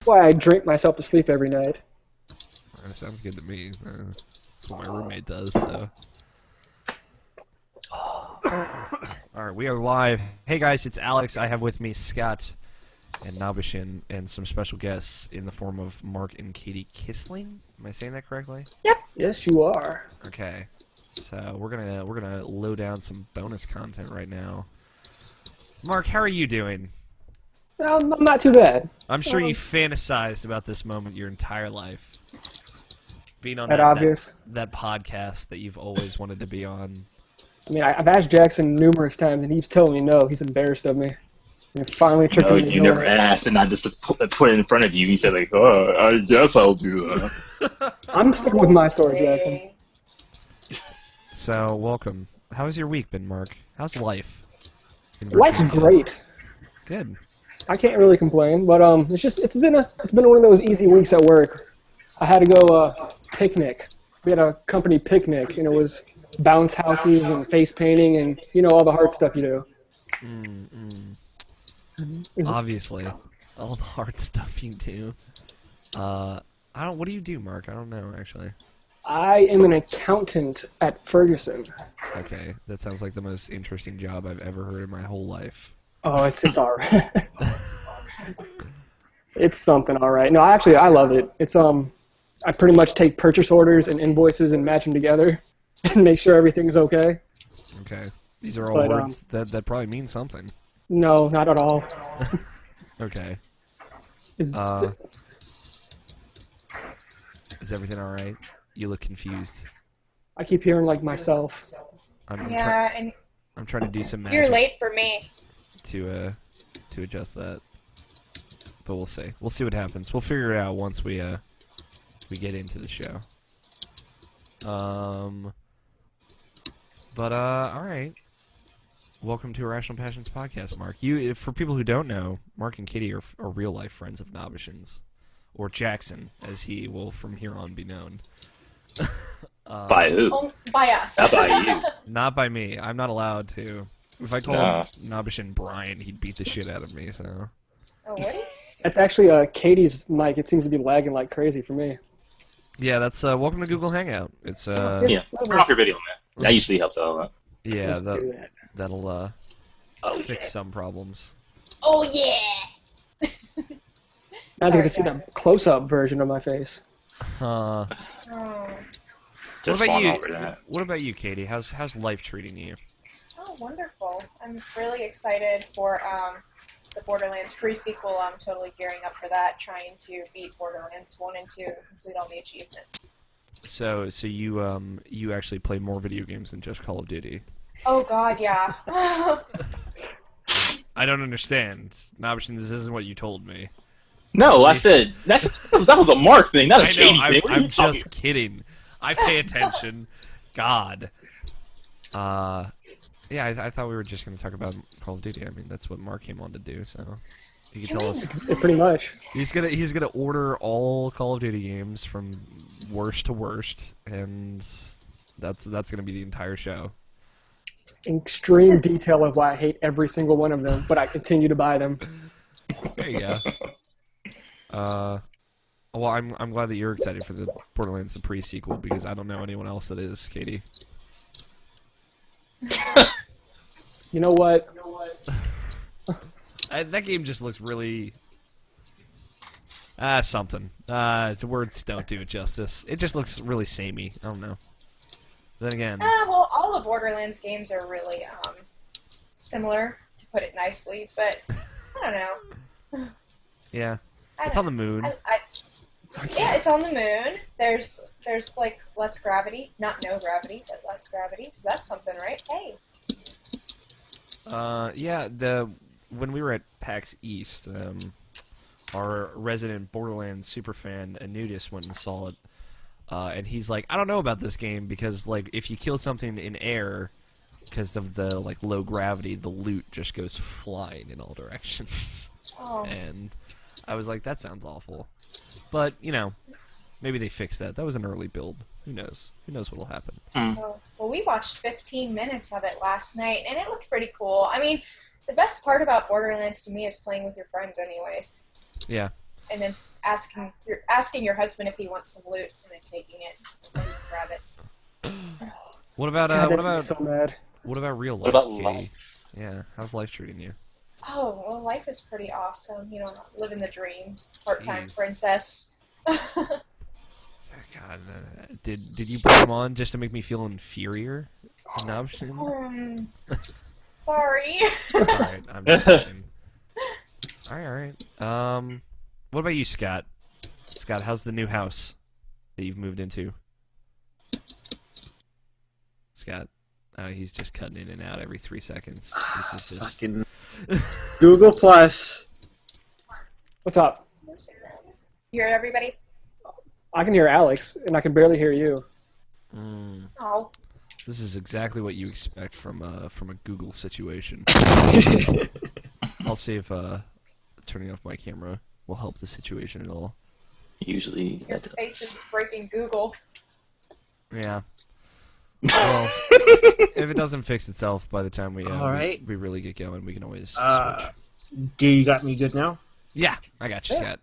why I drink myself to sleep every night. That sounds good to me. That's what my roommate does, so. Alright, we are live. Hey guys, it's Alex. I have with me Scott and Nabishin and some special guests in the form of Mark and Katie Kissling. Am I saying that correctly? Yep. Yes, you are. Okay. So we're gonna load down some bonus content right now. Mark, how are you doing? I'm not too bad. I'm sure you fantasized about this moment your entire life. Being on That obvious. that podcast that you've always wanted to be on. I mean, I've asked Jackson numerous times, and he's telling me no. He's embarrassed of me. And finally tricked No, me. you never asked, and I just put it in front of you. You said like, "Oh, I guess I'll do that." I'm sticking with my story, Jackson. So, welcome. How's your week been, Mark? How's life? Life's great. Good. I can't really complain, but it's been one of those easy weeks at work. I had to go picnic. We had a company picnic, and it was bounce houses and face painting and all the hard stuff you do. Obviously, all the hard stuff you do. What do you do, Mark? I don't know actually. I am an accountant at Ferguson. Okay, that sounds like the most interesting job I've ever heard in my whole life. Oh, it's alright. It's something alright. No, I love it. It's I pretty much take purchase orders and invoices and match them together and make sure everything's okay. Okay, these are all words that probably mean something. No, not at all. Okay. Is everything all right? You look confused. I keep hearing like myself. I'm trying to do some magic. You're late for me. To adjust that, but we'll see. We'll see what happens. We'll figure it out once we get into the show. But all right. Welcome to Irrational Passions podcast, Mark. For people who don't know, Mark and Katie are real life friends of Nabishin's, or Jackson, as he will from here on be known. By who? By us. Not by you. Not by me. I'm not allowed to. If I called Nabishin Brian, he'd beat the shit out of me. So. Oh, what? That's actually Katie's mic. It seems to be lagging like crazy for me. Yeah, that's welcome to Google Hangout. It's Yeah, turn off your video on that. That usually helps out. Yeah, that'll fix some problems. Oh yeah. Now they can see the close-up version of my face. Oh. Just what about you? over that. What about you, Katie? How's life treating you? Oh, wonderful. I'm really excited for the Borderlands pre-sequel. I'm totally gearing up for that, trying to beat Borderlands 1 and 2 and complete all the achievements. So you actually play more video games than just Call of Duty? Oh god, yeah. I don't understand. Nabishin, this isn't what you told me. No, I said that was a Mark thing, not a Katie thing. What are you I'm talking just kidding. I pay attention. God. Yeah, I thought we were just going to talk about Call of Duty. I mean, that's what Mark came on to do, so he can tell us. Pretty much. He's gonna order all Call of Duty games from worst to worst, and that's gonna be the entire show. Extreme detail of why I hate every single one of them, but I continue to buy them. There you go. Well, I'm glad that you're excited for the Borderlands the pre-sequel because I don't know anyone else that is, Katie. You know what? That game just looks really something. The words don't do it justice. It just looks really samey. I don't know. Then again, Well, all the Borderlands games are really similar, to put it nicely, but I don't know. yeah, it's on the moon. Yeah, it's on the moon. There's like less gravity, not no gravity, but less gravity. So that's something, right? Hey. Yeah. When we were at PAX East, our resident Borderlands superfan Anudis went and saw it, and he's like, I don't know about this game because like if you kill something in air, because of the like low gravity, the loot just goes flying in all directions. Oh. And I was like, that sounds awful. But, maybe they fixed that. That was an early build. Who knows? Who knows what'll happen? Well, we watched 15 minutes of it last night, and it looked pretty cool. I mean, the best part about Borderlands to me is playing with your friends anyways. Yeah. And then asking your husband if he wants some loot and then taking it before you grab it. What about God, that made me so mad. what about real life, What about Katie? life? Yeah, how's life treating you? Oh, well, life is pretty awesome. You know, living the dream. Part-time Jeez. princess. God, did you put them on just to make me feel inferior? No, Sorry. it's alright. I'm just teasing. Alright. What about you, Scott? Scott, how's the new house that you've moved into? Scott, he's just cutting in and out every 3 seconds. This is just... Fucking Google Plus. What's up? Hear everybody? I can hear Alex, and I can barely hear you. Oh. This is exactly what you expect from a Google situation. I'll see if turning off my camera will help the situation at all. Usually. Your face is breaking Google. Yeah. Well, if it doesn't fix itself by the time we we really get going, we can always switch. Do you got me good now? Yeah, I got you, Scott.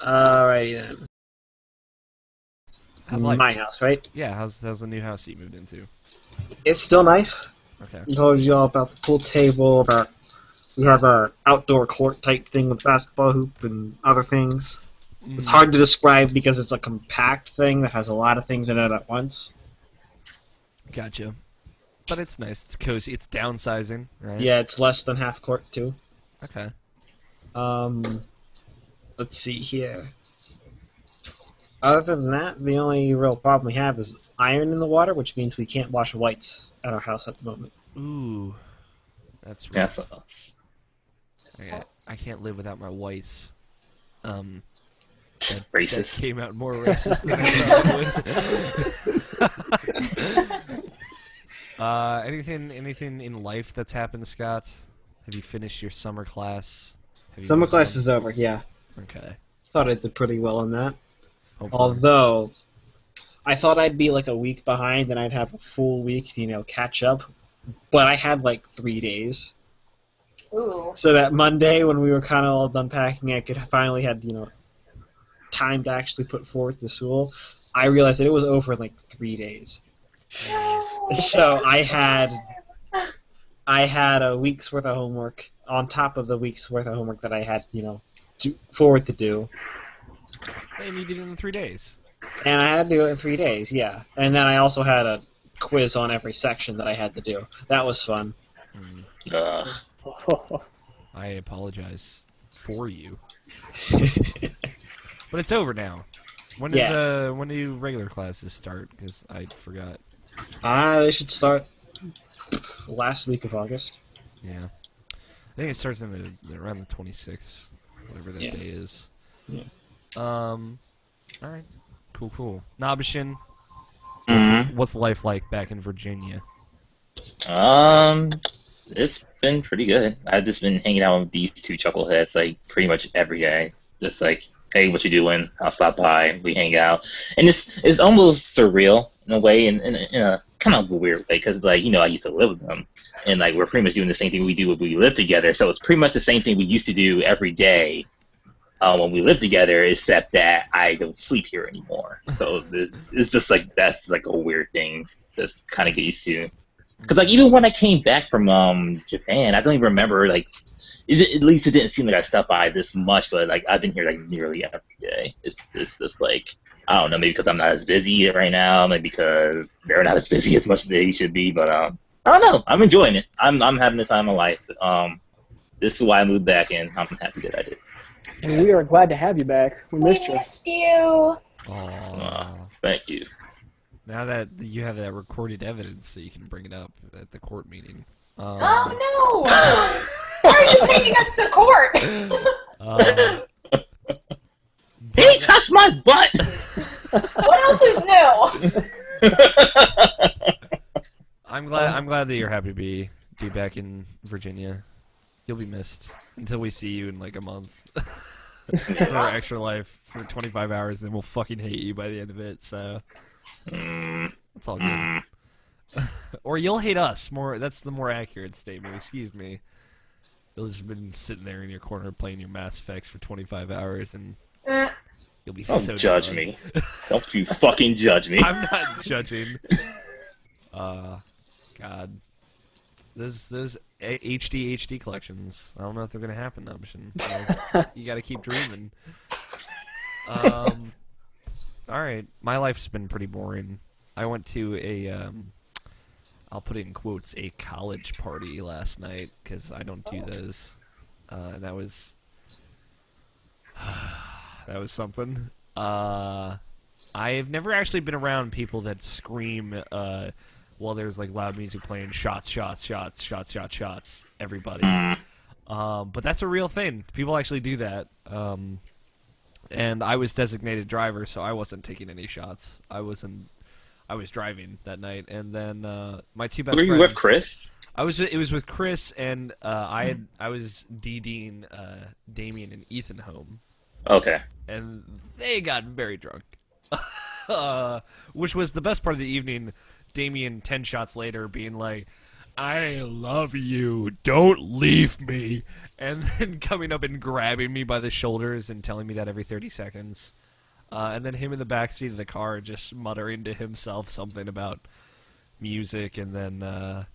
Alrighty then. How's life? My house, right? Yeah, how's the new house that you moved into? It's still nice. Okay. I told you all about the pool table, about we have a outdoor court type thing with basketball hoop and other things. It's hard to describe because it's a compact thing that has a lot of things in it at once. Gotcha. But it's nice. It's cozy. It's downsizing, right? Yeah, it's less than half court too. Okay. Let's see here. Other than that, the only real problem we have is iron in the water, which means we can't wash whites at our house at the moment. Ooh. That's Yeah, rough. I can't live without my whites. That racist. came out more racist than I thought it would. Anything in life that's happened, Scott? Have you finished your summer class? Summer class is over, yeah. Okay. Thought I did pretty well on that. Hopefully. Although, I thought I'd be like a week behind and I'd have a full week to, catch up. But I had like 3 days. Ooh. So that Monday when we were kind of all done packing, I could finally had, time to actually put forward the school. I realized that it was over in like 3 days. So I had a week's worth of homework on top of the week's worth of homework that I had, forward to do. And you did it in 3 days. And I had to do it in 3 days, yeah. And then I also had a quiz on every section that I had to do. That was fun. I apologize for you. But it's over now. When do regular classes start? Because I forgot. They should start last week of August. Yeah. I think it starts in around the 26th, whatever that day is. Yeah. Alright. Cool. Nabishin, Mm-hmm. what's life like back in Virginia? It's been pretty good. I've just been hanging out with these two chuckleheads like pretty much every day. Just like, hey, what you doing? I'll stop by. We hang out, and it's almost surreal in a way, in a kind of weird way, because I used to live with them, and like we're pretty much doing the same thing we do when we live together. So it's pretty much the same thing we used to do every day when we lived together, except that I don't sleep here anymore. So it's just like that's like a weird thing to kind of get used to. Because like even when I came back from Japan, I don't even remember at least it didn't seem like I stopped by this much, but like I've been here like nearly every day. It's just like I don't know, maybe because I'm not as busy right now, maybe because they're not as busy as much as they should be, but I don't know. I'm enjoying it. I'm having the time of life. This is why I moved back, and I'm happy that I did. And we are glad to have you back. We We missed you. missed you. Thank you. Now that you have that recorded evidence, so you can bring it up at the court meeting. Oh no! Why are you taking us to court? He touched my butt. What else is new? I'm glad that you're happy to be back in Virginia. You'll be missed until we see you in like a month. Or extra life for 25 hours, then we'll fucking hate you by the end of it. So it's all good. Or you'll hate us more. That's the more accurate statement. Excuse me. You'll just been sitting there in your corner playing your Mass Effects for 25 hours, and you'll be Don't so judge done. me. Don't you fucking judge me. I'm not judging. God. Those HD collections. I don't know if they're gonna happen, Option. You gotta keep dreaming. All right. My life's been pretty boring. I went to a I'll put it in quotes, a college party last night, because I don't do those. And that was something. I've never actually been around people that scream while there's like loud music playing, shots, everybody. But that's a real thing. People actually do that. And I was designated driver, so I wasn't taking any shots. I was driving that night, and then my two best friends. Were you with Chris? It was with Chris, and I was DDing Damien and Ethan home. Okay. And they got very drunk, which was the best part of the evening. Damien 10 shots later being like, "I love you, don't leave me," and then coming up and grabbing me by the shoulders and telling me that every 30 seconds. And then him in the backseat of the car just muttering to himself something about music, and then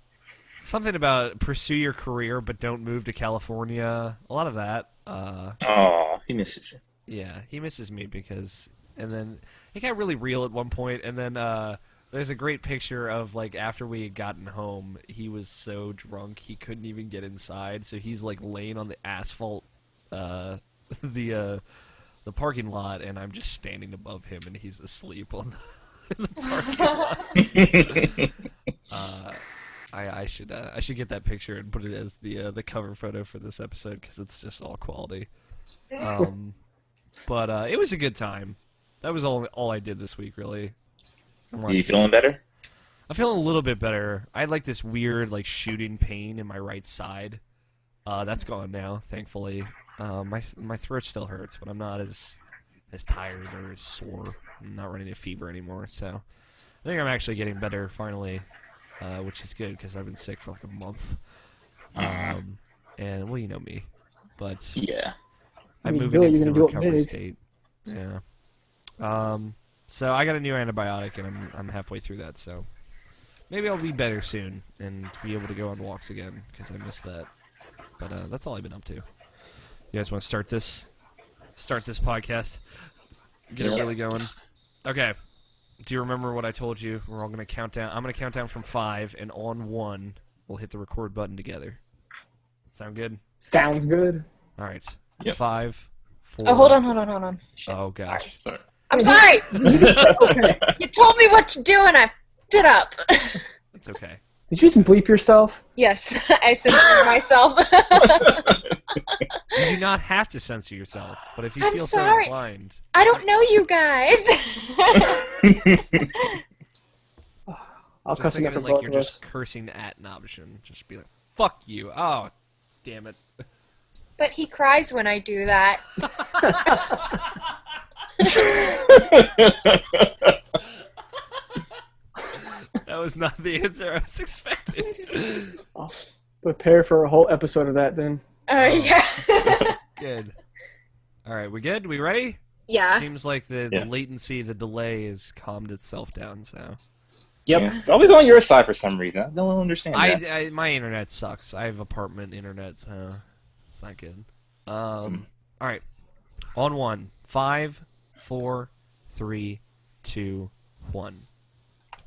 something about pursue your career but don't move to California. A lot of that. Oh, he misses you. Yeah, he misses me because... And then it got really real at one point, and then there's a great picture of, like, after we had gotten home, he was so drunk he couldn't even get inside, so he's, like, laying on the asphalt, the parking lot, and I'm just standing above him, and he's asleep on the parking lot. I should get that picture and put it as the cover photo for this episode, because it's just all quality. But it was a good time. That was all I did this week, really. Are you feeling better? I'm feeling a little bit better. I had like this weird like shooting pain in my right side. That's gone now, thankfully. My throat still hurts, but I'm not as tired or as sore. I'm not running a fever anymore, so I think I'm actually getting better finally, which is good because I've been sick for like a month. And well, you know me, but Yeah. I'm moving Billy, into you're the gonna do it recovery big. state. Yeah. So I got a new antibiotic, and I'm halfway through that. So maybe I'll be better soon and be able to go on walks again because I missed that. But that's all I've been up to. You guys want to start this podcast? Get it really going. Okay. Do you remember what I told you? We're all gonna count down. I'm gonna count down from 5, and on 1, we'll hit the record button together. Sound good? Sounds good. All right. Yep. 5, 4. Oh, hold on. Shit. Oh gosh. Sorry. I'm sorry! Okay. You told me what to do and I f***ed it up. It's okay. Did you just bleep yourself? Yes, I censored myself. You do not have to censor yourself, but if you I'm feel so sorry. inclined. I don't know you guys. I'll Just cuss think enough of for it like both you're of us. just cursing at an option. Just be like, "Fuck you!" Oh, damn it! But he cries when I do that. That was not the answer I was expecting. I'll prepare for a whole episode of that then. Yeah. Good. All right, we good? We ready? Yeah. Seems like the Yeah. latency, the delay, has calmed itself down. So Yep. Yeah. It's always on your side for some reason. I don't understand that. my internet sucks. I have apartment internet, so it's not good. All right, on 1, 5, 4, 3, 2, 1.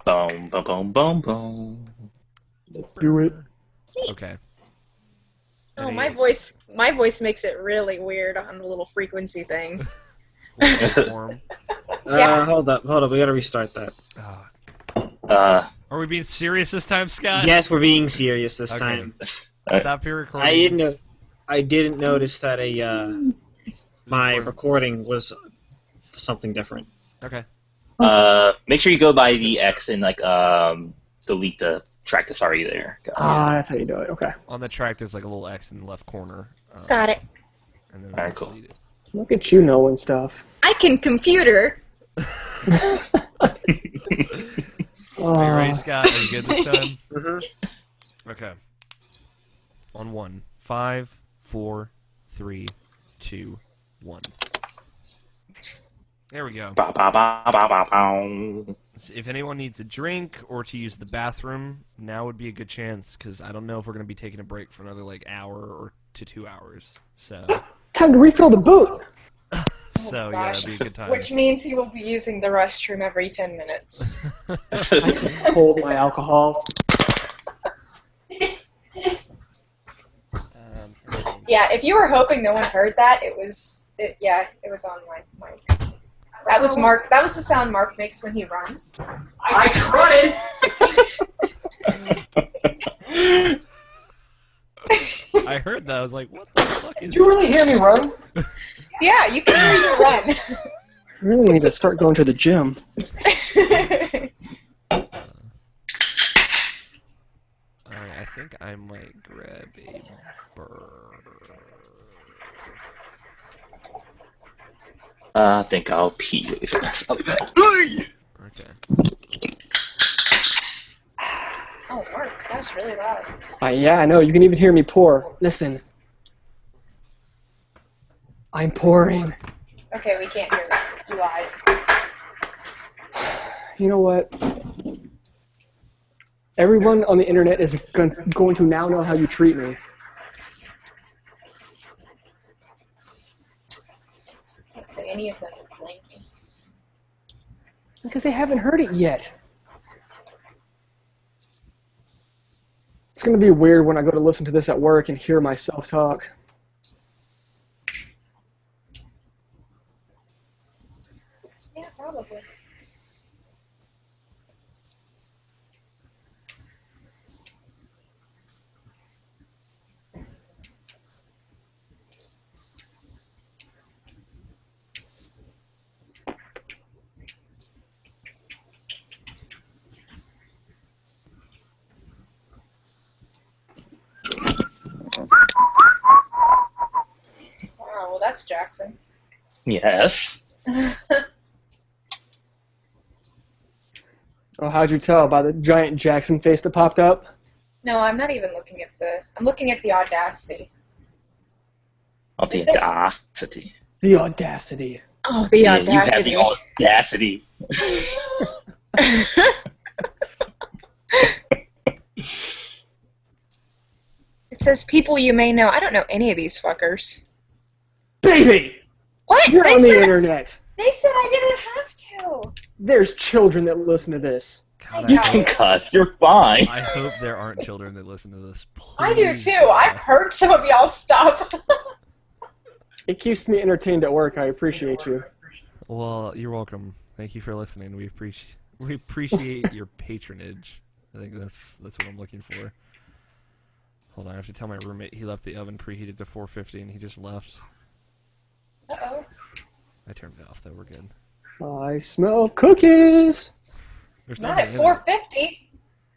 Boom, boom, boom, boom, boom. Let's do it. Okay. Oh, Any my voice makes it really weird on the little frequency thing. form? Yeah. Hold up. We gotta restart that. Oh, are we being serious this time, Scott? Yes, we're being serious this Okay. time. Stop your recording. I didn't notice that my recording was something different. Okay. Make sure you go by the X and delete the track that's already there. That's how you do it. Okay. On the track, there's like a little X in the left corner. Got it. And then Alright, cool. delete it. Look at you knowing stuff. I can computer. Are you ready, Scott? Are you good this time? Mm-hmm. Okay. On 1, 5, 4, 3, 2, 1. There we go. Ba, ba, ba, ba, ba, ba. If anyone needs a drink or to use the bathroom, now would be a good chance, because I don't know if we're going to be taking a break for another hour or to 2 hours. So, Time to refill the boot. yeah, gosh. that'd be a good time. Which means he will be using the restroom every 10 minutes. I can hold my alcohol. Yeah, if you were hoping no one heard that, it was on my mic. That was Mark. That was the sound Mark makes when he runs. I tried. I heard that. I was like, what the fuck is Did you really hear me run? Yeah, you can hear you run. I really need to start going to the gym. I think I might grab a burger. I think I'll pee really fast. I'll be back. Okay. Oh, Mark, that was really loud. Yeah, I know. You can even hear me pour. Listen. I'm pouring. Okay, we can't hear that. You lied. You know what? Everyone on the internet is going to now know how you treat me. Can't say any of them would blame me. Because they haven't heard it yet. It's going to be weird when I go to listen to this at work and hear myself talk. Yeah, probably. Wow, well that's Jackson. Yes. Oh, how'd you tell? By the giant Jackson face that popped up? No, I'm not even looking at the... I'm looking at the audacity. I'll be Is it- audacity. The audacity. Oh, the Yeah, you have audacity. the audacity. It says people you may know. I don't know any of these fuckers. Baby! What? You're on the internet. They said I didn't have to. There's children that listen to this. God, You I, can hope, cuss. You're fine. I hope there aren't children that listen to this. I do Please, too. I've heard some of y'all stuff. It keeps me entertained at work. I appreciate you. Well, you're welcome. Thank you for listening. We appreciate your patronage. I think that's what I'm looking for. Hold on, I have to tell my roommate he left the oven preheated to 450 and he just left. Uh-oh. I turned it off though. We're good. I smell cookies. There's Not at nothing in it. 450.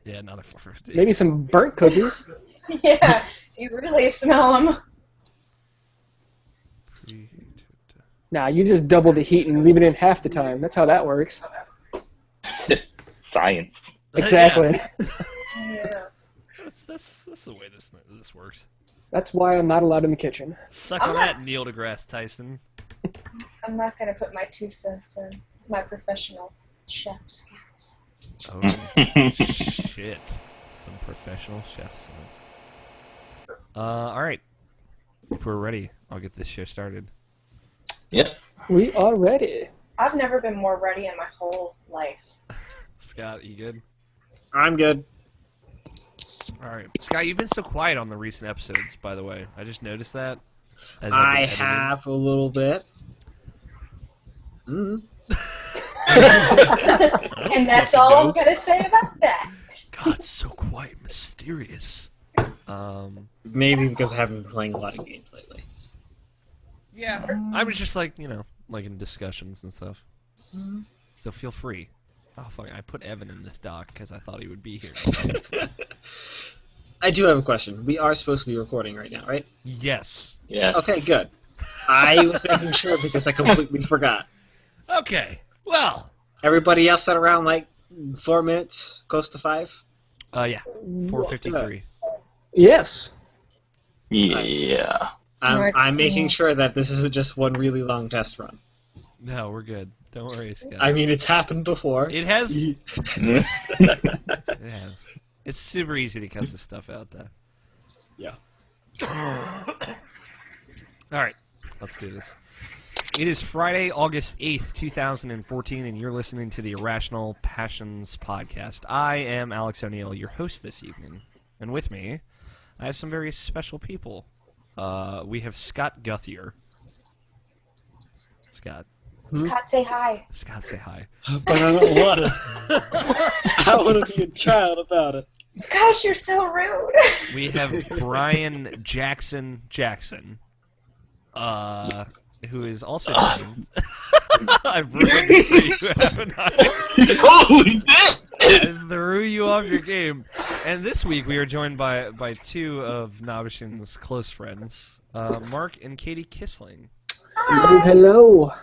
Yeah, not at 450. Maybe some burnt cookies. Yeah, you really smell them. Preheated. Nah, you just double the heat and leave it in half the time. That's how that works. Science. Exactly. Yeah. That's the way this works. That's why I'm not allowed in the kitchen. Suck on that, Neil deGrasse Tyson. I'm not going to put my 2 cents in. It's my professional chef skills. Oh, shit. Some professional chef sense. All right. If we're ready, I'll get this show started. Yep. We are ready. I've never been more ready in my whole life. Scott, you good? I'm good. All right. Scott, you've been so quiet on the recent episodes, by the way. I just noticed that. As I've I been editing. have a little bit. Mm. And that's all I'm going to say about that. God's so quiet, mysterious. Maybe because I haven't been playing a lot of games lately. Yeah. I was just like in discussions and stuff. So feel free. Oh, fuck. I put Evan in this doc because I thought he would be here. I do have a question. We are supposed to be recording right now, right? Yes. Yeah. Okay, good. I was making sure because I completely forgot. Okay. Well. Everybody else at around like 4 minutes, close to 5? Yeah. 4:53. Yes. Yeah. I'm making sure that this isn't just one really long test run. No, we're good. Don't worry, Scott. I mean, it's happened before. It has. It has. It's super easy to cut this stuff out, though. Yeah. All right, let's do this. It is Friday, August 8th, 2014, and you're listening to the Irrational Passions podcast. I am Alex O'Neill, your host this evening. And with me, I have some very special people. We have Scott Guthier. Scott. Scott, say hi. Scott, say hi. But I don't want to. I want to be a child about it. Gosh, you're so rude. We have Brian Jackson, who is also named. I've ruined it for you, haven't I? Holy shit! I threw you off your game. And this week we are joined by two of Nobishin's close friends, Mark and Katie Kissling. Hello.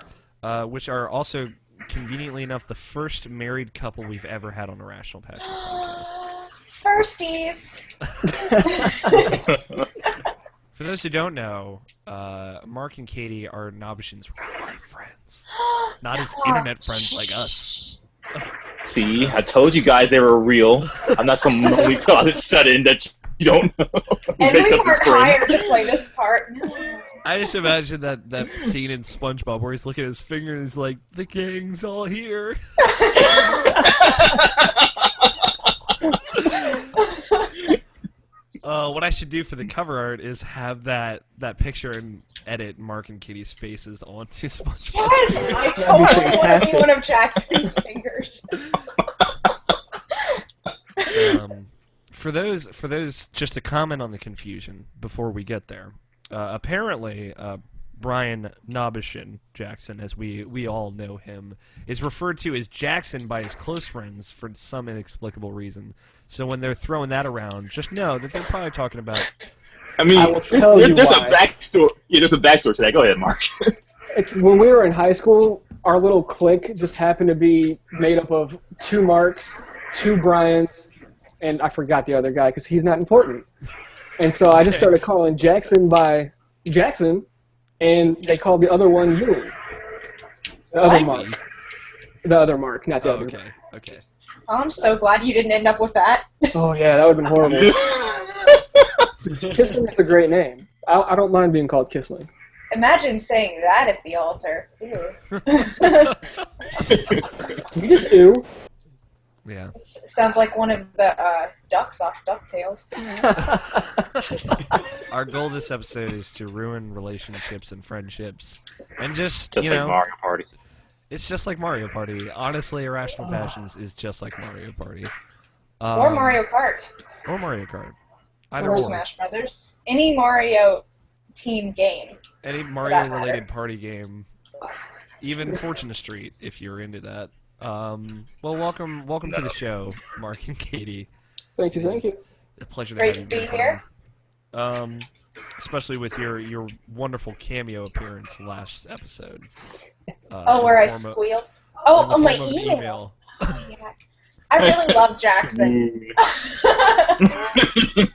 Which are also, conveniently enough, the first married couple we've ever had on Irrational Passions podcast. Firsties. For those who don't know, Mark and Katie are Nobishin's real-life friends. Not his internet friends like us. See, I told you guys they were real. I'm not some lonely closet shut-in that you don't know. And we weren't hired to play this part. I just imagine that scene in SpongeBob where he's looking at his finger and he's like, the gang's all here. What I should do for the cover art is have that picture and edit Mark and Katie's faces onto SpongeBob. Yes, I totally want to be one of Jackson's fingers. For those, just to comment on the confusion before we get there. Apparently, Brian Nobishin Jackson, as we all know him, is referred to as Jackson by his close friends for some inexplicable reason. So when they're throwing that around, just know that they're probably talking about... I mean, I will tell you there's why. a backstory. Yeah, there's a backstory to that. Go ahead, Mark. It's when we were in high school, our little clique just happened to be made up of 2 Marks, 2 Bryans, and I forgot the other guy because he's not important. And so I just started calling Jackson by Jackson, and they called the other one you. The other Mark. The other Mark, not the other. Okay. Oh, I'm so glad you didn't end up with that. Oh, yeah, that would have been horrible. Kissling is a great name. I don't mind being called Kissling. Imagine saying that at the altar. Ew. You just ew. Yeah. Sounds like one of the ducks off DuckTales. Our goal this episode is to ruin relationships and friendships. And just Just you like know... Mario Party. It's just like Mario Party. Honestly, Irrational Passions is just like Mario Party. Or Mario Kart. Or Mario Kart. Either Or or. Smash Brothers. Any Mario team game. Any Mario-related party game. Even Fortuna Street, if you're into that. Well, welcome to the show, Mark and Katie. Thank you. It's a pleasure to Great have you to be both here. on. Especially with your wonderful cameo appearance last episode. Where I squealed. Oh, my form of email. Oh, yeah. I really love Jackson.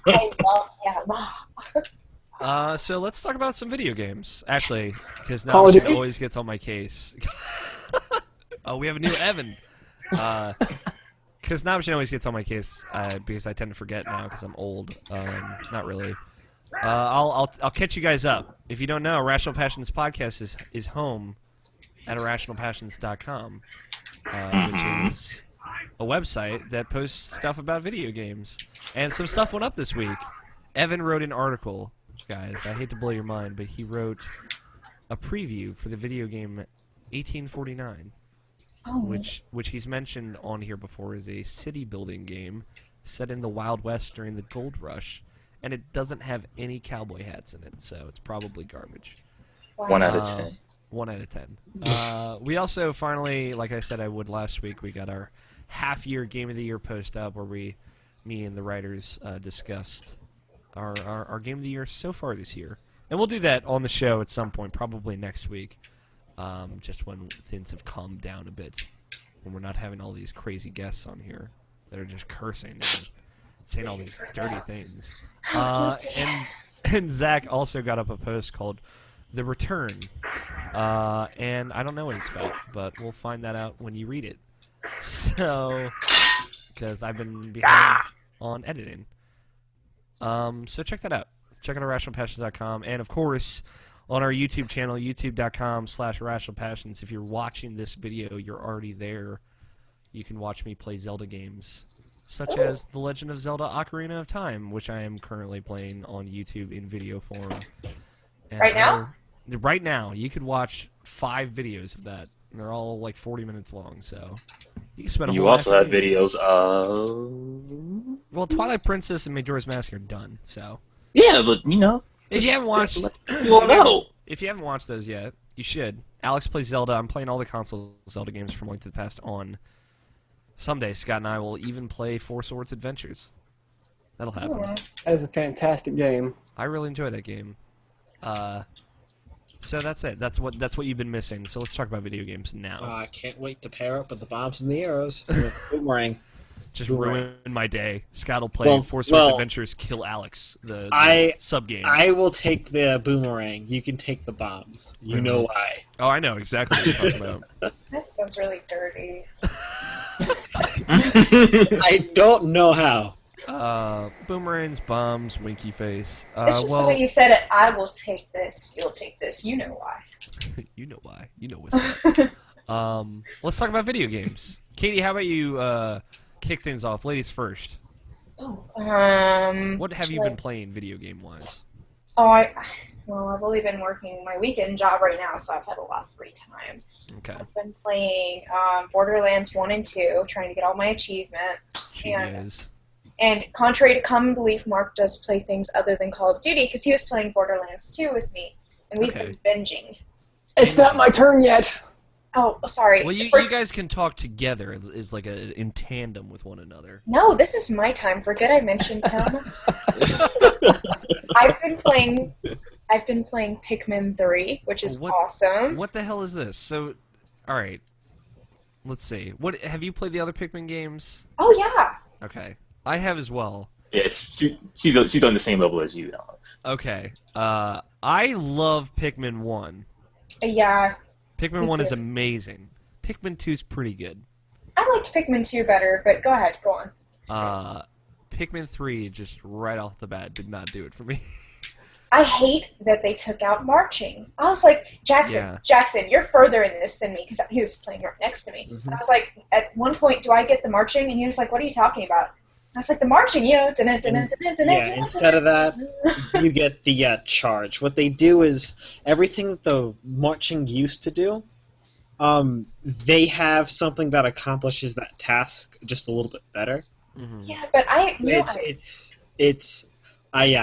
I love him. So let's talk about some video games. Actually, because Call of Nobishin Duty? always gets on my case. Oh, we have a new Evan. Because Nobishin always gets on my case because I tend to forget now because I'm old. Not really. I'll catch you guys up. If you don't know, Irrational Passions podcast is home at irrationalpassions.com, which is a website that posts stuff about video games. And some stuff went up this week. Evan wrote an article, guys. I hate to blow your mind, but he wrote a preview for the video game 1849, which he's mentioned on here before is a city-building game set in the Wild West during the Gold Rush, and it doesn't have any cowboy hats in it, so it's probably garbage. Wow. 1 out of 10. 1 out of 10. We also finally, like I said I would last week, we got our half-year Game of the Year post up where me and the writers discussed our Game of the Year so far this year. And we'll do that on the show at some point, probably next week, just when things have calmed down a bit, when we're not having all these crazy guests on here that are just cursing and saying all these dirty things. And And Zach also got up a post called "The Return," and I don't know what it's about, but we'll find that out when you read it. So, because I've been behind on editing. So check that out. Check out IrrationalPassions.com, and of course, on our YouTube channel, youtube.com/IrrationalPassions. If you're watching this video, you're already there. You can watch me play Zelda games, such as The Legend of Zelda: Ocarina of Time, which I am currently playing on YouTube in video form. And Right now? Right now. You could watch 5 videos of that. And they're all like 40 minutes long, so you can spend a You whole also have afternoon. videos of... Well, Twilight Princess and Majora's Mask are done, so... Yeah, but, you know... If you haven't watched... Well, no! If you haven't watched those yet, you should. Alex plays Zelda. I'm playing all the console Zelda games from Link to the Past on. Someday, Scott and I will even play Four Swords Adventures. That'll happen. That is a fantastic game. I really enjoy that game. So that's it. That's what you've been missing. So let's talk about video games now. I can't wait to pair up with the bombs and the arrows. With Boomerang. Just Boomerang. ruin my day. Scott will play Four Swords Adventures, kill Alex, the sub game. I will take the boomerang. You can take the bombs. You know why. Oh, I know exactly what you're talking about. That sounds really dirty. I don't know how. Boomerangs, bombs, winky face. It's just the way you said it. I will take this. You'll take this. You know why. You know why. You know what's up. Let's talk about video games. Katie, how about you kick things off? Ladies first. Oh, What have you been playing video game wise? Oh, I've only been working my weekend job right now, so I've had a lot of free time. Okay. I've been playing Borderlands 1 and 2, trying to get all my achievements. She is. And contrary to common belief, Mark does play things other than Call of Duty, because he was playing Borderlands 2 with me, and we've been binging. It's not my turn yet. Oh, sorry. Well, you guys can talk together is like in tandem with one another. No, this is my time. Forget I mentioned him. I've been playing Pikmin 3, which is awesome. What the hell is this? So, all right. Let's see. What have you played the other Pikmin games? Oh yeah. Okay, I have as well. Yes, she's on the same level as you, Alex. Okay. I love Pikmin 1. Yeah. Pikmin 1 is amazing. Pikmin 2 is pretty good. I liked Pikmin 2 better, but go ahead, go on. Pikmin 3, just right off the bat, did not do it for me. I hate that they took out marching. I was like, Jackson, you're further in this than me, because he was playing right next to me. Mm-hmm. And I was like, at one point, do I get the marching? And he was like, what are you talking about? I was like, the marching, you know. Instead of that, you get the charge. What they do is everything that the marching used to do, they have something that accomplishes that task just a little bit better. Mm-hmm. Yeah, but I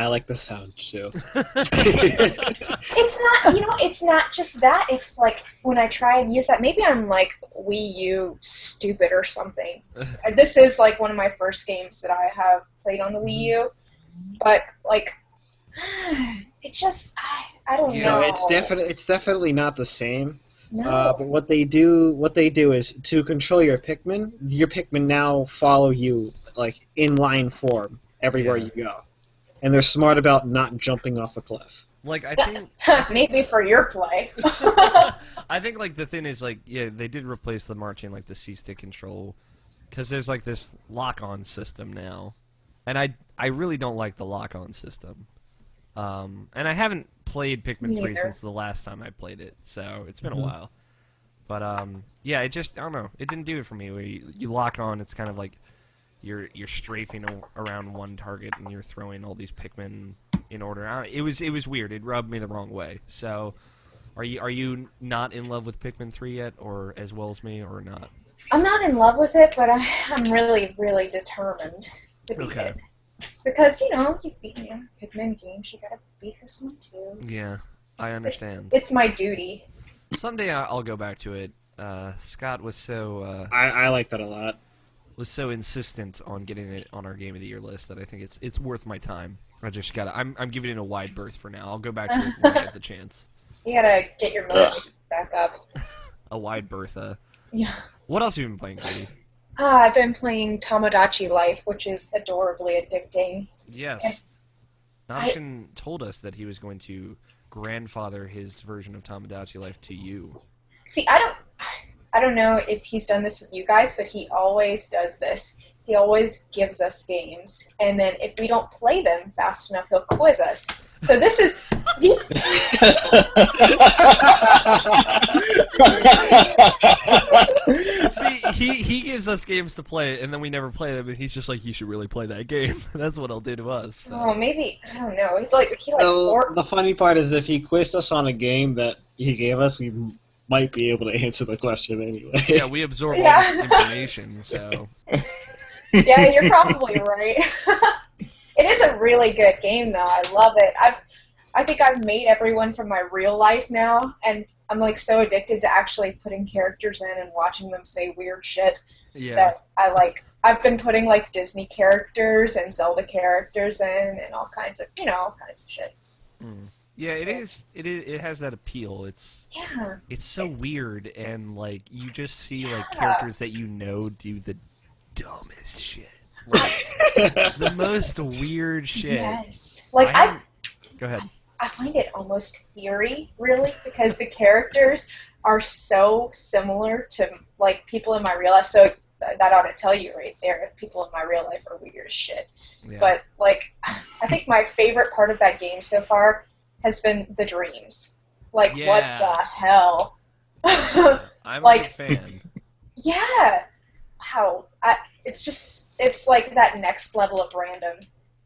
like the sound too. It's not just that. It's like when I try and use that, maybe I'm like Wii U stupid or something. This is like one of my first games that I have played on the Wii U, but like, it's just I don't know. It's definitely not the same. No. But what they do is to control your Pikmin now follow you like in line form everywhere you go. And they're smart about not jumping off a cliff. Like, I think... Maybe for your play. I think, like, the thing is, like, yeah, they did replace the marching, like, the C-stick control. Because there's, like, this lock-on system now. And I really don't like the lock-on system. And I haven't played Pikmin 3 since the last time I played it. So, it's been a while. But, yeah, it just... I don't know. It didn't do it for me. Where you lock on, it's kind of like... You're strafing around one target and you're throwing all these Pikmin in order. It was weird. It rubbed me the wrong way. So, are you not in love with Pikmin 3 yet, or as well as me, or not? I'm not in love with it, but I'm really, really determined to beat it. Because you've beaten Pikmin games, you gotta beat this one too. Yeah, I understand. It's my duty. Someday I'll go back to it. Scott was so. I like that a lot. Was so insistent on getting it on our Game of the Year list that I think it's worth my time. I just gotta. I'm giving it a wide berth for now. I'll go back to it when I get the chance. You gotta get your motivation back up. A wide berth. Yeah. What else have you been playing, Katie? I've been playing Tomodachi Life, which is adorably addicting. Yes. Nobshin told us that he was going to grandfather his version of Tomodachi Life to you. See, I don't know if he's done this with you guys, but he always does this. He always gives us games, and then if we don't play them fast enough, he'll quiz us. So this is... See, he gives us games to play, and then we never play them, and he's just like, you should really play that game. That's what he'll do to us. So. Oh, maybe, I don't know. So the funny part is if he quizzed us on a game that he gave us, we might be able to answer the question anyway. Yeah, we absorb all this information, so... Yeah, you're probably right. It is a really good game, though. I love it. I think I've made everyone from my real life now, and I'm like so addicted to actually putting characters in and watching them say weird shit that I've been putting like Disney characters and Zelda characters in and all kinds of shit. Yeah, it is. It has that appeal. It's so weird, and like you just see like characters that do the dumbest shit, like, the most weird shit. Yes, go ahead. I find it almost eerie, really, because the characters are so similar to like people in my real life. So that ought to tell you right there if people in my real life are weird as shit. Yeah. But like, I think my favorite part of that game so far has been the dreams. Like, what the hell? I'm a big fan. Yeah. Wow. It's like that next level of random.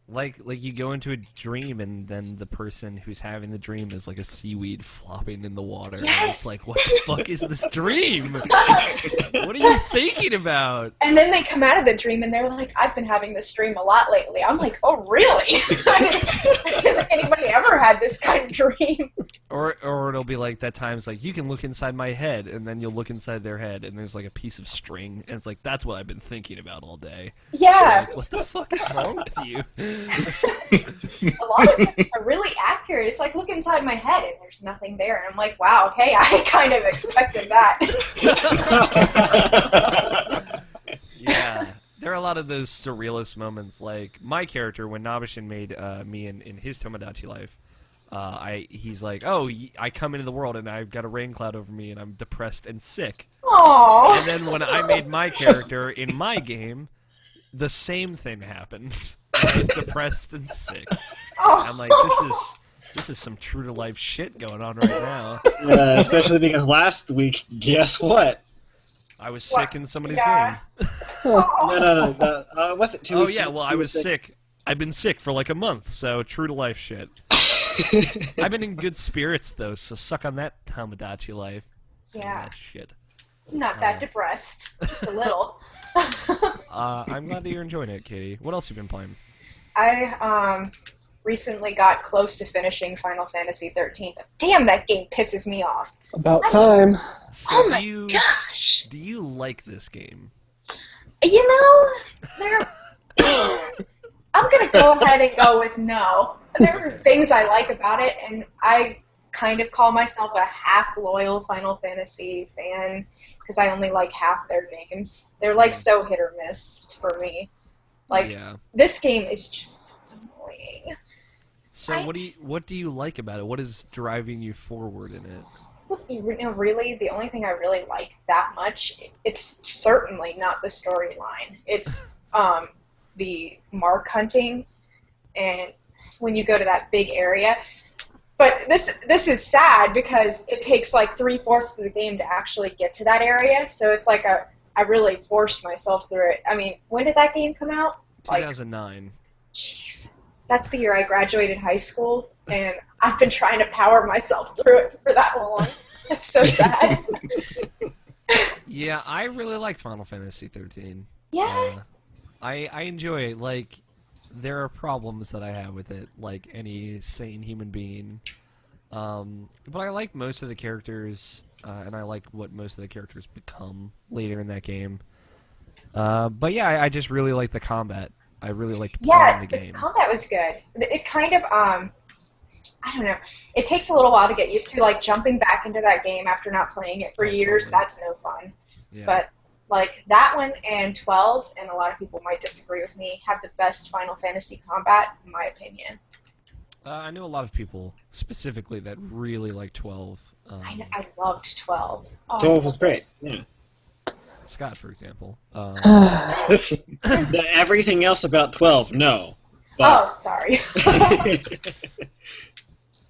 Like you go into a dream and then the person who's having the dream is like a seaweed flopping in the water. Yes! And it's like, what the fuck is this dream? What are you thinking about? And then they come out of the dream and they're like, I've been having this dream a lot lately. I'm like, oh, really? I don't think anybody ever had this kind of dream. Or it'll be like that time's like, you can look inside my head, and then you'll look inside their head, and there's like a piece of string, and it's like, that's what I've been thinking about all day. Yeah. Like, what the fuck is wrong with you? A lot of them are really accurate. It's like, look inside my head, and there's nothing there. And I'm like, wow, hey, I kind of expected that. Yeah. There are a lot of those surrealist moments, like my character, when Nobishin made me in his Tomodachi Life, he's like, oh, I come into the world and I've got a rain cloud over me and I'm depressed and sick. Aww. And then when I made my character in my game, the same thing happened. I was depressed and sick. Oh. I'm like, this is some true to life shit going on right now. Especially because last week, guess what? I was sick in somebody's Yeah. game. No. Was it 2 weeks? Oh yeah, well I was sick. I've been sick for like a month, so true to life shit. I've been in good spirits though, so suck on that Tomodachi Life. Yeah. That shit. Not that depressed. Just a little. I'm glad that you're enjoying it, Katie. What else have you been playing? I recently got close to finishing Final Fantasy 13, but damn, that game pisses me off. About time. So Oh my gosh! Do you like this game? You know, I'm gonna go ahead and go with no. There are things I like about it, and I kind of call myself a half-loyal Final Fantasy fan, because I only like half their games. They're like so hit or miss for me. Like, this game is just annoying. So what do you like about it? What is driving you forward in it? You know, really, the only thing I really like that much, it's certainly not the storyline. It's the mark hunting, and when you go to that big area. But this is sad because it takes like 3/4 of the game to actually get to that area. So it's like I really forced myself through it. I mean, when did that game come out? 2009. Jeez, that's the year I graduated high school, and I've been trying to power myself through it for that long. That's so sad. Yeah, I really like Final Fantasy 13. Yeah. I enjoy it. Like, there are problems that I have with it, like any sane human being. But I like most of the characters, and I like what most of the characters become later in that game. But yeah, I just really like the combat. I really liked playing the game. Yeah, the combat was good. It kind of, I don't know. It takes a little while to get used to, like, jumping back into that game after not playing it for years. Totally. That's no fun. Yeah. But, like, that one and 12, and a lot of people might disagree with me, have the best Final Fantasy combat, in my opinion. I knew a lot of people specifically that really like 12. I loved 12. Oh, 12 was great. Yeah. Scott, for example. Everything else about 12, no. Oh, But sorry.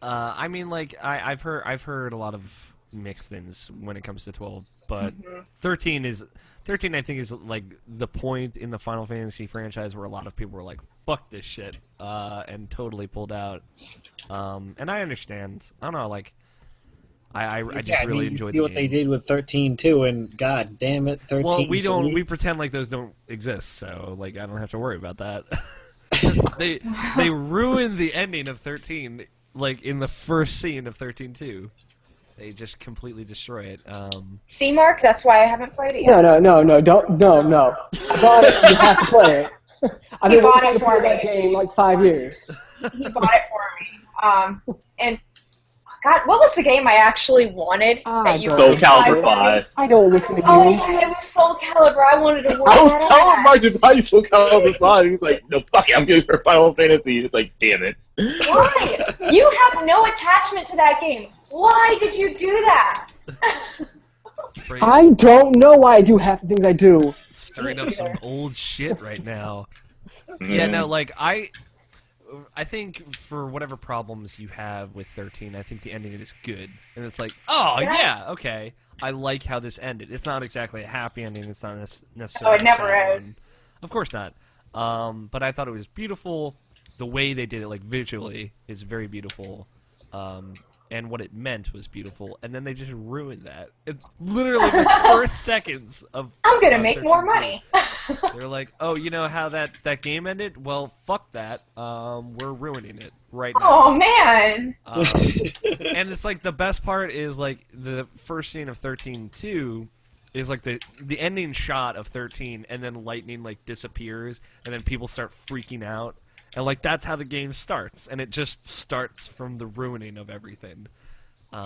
I mean, like I've heard a lot of mixed things when it comes to 12, but 13 I think is like the point in the Final Fantasy franchise where a lot of people were like, "Fuck this shit," and totally pulled out. And I understand. I don't know, like I just really enjoyed see the what game. they did with 13 too, and god damn it, 13. Well, we for me. we pretend like those don't exist, so like I don't have to worry about that. 'Cause they ruined the ending of 13, like in the first scene of 13-2. They just completely destroy it. See, Mark, that's why I haven't played it yet. No, don't, no. I bought it. You have to play it. I've been bought wanting it to play for that me. game like 5 years. He bought it for me. And God, what was the game I actually wanted that you Soul could buy Calibur for me? 5. I don't listen to Oh you. yeah, it was Soul Calibur. I wanted to work I was that telling Mark to ass. buy Soul Calibur 5. He's like, no, fuck it, I'm getting for Final Fantasy. It's like, damn it. Why? You have no attachment to that game. Why did you do that? I don't know why I do half the things I do. Stirring up some old shit right now. Yeah, no, like I think for whatever problems you have with 13, I think the ending is good, and it's like, oh yeah, okay, I like how this ended. It's not exactly a happy ending. It's not necessarily. Oh, it never a sad is. one. Of course not. But I thought it was beautiful. The way they did it, like visually, is very beautiful. And what it meant was beautiful, and then they just ruined that. Literally the first seconds of. I'm gonna make more 13-2. money. They're like, oh, you know how that game ended? Well, fuck that. We're ruining it right now. Oh man. And it's like the best part is like the first scene of 13-2 is like the ending shot of 13, and then lightning like disappears, and then people start freaking out. And, like, that's how the game starts. And it just starts from the ruining of everything. But,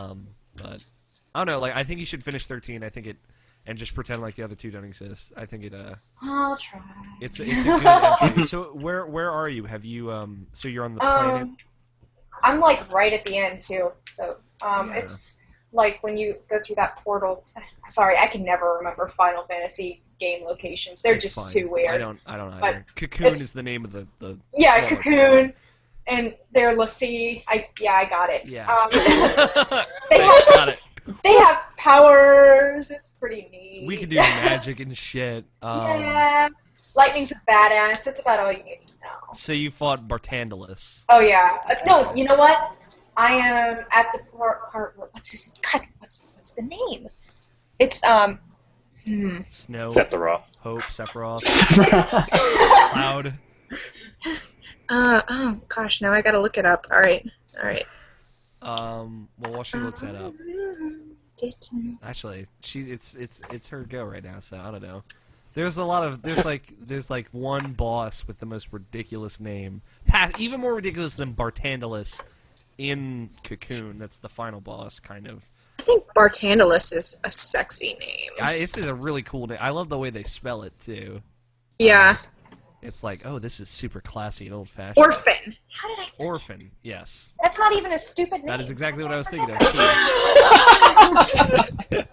I don't know. Like, I think you should finish 13. I think it... And just pretend like the other two don't exist. I think it, I'll try. It's a good entry. So, where are you? Have you, so you're on the planet? I'm, like, right at the end, too. So, Yeah. it's, like, when you go through that portal... Sorry, I can never remember Final Fantasy game locations. They're It's just fine. too weird. I don't either. But Cocoon it's- is the name of the Yeah, smaller Cocoon, and they're Lassie. I got it. Yeah. They have Got it. they have powers. It's pretty neat. We can do magic and shit. Yeah, Lightning's a badass. That's about all you need to know. So you fought Bartandalus. Oh yeah. No, you know what? I am at the part. What's his? God, what's the name? It's Snow, Sephiroth. Hope, Sephiroth, Cloud. Oh gosh, now I gotta look it up. All right. Well, while she looks that up, actually, it's her go right now. So I don't know. There's like one boss with the most ridiculous name, even more ridiculous than Bartandalus in Cocoon. That's the final boss, kind of. I think Bartandalus is a sexy name. It's a really cool name. I love the way they spell it too. Yeah. It's like, oh, this is super classy and old-fashioned. Orphan. How did I? Orphan, yes. That's not even a stupid name. That is exactly what I was thinking of, too. God,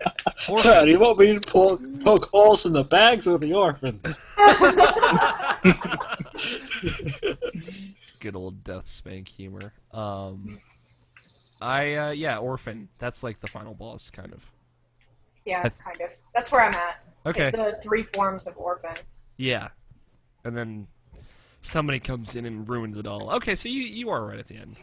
Orphan. you want me to poke holes in the bags of the orphans? Good old death spank humor. Yeah, Orphan. That's like the final boss, kind of. Yeah, kind of. That's where I'm at. Okay. The 3 forms of Orphan. Yeah. And then somebody comes in and ruins it all. Okay, so you are right at the end.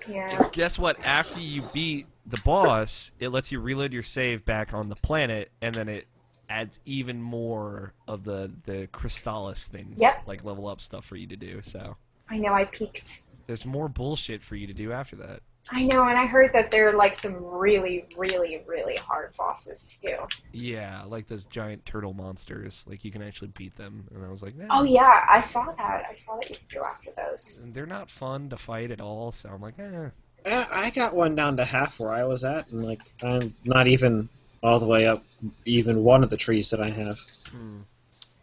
Yeah. Guess what? After you beat the boss, it lets you reload your save back on the planet, and then it adds even more of the Crystallis things, Yep. like level up stuff for you to do. So I know, I peeked. there's more bullshit for you to do after that. I know, and I heard that there are like some really, really, really hard bosses too. Yeah, like those giant turtle monsters. Like you can actually beat them, and I was like, nah. Oh yeah, I saw that. I saw that you could go after those. They're not fun to fight at all. So I'm like, eh. I got one down to half where I was at, and like I'm not even all the way up even one of the trees that I have.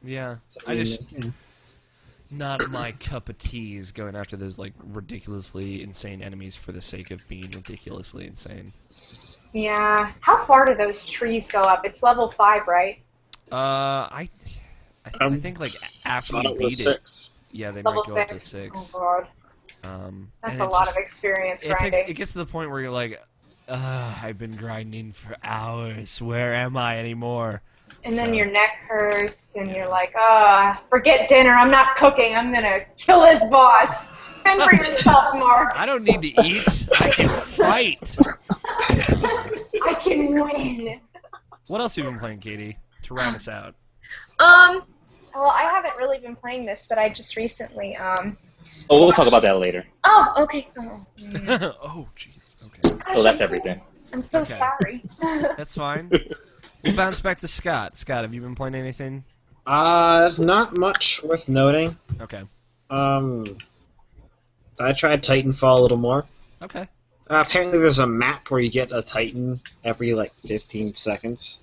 Yeah, So, I just. not my cup of tea is going after those like ridiculously insane enemies for the sake of being ridiculously insane. Yeah. How far do those trees go up? It's level 5, right? I think like after Thought you it was beat it, 6. yeah, they Level might go up to 6. 6. Oh god. That's a lot of experience grinding. It gets to the point where you're like, I've been grinding for hours. Where am I anymore? And then your neck hurts, and you're like, forget dinner. I'm not cooking. I'm gonna kill his boss. Fend for yourself, Mark. I don't need to eat. I can fight. I can win. What else have you been playing, Katie, to round us out? Well, I haven't really been playing this, but I just recently, Oh, we'll talk about that later. Oh, okay. Oh, Oh, jeez. Okay. So that's everything. I'm so Okay. sorry. That's fine. We'll bounce back to Scott. Scott, have you been playing anything? There's not much worth noting. Okay. I tried Titanfall a little more. Okay. Apparently there's a map where you get a Titan every, 15 seconds.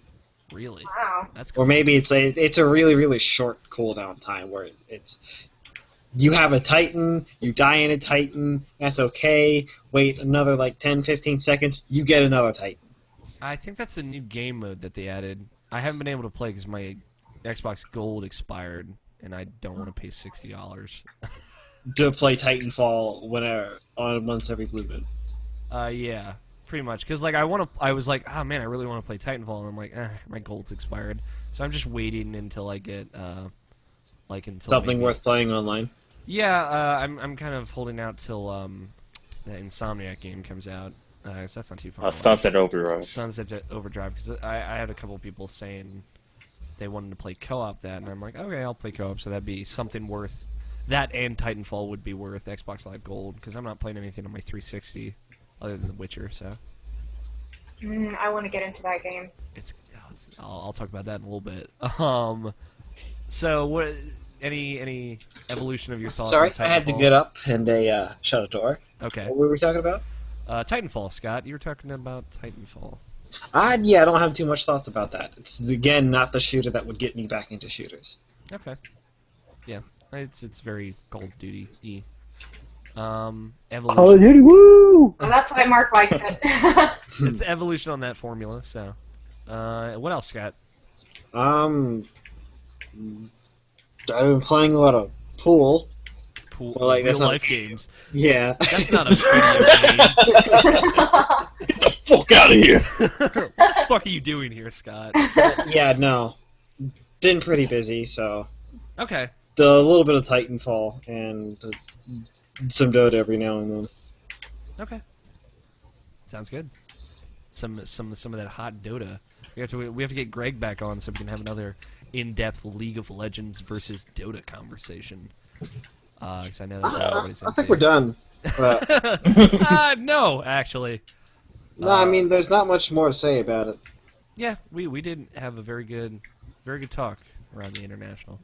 Really? Wow. That's cool. Or maybe it's a really, really short cooldown time where it's... You have a Titan, you die in a Titan, that's okay. Wait another, 10, 15 seconds, you get another Titan. I think that's a new game mode that they added. I haven't been able to play because my Xbox Gold expired, and I don't want to pay $60. To play Titanfall once every blue moon. Yeah, pretty much. Because I was like, oh man, I really want to play Titanfall, and I'm like, my Gold's expired, so I'm just waiting until I get until Something maybe... worth playing online. Yeah, I'm kind of holding out till the Insomniac game comes out. So that's not too far away. Sunset Overdrive. Sunset Overdrive, because I had a couple people saying they wanted to play co-op that, and I'm like, okay, I'll play co-op, so that'd be something worth... That and Titanfall would be worth Xbox Live Gold, because I'm not playing anything on my 360 other than The Witcher, so... I want to get into that game. I'll talk about that in a little bit. So, what... Any evolution of your thoughts Sorry, on Titanfall? I had to get up and shut a door. Okay. What were we talking about? Titanfall, Scott. You were talking about Titanfall. Yeah, I don't have too much thoughts about that. It's, again, not the shooter that would get me back into shooters. Okay. Yeah. It's very Call of Duty-y. Evolution. Call of Duty, woo! Well, that's why Mark likes it. It's evolution on that formula, so... what else, Scott? I've been playing a lot of pool. Pool, Well, real-life games. Yeah. That's not a video game. Get the fuck out of here! What the fuck are you doing here, Scott? Yeah, no. Been pretty busy, so... Okay. A little bit of Titanfall and some Dota every now and then. Okay. Sounds good. Some of that hot Dota. We have to get Greg back on so we can have another in-depth League of Legends versus Dota conversation. Because I know that's what everybody's into. I think we're done. But, no, actually. no, I mean, there's not much more to say about it. Yeah, we did have a very good talk around the international.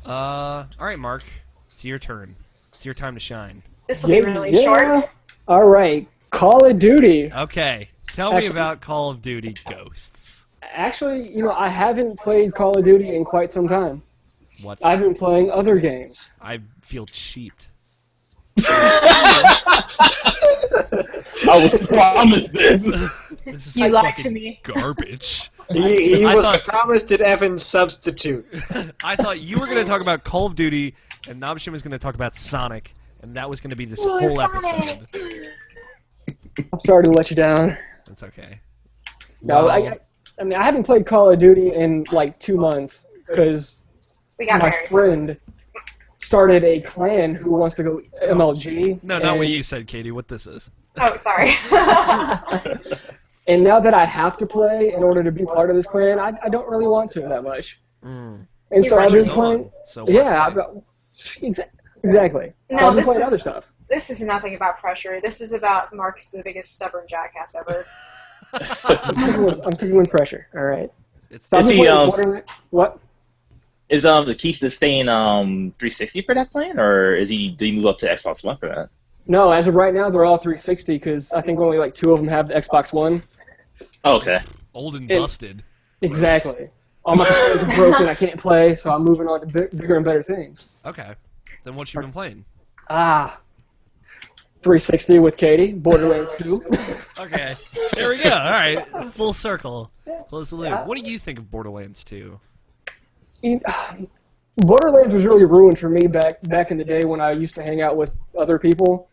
All right, Mark, it's your turn. It's your time to shine. This will be really short. All right, Call of Duty. Okay, tell me about Call of Duty Ghosts. Actually, I haven't played Call of Duty in quite some time. What's I've been playing other games. I feel cheaped. I was promised this. This is You some lied fucking to me. garbage. He I was thought- promised an Evans substitute. I thought you were going to talk about Call of Duty, and Nabshin was going to talk about Sonic, and that was going to be this whole Sonic. episode. I'm sorry to let you down. That's okay. No, Well, I mean, I haven't played Call of Duty in like 2 months because We got my married. friend started a clan who wants to go MLG. no, not what you said, Katie. What this is? Oh, sorry. And now that I have to play in order to be part of this clan, I don't really want to that much. Mm. And so I've been Pressure's playing. on, so why Yeah, play? exactly. So No, I've been this playing is- other stuff. This is nothing about pressure. This is about Mark's the biggest stubborn jackass ever. I'm sticking with pressure. All right. It's So I've been Is he, playing what? Is the Keith staying 360 for that plan, or did he move up to Xbox One for that? No, as of right now, they're all 360 because I think only like 2 of them have the Xbox One. Oh, okay. old and It- busted. Exactly. all my controllers are broken. I can't play, so I'm moving on to bigger and better things. Okay. Then what you been playing? 360 with Katie, Borderlands 2. Okay. There we go. All right. Full circle. Close the loop. Yeah. What do you think of Borderlands 2? Borderlands was really ruined for me back in the day when I used to hang out with other people.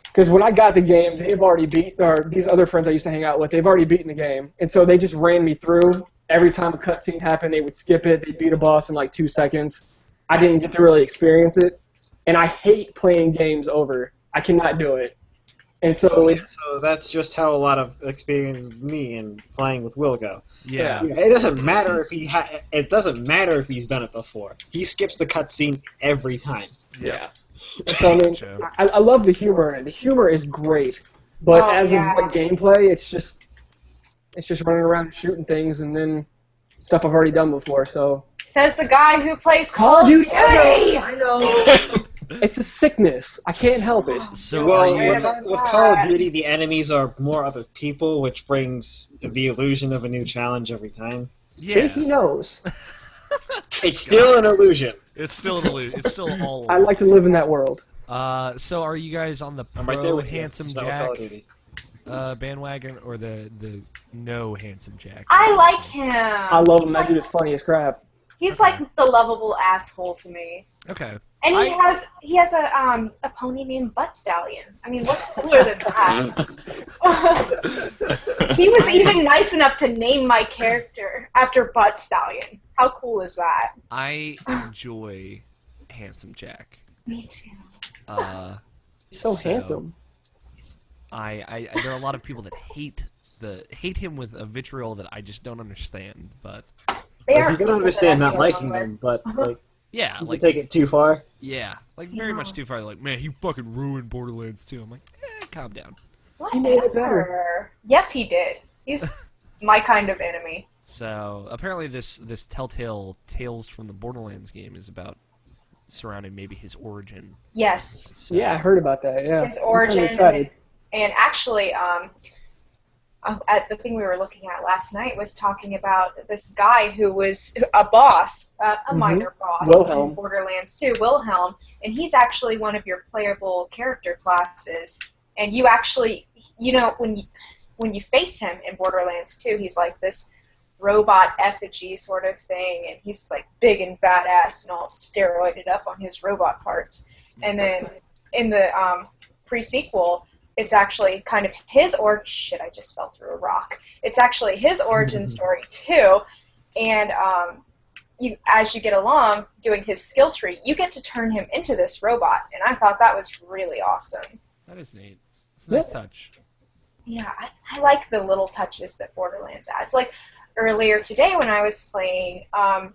Because when I got the game, they've already these other friends I used to hang out with, they've already beaten the game. And so they just ran me through. Every time a cutscene happened, they would skip it. They'd beat a boss in like 2 seconds. I didn't get to really experience it. And I hate playing games over. I cannot do it. And so So that's just how a lot of experience me in playing with Will go. Yeah. It doesn't matter if it doesn't matter if he's done it before. He skips the cutscene every time. Yeah. So, I mean, Gotcha. I love the humor in it. The humor is great. But as of like gameplay, it's just running around shooting things and then stuff I've already done before. So Says the guy who plays Call of Duty. I know. It's a sickness. I can't help it. So Well, are you... with Call of Duty, the enemies are more other people, which brings the illusion of a new challenge every time. See, he knows. It's still an illusion. It's still an illusion. It's still all. I like to live in that world. So are you guys on the I'm right there pro with you. handsome It's not Jack Call of Duty. bandwagon or the no handsome Jack? I like him. I love him. That dude is funny as crap. He's like the lovable asshole to me. Okay. And he has a pony named Butt Stallion. I mean, what's cooler than that? He was even nice enough to name my character after Butt Stallion. How cool is that? I enjoy handsome Jack. Me too. He's so handsome. I there are a lot of people that hate him with a vitriol that I just don't understand. But You can understand not liking them, but like yeah, you like can take it too far. yeah, like very much too far. Like, man, he fucking ruined Borderlands 2. I'm like, calm down. He made it Whatever. Yes, he did. He's my kind of enemy. So apparently, this Telltale Tales from the Borderlands game is about surrounding maybe his origin. Yes. So, Yeah, I heard about that. Yeah. His I'm kinda origin. excited. And actually, at the thing we were looking at last night was talking about this guy who was a boss, a minor boss Wilhelm. in Borderlands 2, Wilhelm, and he's actually one of your playable character classes. And you actually, you know, when you face him in Borderlands 2, he's like this robot effigy sort of thing, and he's like big and badass and all steroided up on his robot parts. And then in the pre-sequel, it's actually kind of his shit, I just fell through a rock. It's actually his origin story too, and as you get along doing his skill tree, you get to turn him into this robot, and I thought that was really awesome. that is neat. It's a nice touch. Yeah, I like the little touches that Borderlands adds. Like earlier today when I was playing,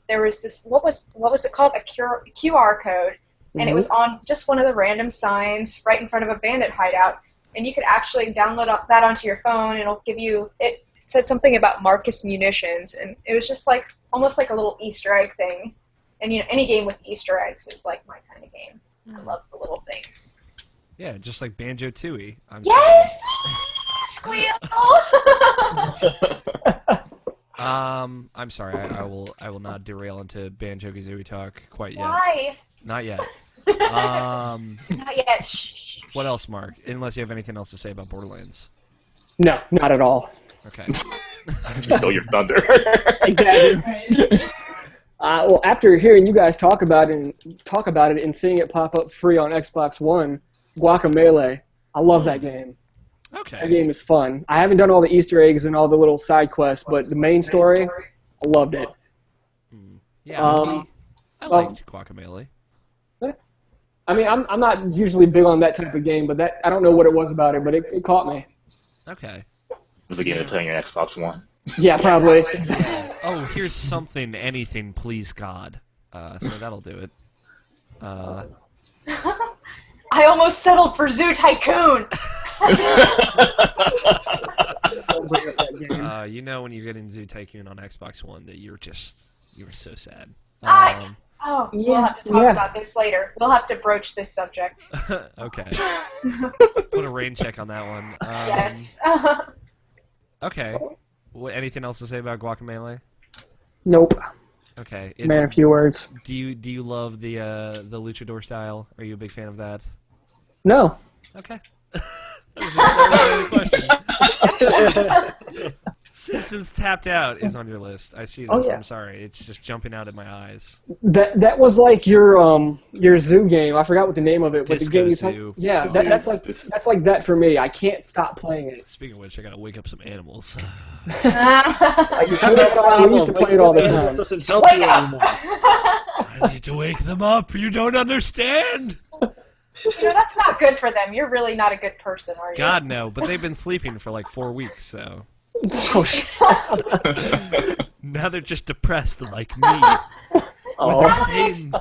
there was this what was it called, a QR code, and it was on just one of the random signs right in front of a bandit hideout. And you could actually download that onto your phone, and it'll give you. It said something about Marcus munitions, and it was just like almost like a little Easter egg thing. And you know, any game with Easter eggs is like my kind of game. I love the little things. Yeah, just like Banjo-Tooie. Yes, squeal. I'm sorry. I will not derail into Banjo-Kazooie talk quite yet. Why? Not yet. Not yet. Shh. What else, Mark? Unless you have anything else to say about Borderlands. No, not at all. Okay. Stole your thunder. Exactly. Well, after hearing you guys talk about it and seeing it pop up free on Xbox One, Guacamelee, I love that game. That Okay. game is fun. I haven't done all the Easter eggs and all the little side quests, but the main story, I loved it. Yeah, I liked Guacamelee. I mean, I'm not usually big on that type of game, but I don't know what it was about it, but it caught me. Okay. Was a game to play on your Xbox One. Yeah, probably. Oh, here's something, anything, please God. So that'll do it. I almost settled for Zoo Tycoon. You know when you're getting Zoo Tycoon on Xbox One that you were so sad. We'll have to talk about this later. We'll have to broach this subject. Okay. Put a rain check on that one. Yes. Okay. Anything else to say about Guacamelee? Nope. Okay. Man, a few words. Do you love the luchador style? Are you a big fan of that? No. Okay. That was the question. Simpsons Tapped Out is on your list. I see this. Oh, yeah. I'm sorry. It's just jumping out of my eyes. That was like your zoo game. I forgot what the name of it. But the Disco game you Zoo. yeah, that's like that for me. I can't stop playing it. Speaking of which, I gotta wake up some animals. You should have we used to play it all the time. Doesn't help Wake you up! anymore. I need to wake them up. You don't understand. That's not good for them. You're really not a good person, are you? God no, but they've been sleeping for like 4 weeks, so Oh, shit. now they're just depressed like me. Oh. With the same.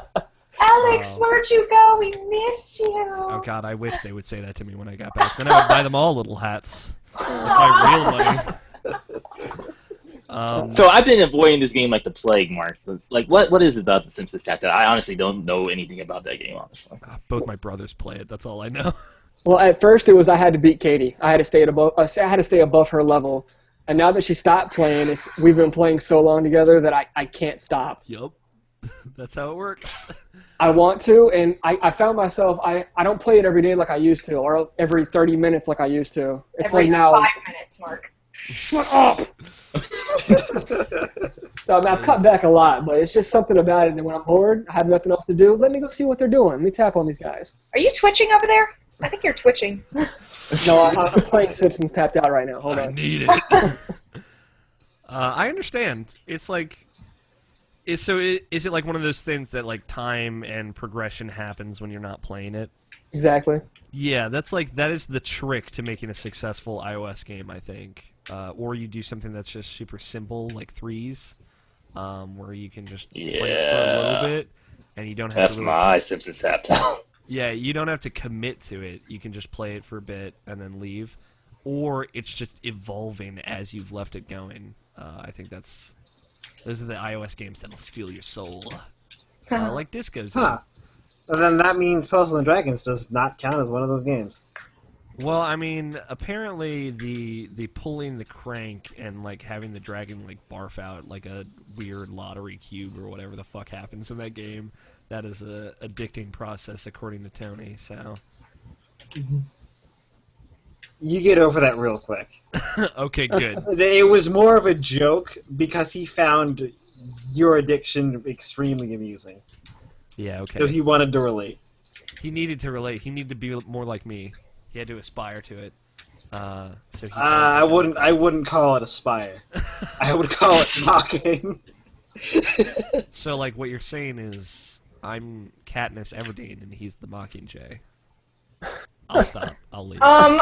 Alex, where'd you go? We miss you. Oh God, I wish they would say that to me when I got back. Then I would buy them all little hats with my real money. So I've been avoiding this game like the plague, Mark. But, like, what is it about the Simpsons Tapped Out? I honestly don't know anything about that game, honestly. Both my brothers play it. That's all I know. Well, at first it was I had to beat Katie. I had to stay above her level. And now that she stopped playing, we've been playing so long together that I can't stop. Yup. That's how it works. I want to, and I found myself, I don't play it every day like I used to, or every 30 minutes like I used to. It's Every like now... 5 minutes, Mark. Shut up! So I mean, I've cut back a lot, but it's just something about it. And when I'm bored, I have nothing else to do, let me go see what they're doing. Let me tap on these guys. Are you twitching over there? I think you're twitching. No, I'm playing Simpsons Tapped Out right now. Hold I on. need it. I understand. It's like... Is it like one of those things that like time and progression happens when you're not playing it? Exactly. Yeah, that is the trick to making a successful iOS game, I think. Or you do something that's just super simple, like Threes, where you can just play it for a little bit, and you don't have That's to. Really, my Simpsons Tapped Out. yeah, you don't have to commit to it. You can just play it for a bit and then leave, or it's just evolving as you've left it going. I think those are the iOS games that'll steal your soul, like Disco Zoo. Huh. Well, then that means Puzzle and Dragons does not count as one of those games. Well, I mean, apparently the pulling the crank and like having the dragon like barf out like a weird lottery cube or whatever the fuck happens in that game, that is a addicting process according to Tony. So You get over that real quick. okay, good. It was more of a joke because he found your addiction extremely amusing. Yeah, okay. So he wanted to relate. He needed to relate. He needed to be more like me. He had to aspire to it. So he I wouldn't call it aspire. I would call it mocking. So like what you're saying is I'm Katniss Everdeen and he's the Mockingjay. I'll stop. I'll leave. Not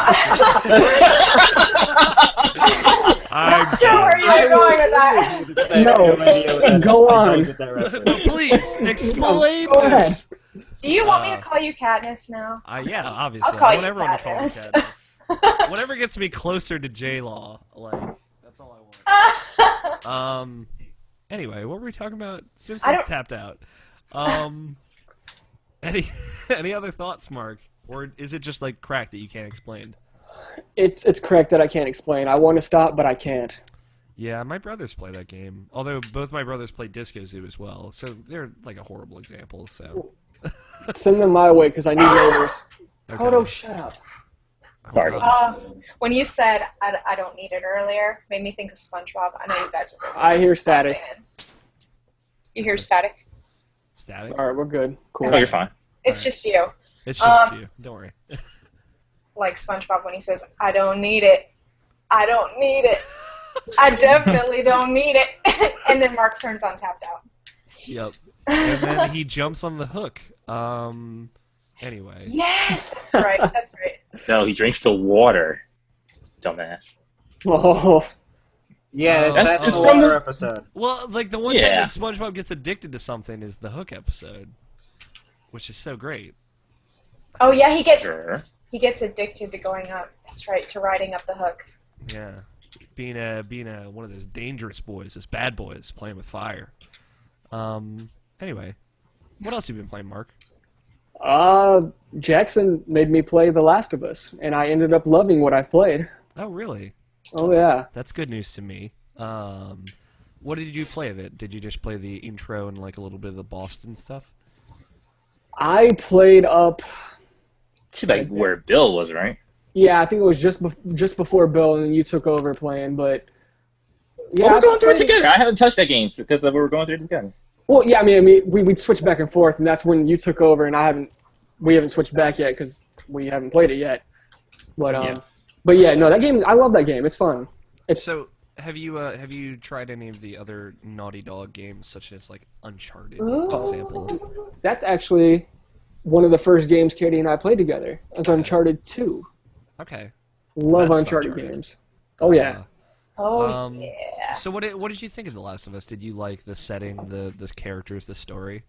sure where you're going with that. No, go on. No, please explain Go ahead. this. Do you want me to call you Katniss now? Yeah, obviously. I'll call I you want everyone to call me Katniss. Katniss. Whatever gets me closer to J-Law, like that's all I want. Anyway, what were we talking about? Simpsons Tapped Out. Any other thoughts, Mark? Or is it just like crack that you can't explain? It's correct that I can't explain. I want to stop, but I can't. Yeah, my brothers play that game. Although both my brothers play Disco Zoo as well, so they're like a horrible example. So Send them my way because I need yours. okay. Hodo, shut up. Sorry. When you said I don't need it earlier, made me think of SpongeBob. I know you guys are big I hear static. fans. You hear static? Static. All right, we're good. Cool. Oh, you're fine. It's just you. It's just you. Don't worry. Like SpongeBob when he says, I don't need it. I don't need it. I definitely don't need it. And then Mark turns on Tapped Out. Yep. And then he jumps on the hook. Anyway. Yes, that's right. That's right. No, he drinks the water. Dumbass. Oh, Yeah, that's oh. the water episode. Well, like the one time Yeah. that SpongeBob gets addicted to something is the hook episode, which is so great. Oh yeah, he gets addicted to going up. That's right, to riding up the hook. Yeah, being one of those dangerous boys, those bad boys playing with fire. Anyway, what else have you been playing, Mark? Jackson made me play The Last of Us, and I ended up loving what I played. Oh, really? Oh, yeah. That's good news to me. What did you play of it? Did you just play the intro and like a little bit of the Boston stuff? I played up. To like where Bill was, right? Yeah, I think it was just before Bill, and then you took over playing. But yeah, Well, we're going through it played- together. I haven't touched that game because we were going through it together. Well, yeah, I mean, we'd switch back and forth, and that's when you took over, and we haven't switched back yet because we haven't played it yet. But but yeah, no, that game, I love that game. It's fun. It's So, have you tried any of the other Naughty Dog games, such as like Uncharted, Oh. for example? That's actually one of the first games Katie and I played together. It's Uncharted 2. Okay. Love Best Uncharted Uncharted. games. Oh yeah. Oh Um, yeah. So what did you think of The Last of Us? Did you like the setting, the characters, the story?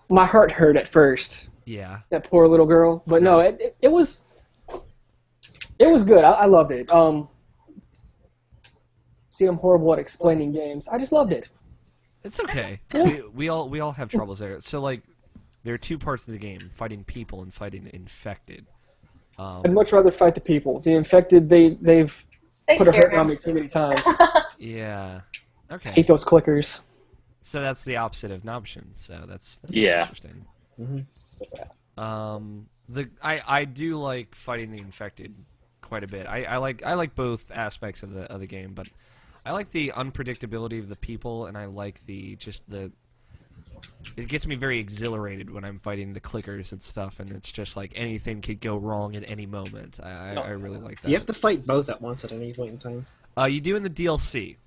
My heart hurt at first. Yeah. That poor little girl. But no, it was good. I loved it. See, I'm horrible at explaining games. I just loved it. It's okay. Yeah. We all have troubles there. So like, there are two parts of the game: fighting people and fighting infected. I'd much rather fight the people. The infected, they've They put a scare hurt on me. me too many times. Yeah. Okay. Hate those clickers. So that's the opposite of Nobtion. So that's Yeah. interesting. Mhm. I do like fighting the infected quite a bit. I like both aspects of the game, but I like the unpredictability of the people, and I like it gets me very exhilarated when I'm fighting the clickers and stuff, and it's just like anything could go wrong at any moment. I really like that. You have to fight both at once at any point in time. You do in the DLC,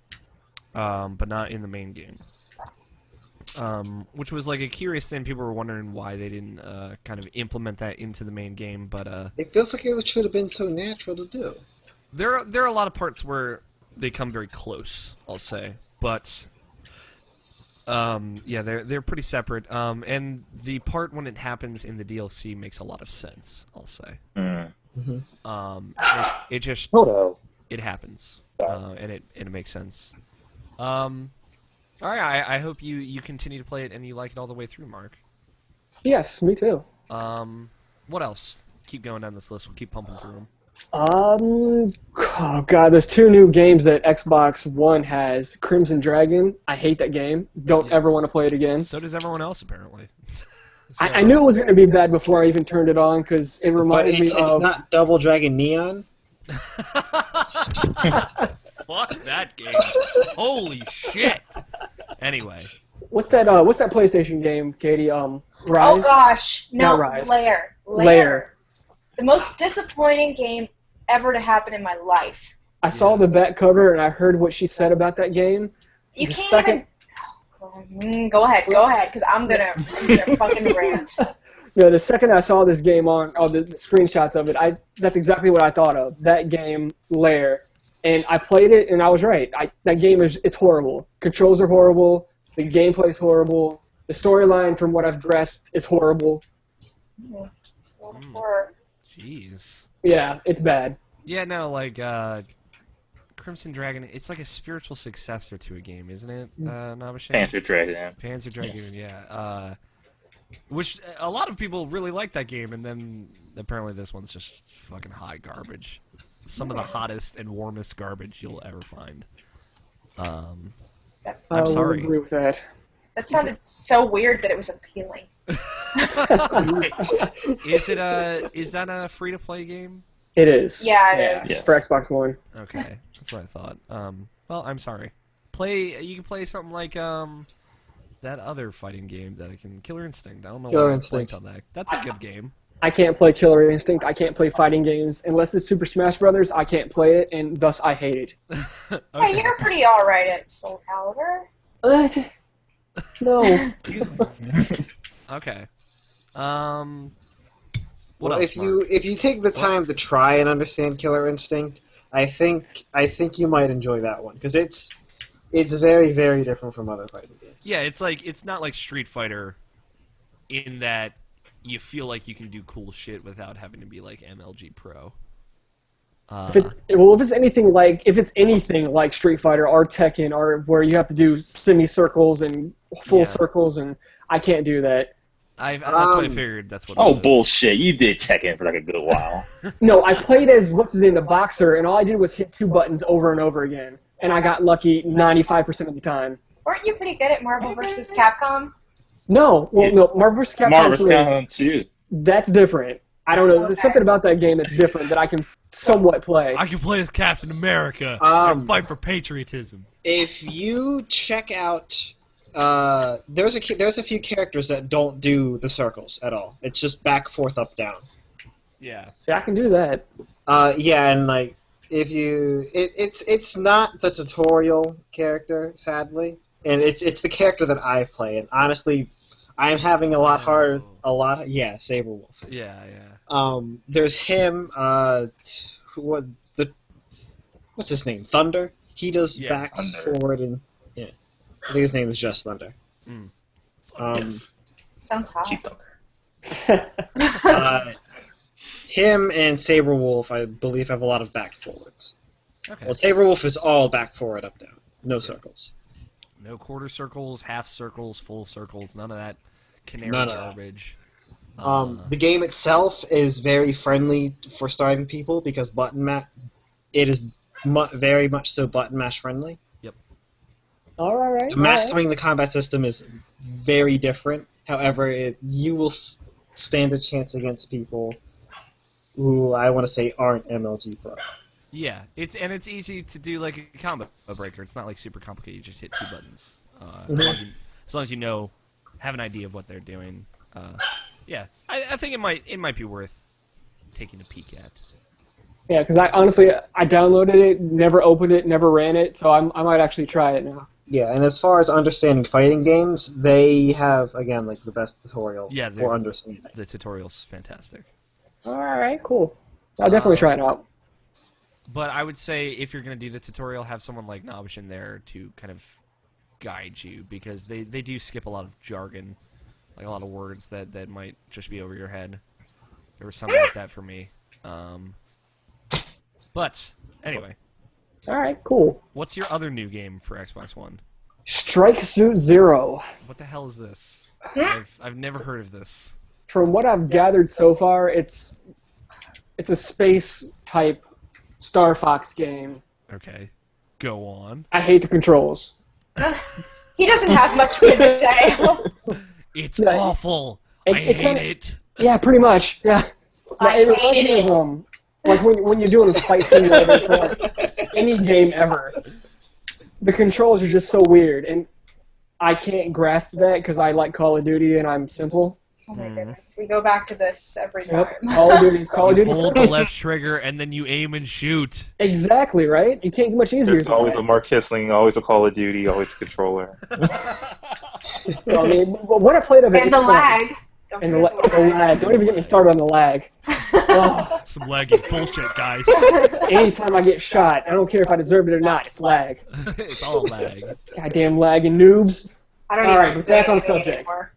but not in the main game. Which was like a curious thing. People were wondering why they didn't kind of implement that into the main game, but It feels like it should have been so natural to do. there are a lot of parts where they come very close, I'll say, but yeah, they're pretty separate. And the part when it happens in the DLC makes a lot of sense, I'll say. It just it happens, and it makes sense. All right, I hope you continue to play it and you like it all the way through, Mark. Yes, me too. What else? Keep going down this list. We'll keep pumping through them. Oh god, there's two new games that Xbox One has. Crimson Dragon. I hate that game. Don't ever want to play it again. So does everyone else, apparently. I knew it was going to be bad before I even turned it on because it But reminded me it's of. not Double Dragon Neon. Fuck that game. Holy shit. Anyway. What's that PlayStation game, Katie? Rise? Oh gosh, no, Not Rise. Lair. The most disappointing game ever to happen in my life. I saw the back cover and I heard what she said about that game. You The can't second- even. Go ahead, because I'm gonna fucking rant. No, the second I saw this game on the screenshots of it, that's exactly what I thought of. That game, Lair. And I played it and I was right. That game it's horrible. Controls are horrible. The gameplay is horrible. The storyline, from what I've grasped, is horrible. It's a lot of horror. Jeez. Yeah, it's bad. Yeah, no, like, Crimson Dragon, it's like a spiritual successor to a game, isn't it, Nabashin? Panzer Dragon. Panzer Dragoon, yeah. Which, a lot of people really like that game, and then apparently this one's just fucking hot garbage. Some of the hottest and warmest garbage you'll ever find. I'm I sorry. would agree with that. That sounded so weird that it was appealing. Is that a free-to-play game? It is. Yeah, it is. It's for Xbox One. Okay, that's what I thought. Well, I'm sorry. You can play something like that other fighting game that I can, Killer Instinct. I don't know Killer why I Instinct. blanked on that. That's a good game. I can't play Killer Instinct. I can't play fighting games unless it's Super Smash Brothers. I can't play it, and thus I hate it. Hey, Okay. you're pretty alright at Soul Calibur. No. Okay. What Well, else, Mark? if you take the time to try and understand Killer Instinct, I think you might enjoy that one because it's very, very different from other fighting games. Yeah, it's not like Street Fighter in that you feel like you can do cool shit without having to be like MLG Pro. If it's anything like Street Fighter or Tekken, or where you have to do semicircles and full Yeah. circles, and I can't do that. That's what I figured. That's what. Oh, it was. bullshit. You did Tekken for like a good while. No, I played as the boxer, and all I did was hit two buttons over and over again. and I got lucky 95% of the time. Weren't you pretty good at Marvel vs. Capcom? No, no, Marvel vs. Capcom Marvel's 3, Capcom 2. that's different. I don't know. There's something about that game that's different that I can somewhat play. I can play as Captain America and fight for patriotism. If you check out, there's a few characters that don't do the circles at all. It's just back, forth, up, down. Yeah. See, I can do that. Yeah, and like if you, it's not the tutorial character, sadly, and it's the character that I play. And honestly, I'm having a lot harder. Yeah, Saberwolf. Yeah, yeah. There's him. What's his name? Thunder. He does back, Thunder. forward, and yeah. I think his name is just Thunder. Sounds hot. Keep Thunder. Him and Saberwolf, I believe, have a lot of back forwards. Okay. Well, Saberwolf is all back, forward, up, down. No circles. No quarter circles, half circles, full circles, none of that canary None of that. garbage. The game itself is very friendly for starting people because it is very much so button mash friendly. All right. Mastering the combat system is very different. However, you will stand a chance against people who I want to say aren't MLG pro. Yeah, it's easy to do like a combo breaker. It's not like super complicated. You just hit 2 buttons. As long as you have an idea of what they're doing. Yeah, I think it might be worth taking a peek at. Yeah, because I downloaded it, never opened it, never ran it, so I might actually try it now. Yeah, and as far as understanding fighting games, they have, again, like the best tutorial for understanding. The tutorial's fantastic. All right, cool. I'll definitely try it out. But I would say if you're going to do the tutorial, have someone like Nobish in there to kind of guide you, because they do skip a lot of jargon, like a lot of words that might just be over your head. There was something like that for me. But, anyway. All right, cool. What's your other new game for Xbox One? Strike Suit Zero. What the hell is this? I've never heard of this. From what I've gathered so far, it's a space-type Star Fox game. Okay. Go on. I hate the controls. He doesn't have much good to say. It's awful. I hate it. Yeah, pretty much. Yeah. I It hated reminds me of, like when you're doing a fight simulator for like any game ever. The controls are just so weird, and I can't grasp that because I like Call of Duty and I'm simple. Oh my goodness. We go back to this every time. Yep. Call of Duty. You hold the left trigger and then you aim and shoot. Exactly, right? You can't get much easier. There's always a Mark Kissling, always a Call of Duty, always a controller. So, I mean, what I played of it, And the lag. And the lag. Don't even get me started on the lag. Oh, Some laggy bullshit, guys. anytime I get shot, I don't care if I deserve it or not, it's lag. It's all lag. Goddamn lagging noobs. I don't All even right, but say back on anything subject. anymore.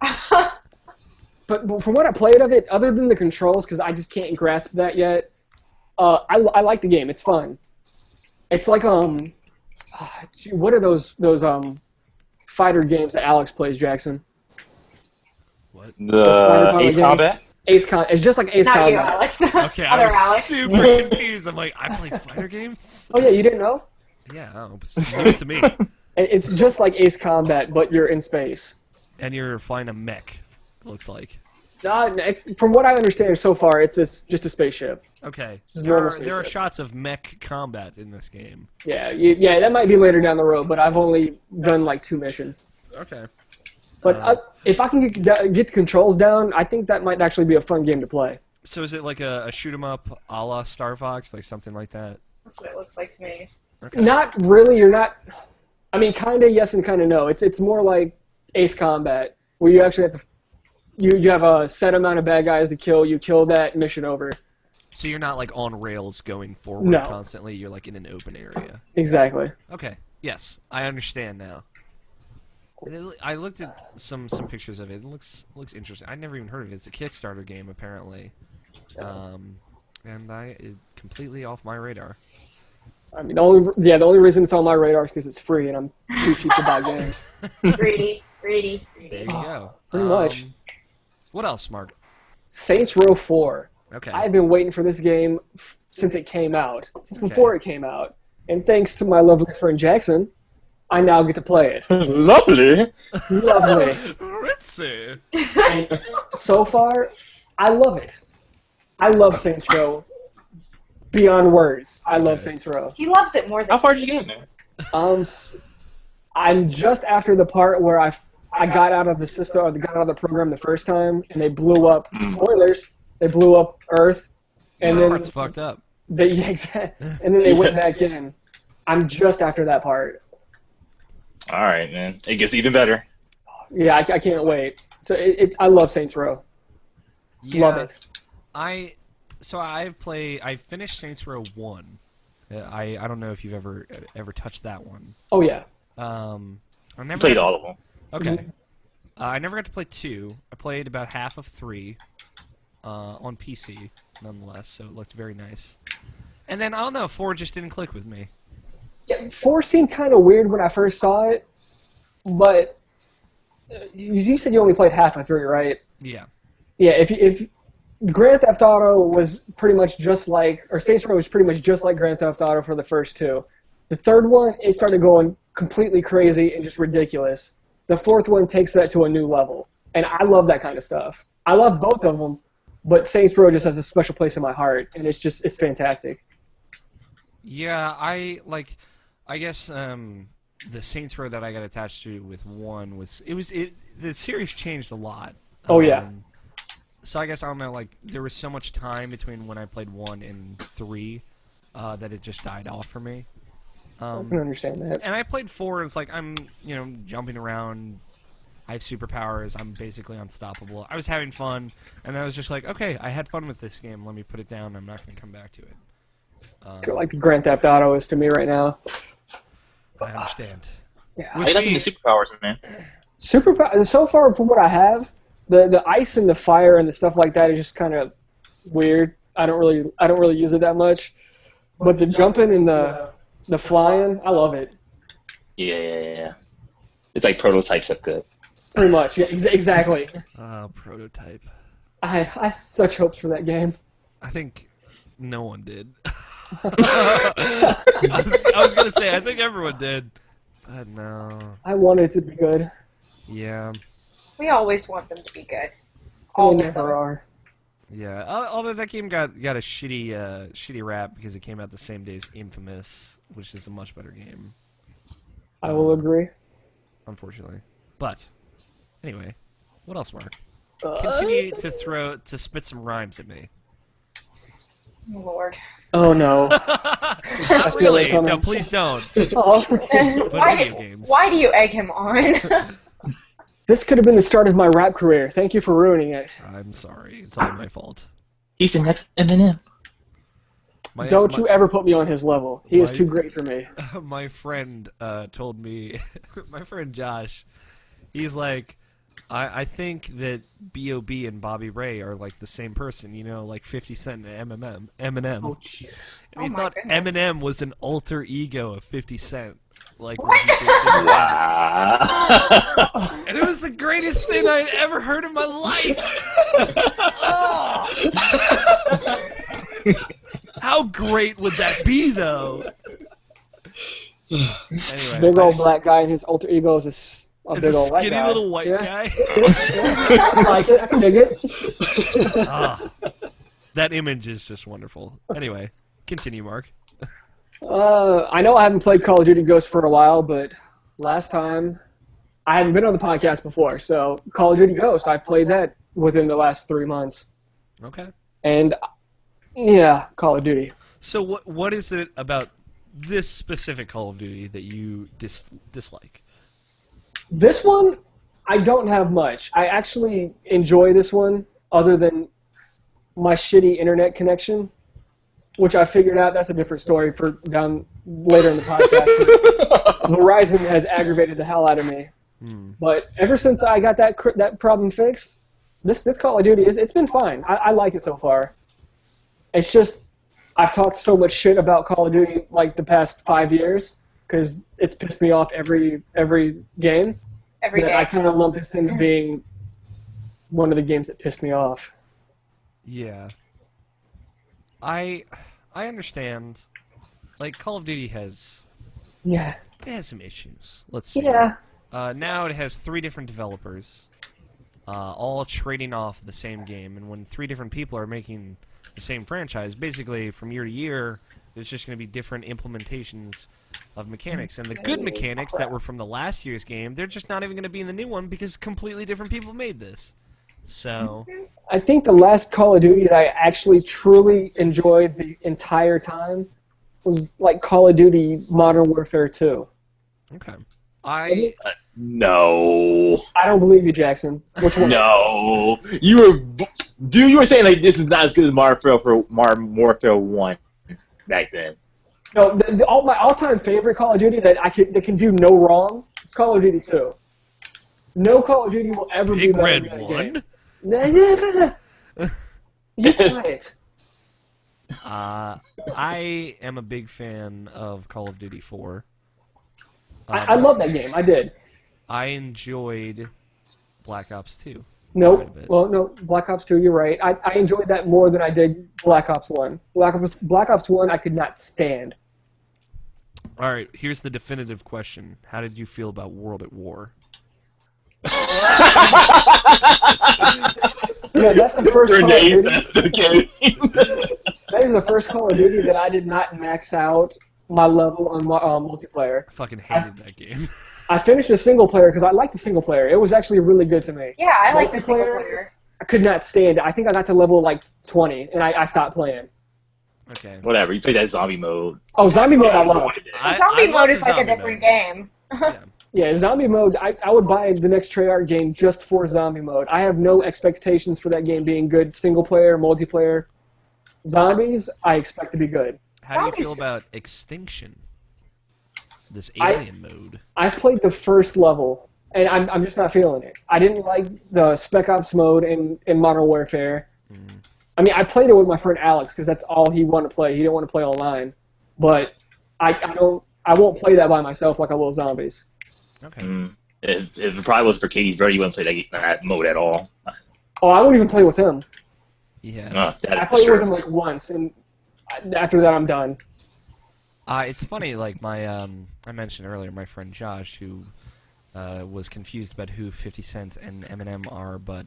But from what I played of it, other than the controls, because I just can't grasp that yet, I like the game. It's fun. It's like what are those fighter games that Alex plays, Jackson? What? The Ace Combat? It's just like Ace Not Combat. you, Alex. Okay, I Other was Alex. super confused. I'm like, I play fighter games? Oh yeah, you didn't know? Yeah, I don't know. It's news to me. It's just like Ace Combat, but you're in space. And you're flying a mech, it looks like. From what I understand so far, it's just a spaceship. Okay. Just There normal are spaceship. shots of mech combat in this game. Yeah, that might be later down the road, but I've only done like 2 missions. Okay. But if I can get the controls down, I think that might actually be a fun game to play. So is it like a shoot 'em up a la Star Fox, like something like that? That's what it looks like to me. Okay. Not really. You're not. I mean, kind of yes and kind of no. It's more like Ace Combat, where you actually have to. You have a set amount of bad guys to kill. You kill that, mission over. So you're not like on rails going forward No. constantly. You're like in an open area. Exactly. Okay. Yes, I understand now. I looked at some pictures of it. It looks interesting. I never even heard of it. It's a Kickstarter game apparently, and it's completely off my radar. I mean, the only reason it's on my radar is because it's free and I'm too cheap to buy games. Greedy. There you go. Pretty much. What else, Mark? Saints Row 4. Okay. I've been waiting for this game since it came out. Since before it came out. And thanks to my lovely friend Jackson, I now get to play it. Lovely. Lovely. Ritzy. And so far, I love it. I love Saints Row. Beyond words, I love Saints Row. He loves it more than How far did you get, man? I'm just after the part where I got out of the system, or got out of the program the first time, and they blew up. Spoilers. They blew up Earth, and That then part's fucked up. and then they went back in. I'm just after that part. All right, man. It gets even better. Yeah, I can't wait. So I love Saints Row. Yeah, Love it. I finished Saints Row 1. I don't know if you've ever touched that one. Oh yeah. I never Played all of them. Okay. I never got to play 2. I played about half of 3 on PC, nonetheless, so it looked very nice. And then, I don't know, 4 just didn't click with me. Yeah, 4 seemed kind of weird when I first saw it, but you said you only played half of 3, right? Yeah. Yeah, if Grand Theft Auto was pretty much just like, or Saints Row was pretty much just like Grand Theft Auto for the first 2. The third one, it started going completely crazy and just ridiculous. The fourth one takes that to a new level, and I love that kind of stuff. I love both of them, but Saints Row just has a special place in my heart, and it's fantastic. Yeah, I guess the Saints Row that I got attached to with 1 was the series changed a lot. Oh yeah. So I guess I don't know, like there was so much time between when I played 1 and 3 that it just died off for me. I can understand that. And I played 4, and it's like I'm, jumping around. I have superpowers. I'm basically unstoppable. I was having fun, and I was just like, okay, I had fun with this game. Let me put it down. I'm not going to come back to it. Like the Grand Theft Auto is to me right now. I understand. Yeah. I like the superpowers, man. So far from what I have, the ice and the fire and the stuff like that is just kind of weird. I don't really use it that much. But the jumping and the flying, I love it. Yeah. It's like prototypes up good. Pretty much, yeah, exactly. Prototype. I have such hopes for that game. I think no one did. I was going to say, I think everyone did. But no. I want it to be good. Yeah. We always want them to be good. They never are. Yeah, although that game got a shitty rap because it came out the same day as Infamous, which is a much better game. I will agree. Unfortunately. But, anyway, what else, Mark? Continue to spit some rhymes at me. Lord. Oh no. Not really. No, please don't. Oh. Video games. Why do you egg him on? This could have been the start of my rap career. Thank you for ruining it. I'm sorry. It's all my fault. He's the next Eminem. Don't you ever put me on his level. He is too great for me. My friend told me, my friend Josh, he's like, I think that B.O.B. and Bobby Ray are like the same person, like 50 Cent and Eminem. Oh, Jesus. And he my thought goodness. Eminem was an alter ego of 50 Cent. Like, Wow. and it was the greatest thing I'd ever heard in my life. Oh. How great would that be, though? Anyway, Big old black guy and his alter ego is a big old white skinny guy. little white Yeah. guy. I like it. I can dig it. That image is just wonderful. Anyway, continue, Mark. I know I haven't played Call of Duty Ghosts for a while, but last time I haven't been on the podcast before, so Call of Duty Ghosts, I played that within the last 3 months. Okay. And yeah, Call of Duty. So what is it about this specific Call of Duty that you dislike? This one, I don't have much. I actually enjoy this one, other than my shitty internet connection, which I figured out that's a different story for down later in the podcast. Verizon has aggravated the hell out of me. But ever since I got that problem fixed, this Call of Duty it's been fine. I like it so far. It's just I've talked so much shit about Call of Duty like the past 5 years because it's pissed me off every game. Every that day. I kind of lump this into being one of the games that pissed me off. Yeah. I understand. like Call of Duty has Yeah. it has some issues. Let's see. Yeah. Now it has 3 different developers, all trading off the same game, and when 3 different people are making the same franchise, basically from year to year, there's just going to be different implementations of mechanics, and the good mechanics that were from the last year's game, they're just not even going to be in the new one because completely different people made this. So I think the last Call of Duty that I actually truly enjoyed the entire time was like Call of Duty Modern Warfare 2. okay, No. I don't believe you, Jackson. Which one? No. You were saying like this is not as good as Modern Warfare 1 back then. No, my all-time favorite Call of Duty that can do no wrong is Call of Duty 2. No Call of Duty will ever be Big better Red than that one. game. You quiet. I am a big fan of Call of Duty 4. I love that game. I did. I enjoyed Black Ops 2. Nope. quite a bit. Well, no, Black Ops 2, you're right. I enjoyed that more than I did Black Ops 1. Black Ops 1 I could not stand. All right, here's the definitive question. How did you feel about World at War? Yeah, that's the first Call of Grenade, Duty. that's the game. That is the first Call of Duty that I did not max out my level on multiplayer. I fucking hated that game. I finished the single player because I liked the single player. It was actually really good to me. Yeah, I like the single player. I could not stand it. I think I got to level like 20 and I stopped playing. Okay. Whatever, you play that zombie mode. Oh, zombie mode I love. Zombie love mode the is like a zombie different mode. game. Yeah. Yeah, zombie mode, I would buy the next Treyarch game just for zombie mode. I have no expectations for that game being good single player, multiplayer. Zombies, I expect to be good. How do you feel Zombies. about Extinction? This alien mode. I played the first level, and I'm just not feeling it. I didn't like the Spec Ops mode in Modern Warfare. I mean, I played it with my friend Alex because that's all he wanted to play. He didn't want to play online, but I won't play that by myself like I will zombies. Okay. If it probably was for Katie's birthday, you wouldn't play that mode at all. Oh, I wouldn't even play with him. Yeah. I played with him like once, and after that I'm done. It's funny, like I mentioned earlier, my friend Josh, who was confused about who 50 Cent and Eminem are, but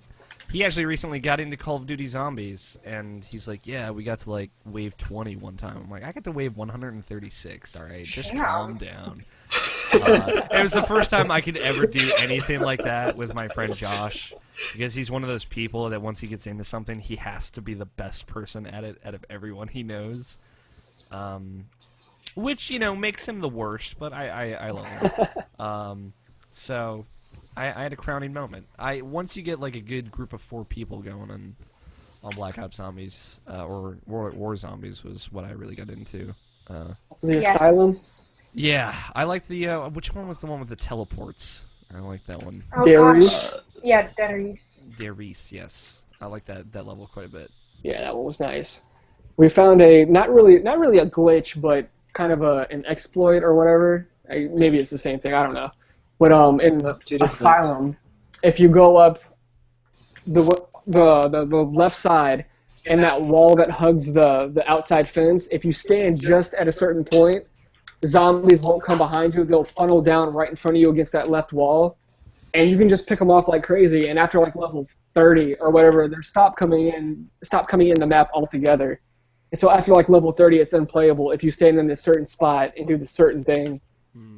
he actually recently got into Call of Duty Zombies, and he's like, yeah, we got to like wave 20 one time. I'm like, I got to wave 136, alright? Just calm down. It was the first time I could ever do anything like that with my friend Josh, because he's one of those people that once he gets into something, he has to be the best person at it out of everyone he knows. Which, makes him the worst, but I love him. So, I had a crowning moment. Once you get like a good group of 4 people going on Black Ops Zombies, or War Zombies was what I really got into. The Asylum? Yeah, I liked the, which one was the one with the teleports? I like that one. Oh, Darius? gosh. Yeah, Darius. Darius, yes. I like that level quite a bit. Yeah, that one was nice. We found not really a glitch, but kind of an exploit or whatever. Maybe it's the same thing. I don't know. But in Asylum, if you go up the left side and that wall that hugs the outside fence, if you stand just at a certain point, zombies won't come behind you. They'll funnel down right in front of you against that left wall, and you can just pick them off like crazy. And after like level 30 or whatever, they stop coming in the map altogether. And so after like level 30, it's unplayable if you stand in this certain spot and do this certain thing.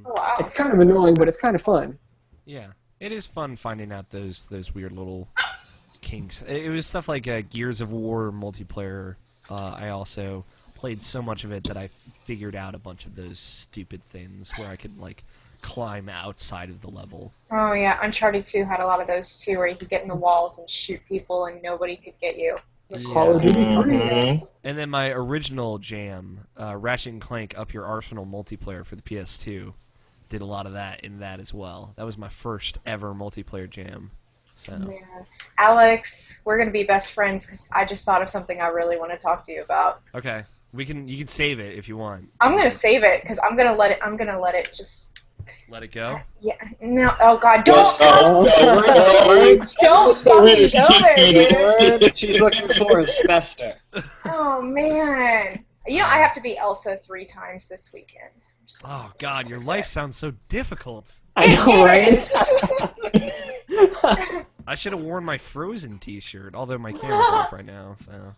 Oh, wow. It's kind of annoying, but it's kind of fun. Yeah, it is fun finding out those weird little kinks. It was stuff like Gears of War multiplayer. I also played so much of it that I figured out a bunch of those stupid things where I could like climb outside of the level. Oh, yeah. Uncharted 2 had a lot of those, too, where you could get in the walls and shoot people and nobody could get you. Call of Duty 3. Mhm. And then my original jam, Ratchet and Clank Up Your Arsenal multiplayer for the PS2, did a lot of that in that as well. That was my first ever multiplayer jam. So. Man. Alex, we're going to be best friends because I just thought of something I really want to talk to you about. Okay, you can save it if you want. I'm going to save it because I'm going to let it just... Let it go. Yeah, no, oh God, don't fucking go there, dude. What she's looking for is Fester. Oh, man. I have to beat Elsa 3 times this weekend. Oh God, your life sounds so difficult. I know, right? I should have worn my Frozen T-shirt, although my camera's off right now. So,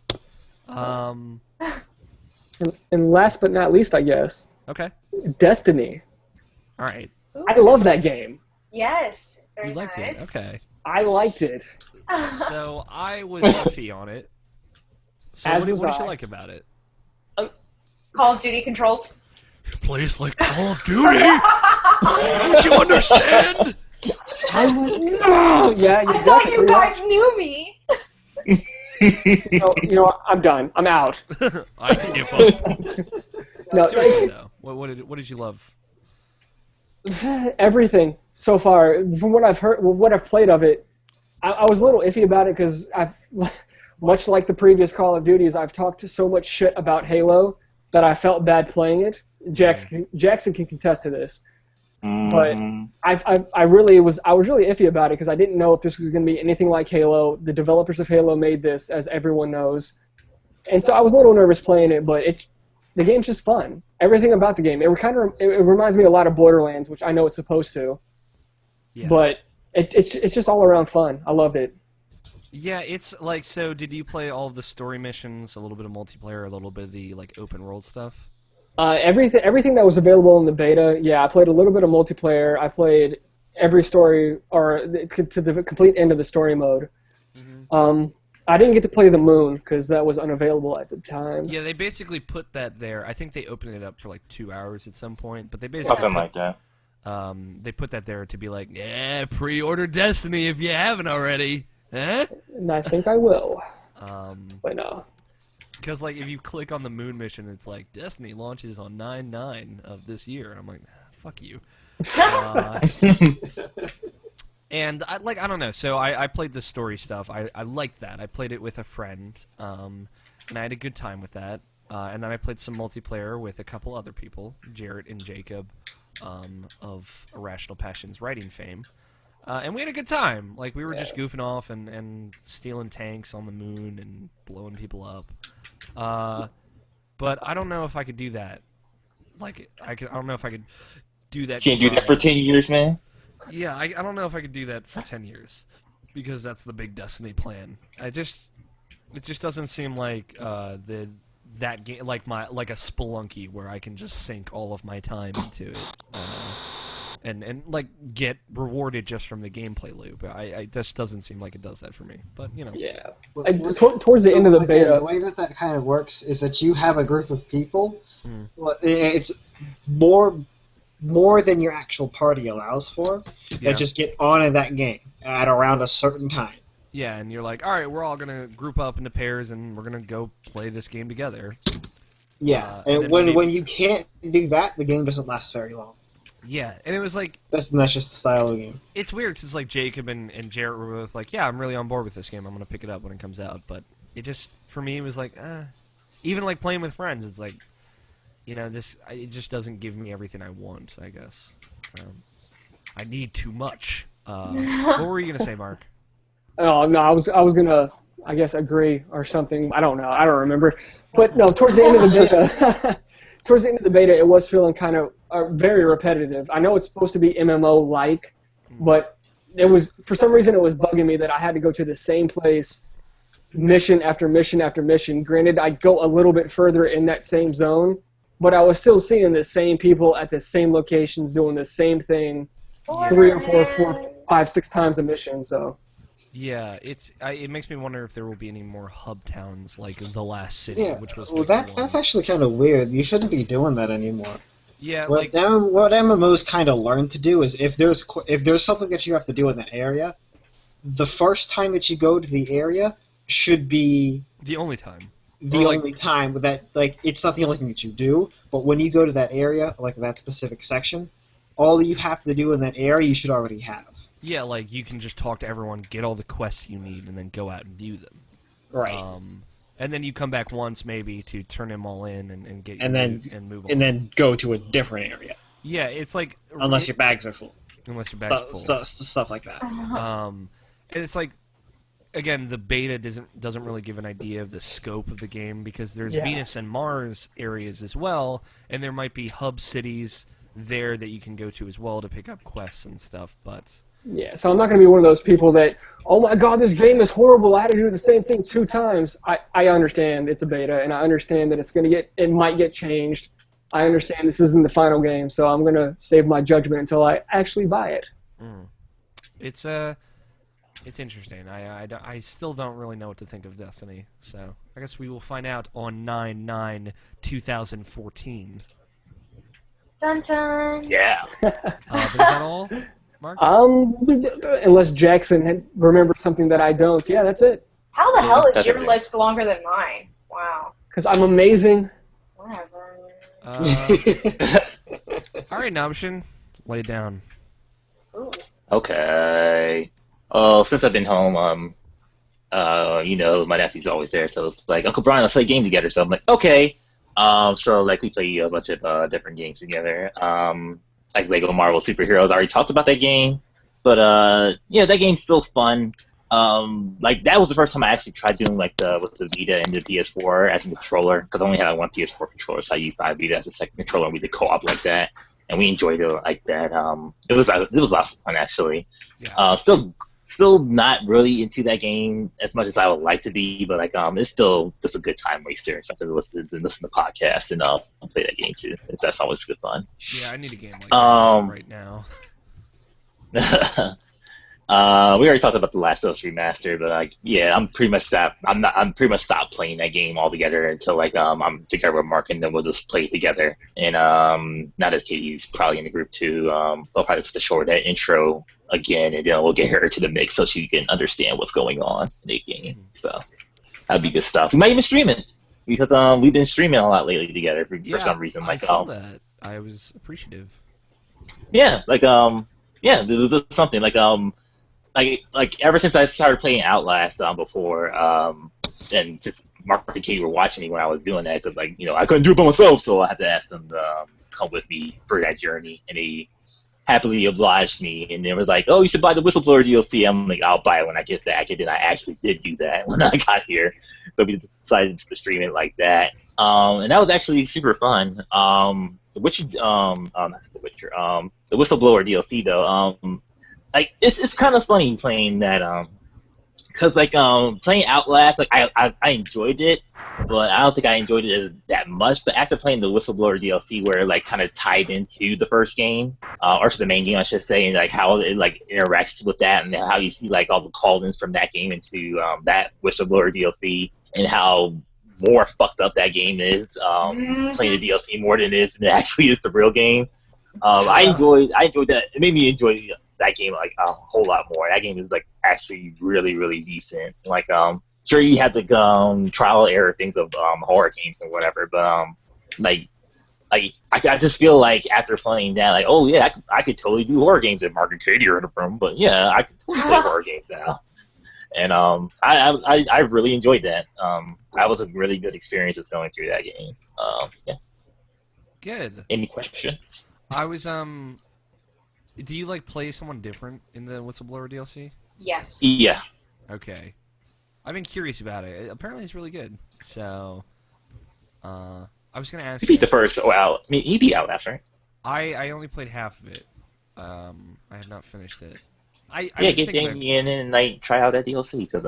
and last but not least, I guess, okay, Destiny. all right. I love that game. Yes, very You liked nice. it, okay. I liked it. So I was iffy on it. So As what did was you I. like about it? Call of Duty controls. It plays like Call of Duty. Don't you understand? No! Yeah, I thought you guys knew me. You know, I'm done. I'm out. I give up. No, Seriously though, what did you love? everything so far. From what I've heard, what I've played of it, I was a little iffy about it because I've, much like the previous Call of Duties, I've talked so much shit about Halo that I felt bad playing it. Jackson can contest to this. But I was really iffy about it because I didn't know if this was going to be anything like Halo. The developers of Halo made this, as everyone knows, and so I was a little nervous playing it. But the game's just fun. Everything about the game, it reminds me a lot of Borderlands, which I know it's supposed to. Yeah. But it's just all around fun. I loved it. Yeah, it's like, so did you play all of the story missions, a little bit of multiplayer, a little bit of the like open world stuff? Everything that was available in the beta, yeah, I played a little bit of multiplayer. I played every story, or to the complete end of the story mode. Mm-hmm. I didn't get to play the moon because that was unavailable at the time. Yeah, they basically put that there. I think they opened it up for like 2 hours at some point, but they basically Something like that. They put that there to be like, yeah, pre-order Destiny if you haven't already. Huh? And I think I will. But no. Because, like, if you click on the moon mission, it's like, Destiny launches on 9/9 of this year. And I'm like, fuck you. And, I don't know. So I played the story stuff. I liked that. I played it with a friend. And I had a good time with that. And then I played some multiplayer with a couple other people, Jarrett and Jacob, of Irrational Passions writing fame. And we had a good time. Like, we were just goofing off and stealing tanks on the moon and blowing people up. But I don't know if I could do that. Like, I don't know if I could do that. Can't do that for 10 years, man. Yeah, I don't know if I could do that for 10 years. Because that's the big Destiny plan. It just doesn't seem like that game, like a Spelunky where I can just sink all of my time into it. And like get rewarded just from the gameplay loop. It just doesn't seem like it does that for me. But you know. Yeah. Towards the end of the beta, the way that kind of works is that you have a group of people. Well, it's more than your actual party allows for. That just get on in that game at around a certain time. Yeah, and you're like, all right, we're all gonna group up into pairs and we're gonna go play this game together. Yeah, and when you can't do that, the game doesn't last very long. Yeah, and it was like... That's just the style of the game. It's weird, because like Jacob and Jarrett were both like, yeah, I'm really on board with this game, I'm going to pick it up when it comes out, but it just, for me, it was like, even like playing with friends, it's like, you know, it just doesn't give me everything I want, I guess. I need too much. What were you going to say, Mark? Oh, no, I was going to, I guess, agree or something. I don't know. I don't remember. But no, towards the end of the beta... Towards the end of the beta, it was feeling kind of very repetitive. I know it's supposed to be MMO-like, but it was, for some reason, it was bugging me that I had to go to the same place mission after mission after mission. Granted, I'd go a little bit further in that same zone, but I was still seeing the same people at the same locations doing the same thing 3 or 4, 5, 6 times a mission, so... Yeah, it makes me wonder if there will be any more hub towns like The Last City, which was well, like that's actually kind of weird. You shouldn't be doing that anymore. Yeah, what MMOs kind of learn to do is if there's something that you have to do in that area, the first time that you go to the area should be the only time. The only time that it's not the only thing that you do, but when you go to that area, like that specific section, all you have to do in that area you should already have. Yeah, like, you can just talk to everyone, get all the quests you need, and then go out and do them. Right. And then you come back once, maybe, to turn them all in and get and move on. And then go to a different area. Yeah, it's like... Unless your bags are full. Unless your bags are full. Stuff like that. And it's like... again, the beta doesn't really give an idea of the scope of the game because there's Venus and Mars areas as well, and there might be hub cities there that you can go to as well to pick up quests and stuff. But yeah, so I'm not going to be one of those people that, oh my god, this game is horrible. I had to do the same thing 2 times. I understand it's a beta, and I understand that it might get changed. I understand this isn't the final game, so I'm going to save my judgment until I actually buy it. It's interesting. I still don't really know what to think of Destiny, so I guess we will find out on 9/9/2014. Dun dun. Yeah. But is that all, Mark? Unless Jackson remembers something that I don't. Yeah, that's it. How the hell is that's your okay. list longer than mine? Wow. Because I'm amazing. Whatever. All right, Nobshin, lay it down. Ooh. Okay. Since I've been home, my nephew's always there, so it's like, Uncle Brian, let's play a game together. So I'm like, okay. So like we play a bunch of different games together. Like Lego Marvel Superheroes. I already talked about that game, but that game's still fun. Like that was the first time I actually tried doing like with the Vita and the PS4 as a controller, because I only had one PS4 controller, so I used my Vita as a second controller, and we did co-op like that, and we enjoyed it like that. It was lots of fun actually. Yeah. Still not really into that game as much as I would like to be, but like it's still just a good time waster, something to listen to podcasts and play that game too. That's always good fun. Yeah, I need a game like that right now. We already talked about the Last of Us remaster, but like, yeah, I'm pretty much stopped playing that game altogether until like I'm together with Mark, and then we'll just play it together. And now that Katie's probably in the group too, I'll probably just show her that intro again, and then we'll get her to the mix so she can understand what's going on in the game. So that'd be good stuff. We might even stream it because we've been streaming a lot lately together for some reason. I saw that. I was appreciative. Yeah, like there's something like ever since I started playing Outlast before, and just Mark and Katie were watching me when I was doing that, because like I couldn't do it by myself, so I had to ask them to come with me for that journey, and they happily obliged me, and they were like, "Oh, you should buy the Whistleblower DLC." I'm like, "I'll buy it when I get back," and then I actually did do that when I got here, so we decided to stream it like that, and that was actually super fun. The Witcher, not the Witcher, the Whistleblower DLC though, like it's kind of funny playing that, because like playing Outlast, like I enjoyed it, but I don't think I enjoyed it that much. But after playing the Whistleblower DLC, where it like kind of tied into the first game, or to the main game, I should say, and like how it like interacts with that, and how you see like all the call-ins from that game into that Whistleblower DLC, and how more fucked up that game is, playing the DLC more than it actually is the real game. I enjoyed that. It made me enjoy that game like a whole lot more. That game is like actually really, really decent. Like sure, you have the trial and error things of horror games and whatever, but like I just feel like after playing that, like, oh yeah, I could totally do horror games if Mark and Katie are in the room. But yeah, I could totally play horror games now. And I really enjoyed that. That was a really good experience just going through that game. Yeah. Good. Any questions? I was do you like play someone different in the Whistleblower DLC? Yes. Yeah. Okay. I've been curious about it. Apparently it's really good. So I was gonna ask You beat the first you beat Outlast, right? I only played half of it. I have not finished it. Get Damien in and like try out that DLC, because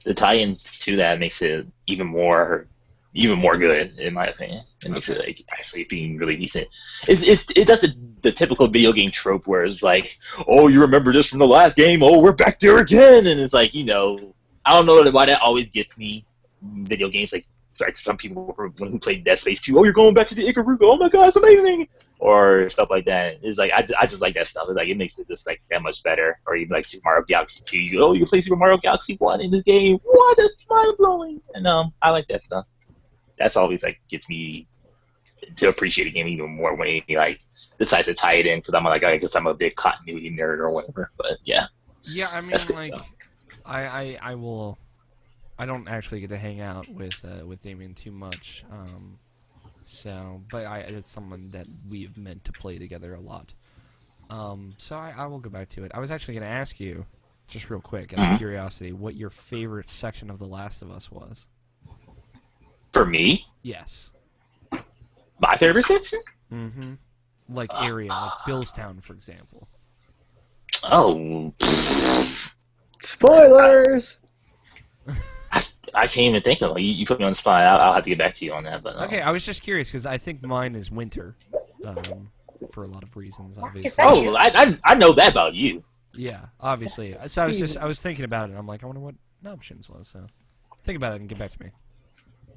the tie-ins to that makes it even more good in my opinion. It makes it like actually being really decent. It does the typical video game trope where it's like, oh, you remember this from the last game? Oh, we're back there again, and it's like, I don't know why that always gets me. Video games like some people who played Dead Space 2, oh, you're going back to the Ikaruga, oh my god, it's amazing, or stuff like that. It's like I just like that stuff. It's like it makes it just like that much better. Or even like Super Mario Galaxy 2, you can play Super Mario Galaxy 1 in this game. What? That's mind blowing. And I like that stuff. That's always like gets me to appreciate a game even more when he like decides to tie it in, because I'm like, I guess I'm a big continuity nerd or whatever. But yeah. Yeah, I mean, like, I will. I don't actually get to hang out with Damien too much, but it's someone that we've meant to play together a lot. So I will go back to it. I was actually going to ask you, just real quick, out of curiosity, what your favorite section of The Last of Us was. For me, Yes. my favorite section. Mm-hmm. Like area, like Billstown, for example. Oh, Spoilers. I can't even think of it. You put me on the spot. I'll have to get back to you on that. But Okay, I was just curious because I think mine is winter, for a lot of reasons, Is obviously. that Oh, I know that about you. Yeah, obviously. So I was thinking about it. And I'm like, I wonder what options was. So think about it and get back to me.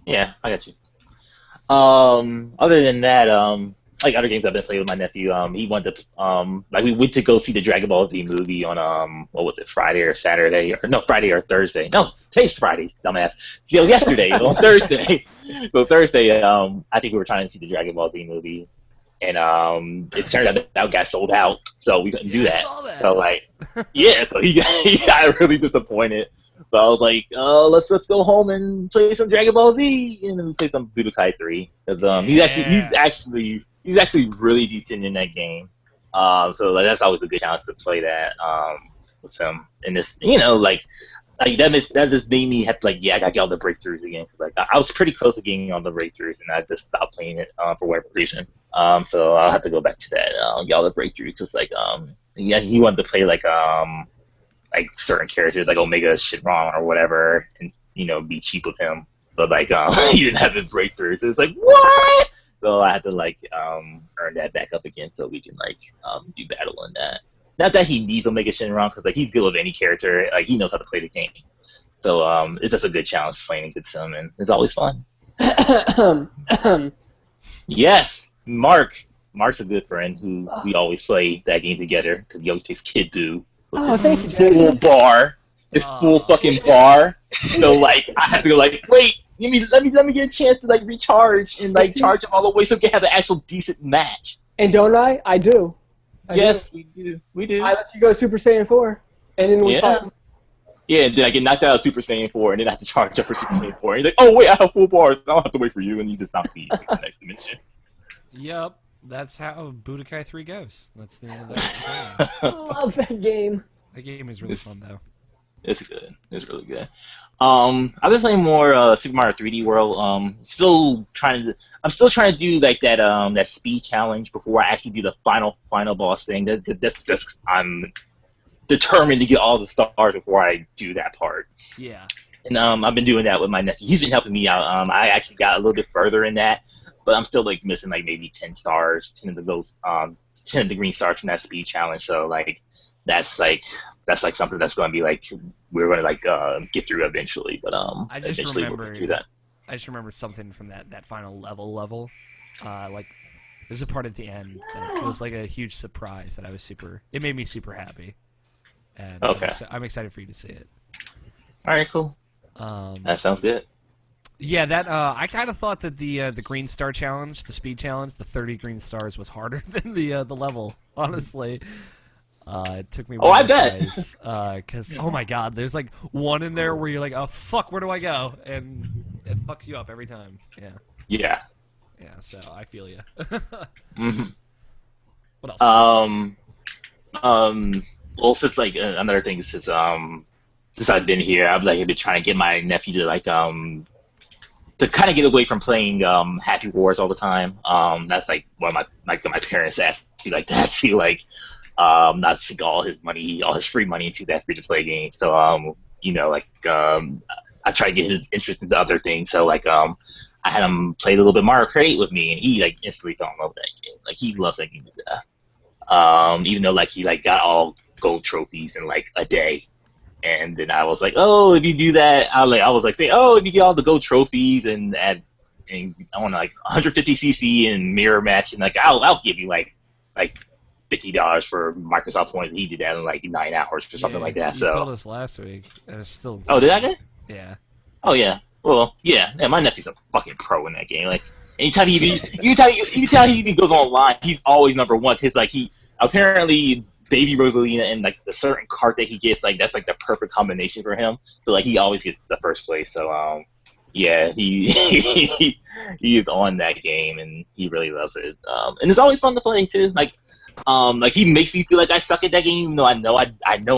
Yeah, I got you. Other than that, like other games I've been playing with my nephew, he wanted to, like we went to go see the Dragon Ball Z movie on, what was it, Friday or Saturday? Or, no, Friday or Thursday. No, today's Friday, dumbass. So yesterday, on Thursday. So Thursday, I think we were trying to see the Dragon Ball Z movie. And it turned out that got sold out, so we couldn't do that. I saw that. So like, yeah, so he got really disappointed. So I was like, let's go home and play some Dragon Ball Z, and then we played some Budokai 3. Cause he's actually really decent in that game. So like, that's always a good chance to play that with him. And this, that just made me have to I gotta get all the breakthroughs again. Cause like I was pretty close to getting all the breakthroughs, and I just stopped playing it for whatever reason. So I'll have to go back to that, get all the breakthroughs. Cause he wanted to play certain characters like Omega Shinron or whatever, and be cheap with him. But he didn't have his breakthroughs. It's like, what? So I had to earn that back up again so we can do battle in that. Not that he needs Omega Shinron, because he's good with any character. He knows how to play the game. So it's just a good challenge playing against him, and it's always fun. Yes, Mark's a good friend who we always play that game together because he always takes Kid Buu. Oh, thank you, Full Jackson. bar. His full fucking bar. So I have to go wait, let me get a chance to recharge and charge him all the way so we can have an actual decent match. And don't I? I do. Yes, we do. We do. I let you go Super Saiyan 4, and then we fought. Yeah, and then I get knocked out of Super Saiyan 4, and then I have to charge up for Super Saiyan 4. And he's like, oh wait, I have full bars. I don't have to wait for you, and you just knock me to the next dimension. Yep, that's how Budokai 3 goes. That's the end of that. I love that game. That game is really fun, though. It's good. It's really good. I've been playing more Super Mario 3D World. I'm still trying to do that speed challenge before I actually do the final boss thing. I'm determined to get all the stars before I do that part. Yeah. And I've been doing that with my nephew. He's been helping me out. I actually got a little bit further in that, but I'm still missing maybe 10 stars, 10 of the green stars from that speed challenge. So that's something that's going to be we're going to get through eventually. But I just eventually remember we'll get through that. I just remember something from that final level. There's a part at the end that was a huge surprise that it made me super happy. And okay. I'm excited for you to see it. All right, cool. That sounds good. Yeah, I kind of thought that the green star challenge, the speed challenge, the 30 green stars was harder than the level. Honestly, it took me. I bet. Because oh my god, there's one in there where you're like, oh fuck, where do I go? And it fucks you up every time. Yeah. Yeah. Yeah. So I feel you. Mm-hmm. What else? Well, since another thing since I've been here, I've been trying to get my nephew to kind of get away from playing Happy Wars all the time. That's one of my parents asked me that too, not to sink all his free money into that free to play game. So I try to get his interest into other things. So I had him play a little bit Mario Kart 8 with me, and he instantly fell in love with that game. He loves that game to death. Even though he got all gold trophies in a day. And then I was like, oh, if you do that, if you get all the gold trophies and I want 150cc and mirror match, and I'll give you $50 for Microsoft points. And he did that in 9 hours or something like that. You So told us last week, and it's still. Oh, did I? Yeah. Oh yeah. Well, yeah. My nephew's a fucking pro in that game. Anytime anytime he even goes online, he's always number one. Cause he apparently. Baby Rosalina and the certain card that he gets, that's the perfect combination for him. So he always gets the first place. So yeah, he is on that game and he really loves it. And it's always fun to play too. Like he makes me feel like I suck at that game, even though I know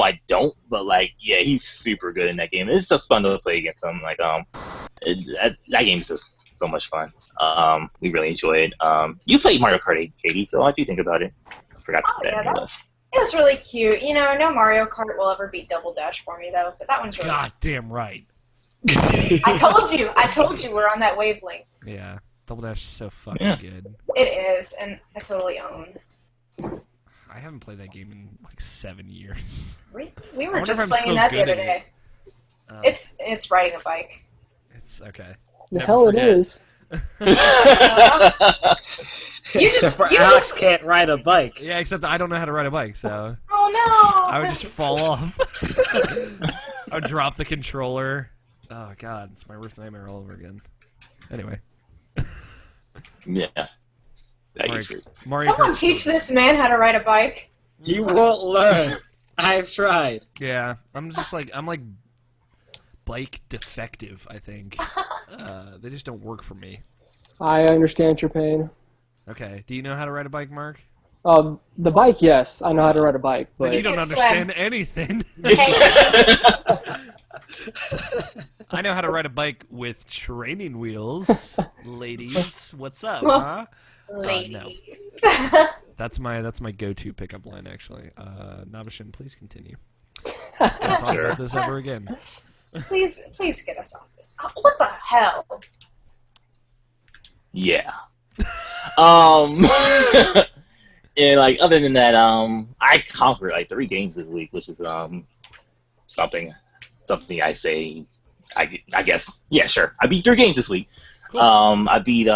I don't. But like, yeah, he's super good in that game. It's just fun to play against him. Like, that game is just so much fun. We really enjoy it. You played Mario Kart 8, Katie, so what do you think about it? I forgot to put that in the list. It was really cute. You know, no Mario Kart will ever beat Double Dash for me, though. But that one's really God damn right. I told you we're on that wavelength. Yeah, Double Dash is so fucking good. It is, and I totally own. I haven't played that game in like 7 years. We were just playing that the other day. It's riding a bike. It's okay. The hell it is. Alex can't ride a bike. Yeah, except I don't know how to ride a bike, so. Oh no! I would just fall off. I would drop the controller. Oh god, it's my worst nightmare all over again. Anyway. Yeah. Mario Someone Kart's teach still- this man how to ride a bike. He won't learn. I've tried. Yeah, I'm like bike defective, I think. They just don't work for me. I understand your pain. Okay, do you know how to ride a bike, Mark? The bike, yes, I know how to ride a bike, but Then you don't can understand anything. I know how to ride a bike with training wheels. Ladies, what's up, huh? Ladies. No. That's my go-to pickup line, actually. Nabashin, please continue. Let's not talk about this ever again. Please get us off this. What the hell? Yeah. And like other than that, I conquered like 3 games this week, which is something I say. I guess yeah, sure. I beat 3 games this week. Cool. I beat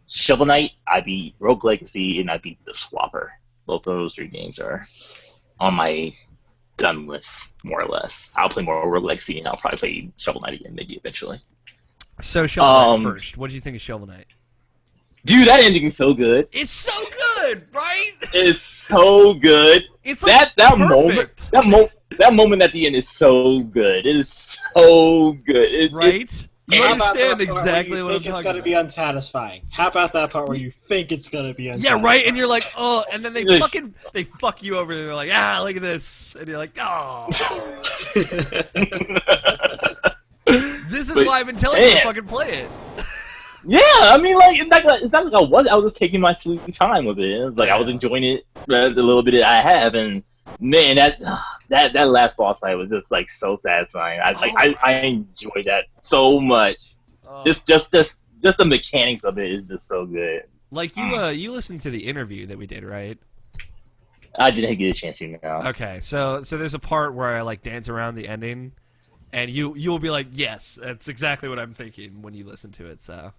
Shovel Knight, I beat Rogue Legacy, and I beat the Swapper. Both of those 3 games are on my done list, more or less. I'll play more Rogue Legacy, and I'll probably play Shovel Knight again, maybe eventually. So Shovel Knight first. What did you think of Shovel Knight? Dude, that ending is so good. It's so good, right? It's so good. It's like perfect. That moment at the end is so good. It is so good. Right? You How about understand that part exactly where you what I'm think it's talking gonna about. be unsatisfying? How about that part where you think it's gonna be Yeah, unsatisfying? right. And you're like, oh, and then they fuck you over. And they're like, look at this, and you're like, oh. This is why I've been telling you to fucking play it. Yeah, I mean, like, it's not like I was just taking my sweet time with it. It was like I was enjoying it the little bit that I have, and man, that last boss fight was just like so satisfying. I enjoyed that so much. Just the mechanics of it is just so good. Like you listened to the interview that we did, right? I didn't get a chance to now. Okay, so there's a part where I like dance around the ending, and you'll be like, yes, that's exactly what I'm thinking when you listen to it. So.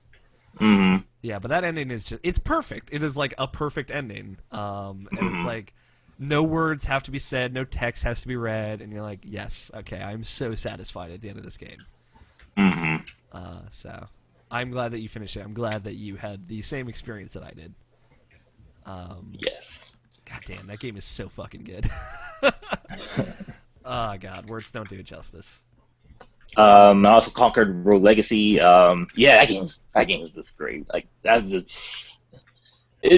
Mm-hmm. Yeah, but that ending is it's perfect. It is like a perfect ending. And it's like no words have to be said, no text has to be read, and you're like, yes, okay, I'm so satisfied at the end of this game. Mm-hmm. So I'm glad that you finished it. I'm glad that you had the same experience that I did. Yes. God damn, that game is so fucking good. Oh god, words don't do it justice. I also conquered Rogue Legacy. Yeah, that game was just great. Like that's just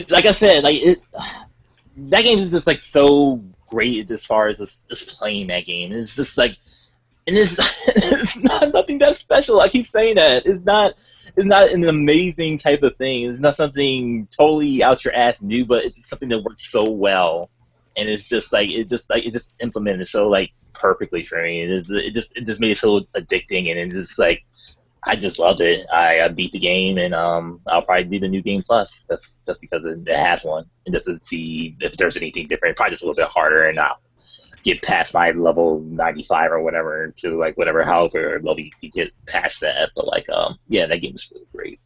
like I said, that game is just like so great as far as just playing that game. It's just like, and it's not nothing that special. I keep saying that it's not an amazing type of thing. It's not something totally out your ass new, but it's something that works so well, and it's just like it just implemented so like perfectly for me. It just made it so addicting, and it just like I just loved it. I beat the game, and I'll probably do the new game plus. That's just because it has one, and just to see if there's anything different. Probably just a little bit harder, and I'll get past my level 95 or whatever to like whatever however level you get past that. But like yeah, that game is really great.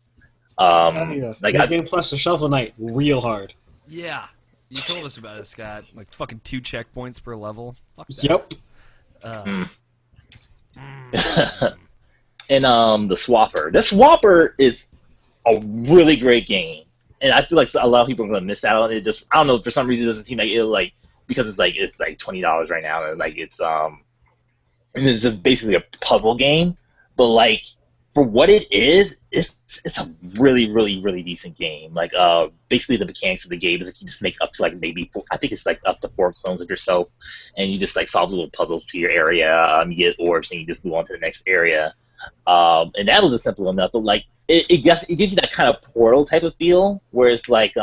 Like game plus the Shovel Knight real hard. Yeah, you told us about it, Scott. Like fucking 2 checkpoints per level. Fuck that. Yep. And the Swapper. The Swapper is a really great game, and I feel like a lot of people are going to miss out on it. Just I don't know, for some reason it doesn't seem like it like because it's like $20 right now, and like it's and it's just basically a puzzle game, but like for what it is, it's a really, really, really decent game. Like, basically the mechanics of the game is like you just make up to like maybe I think it's like up to 4 clones of yourself, and you just like solve little puzzles to your area. You get orbs, and you just move on to the next area. And that was simple enough, but like it gives you that kind of Portal type of feel, where it's like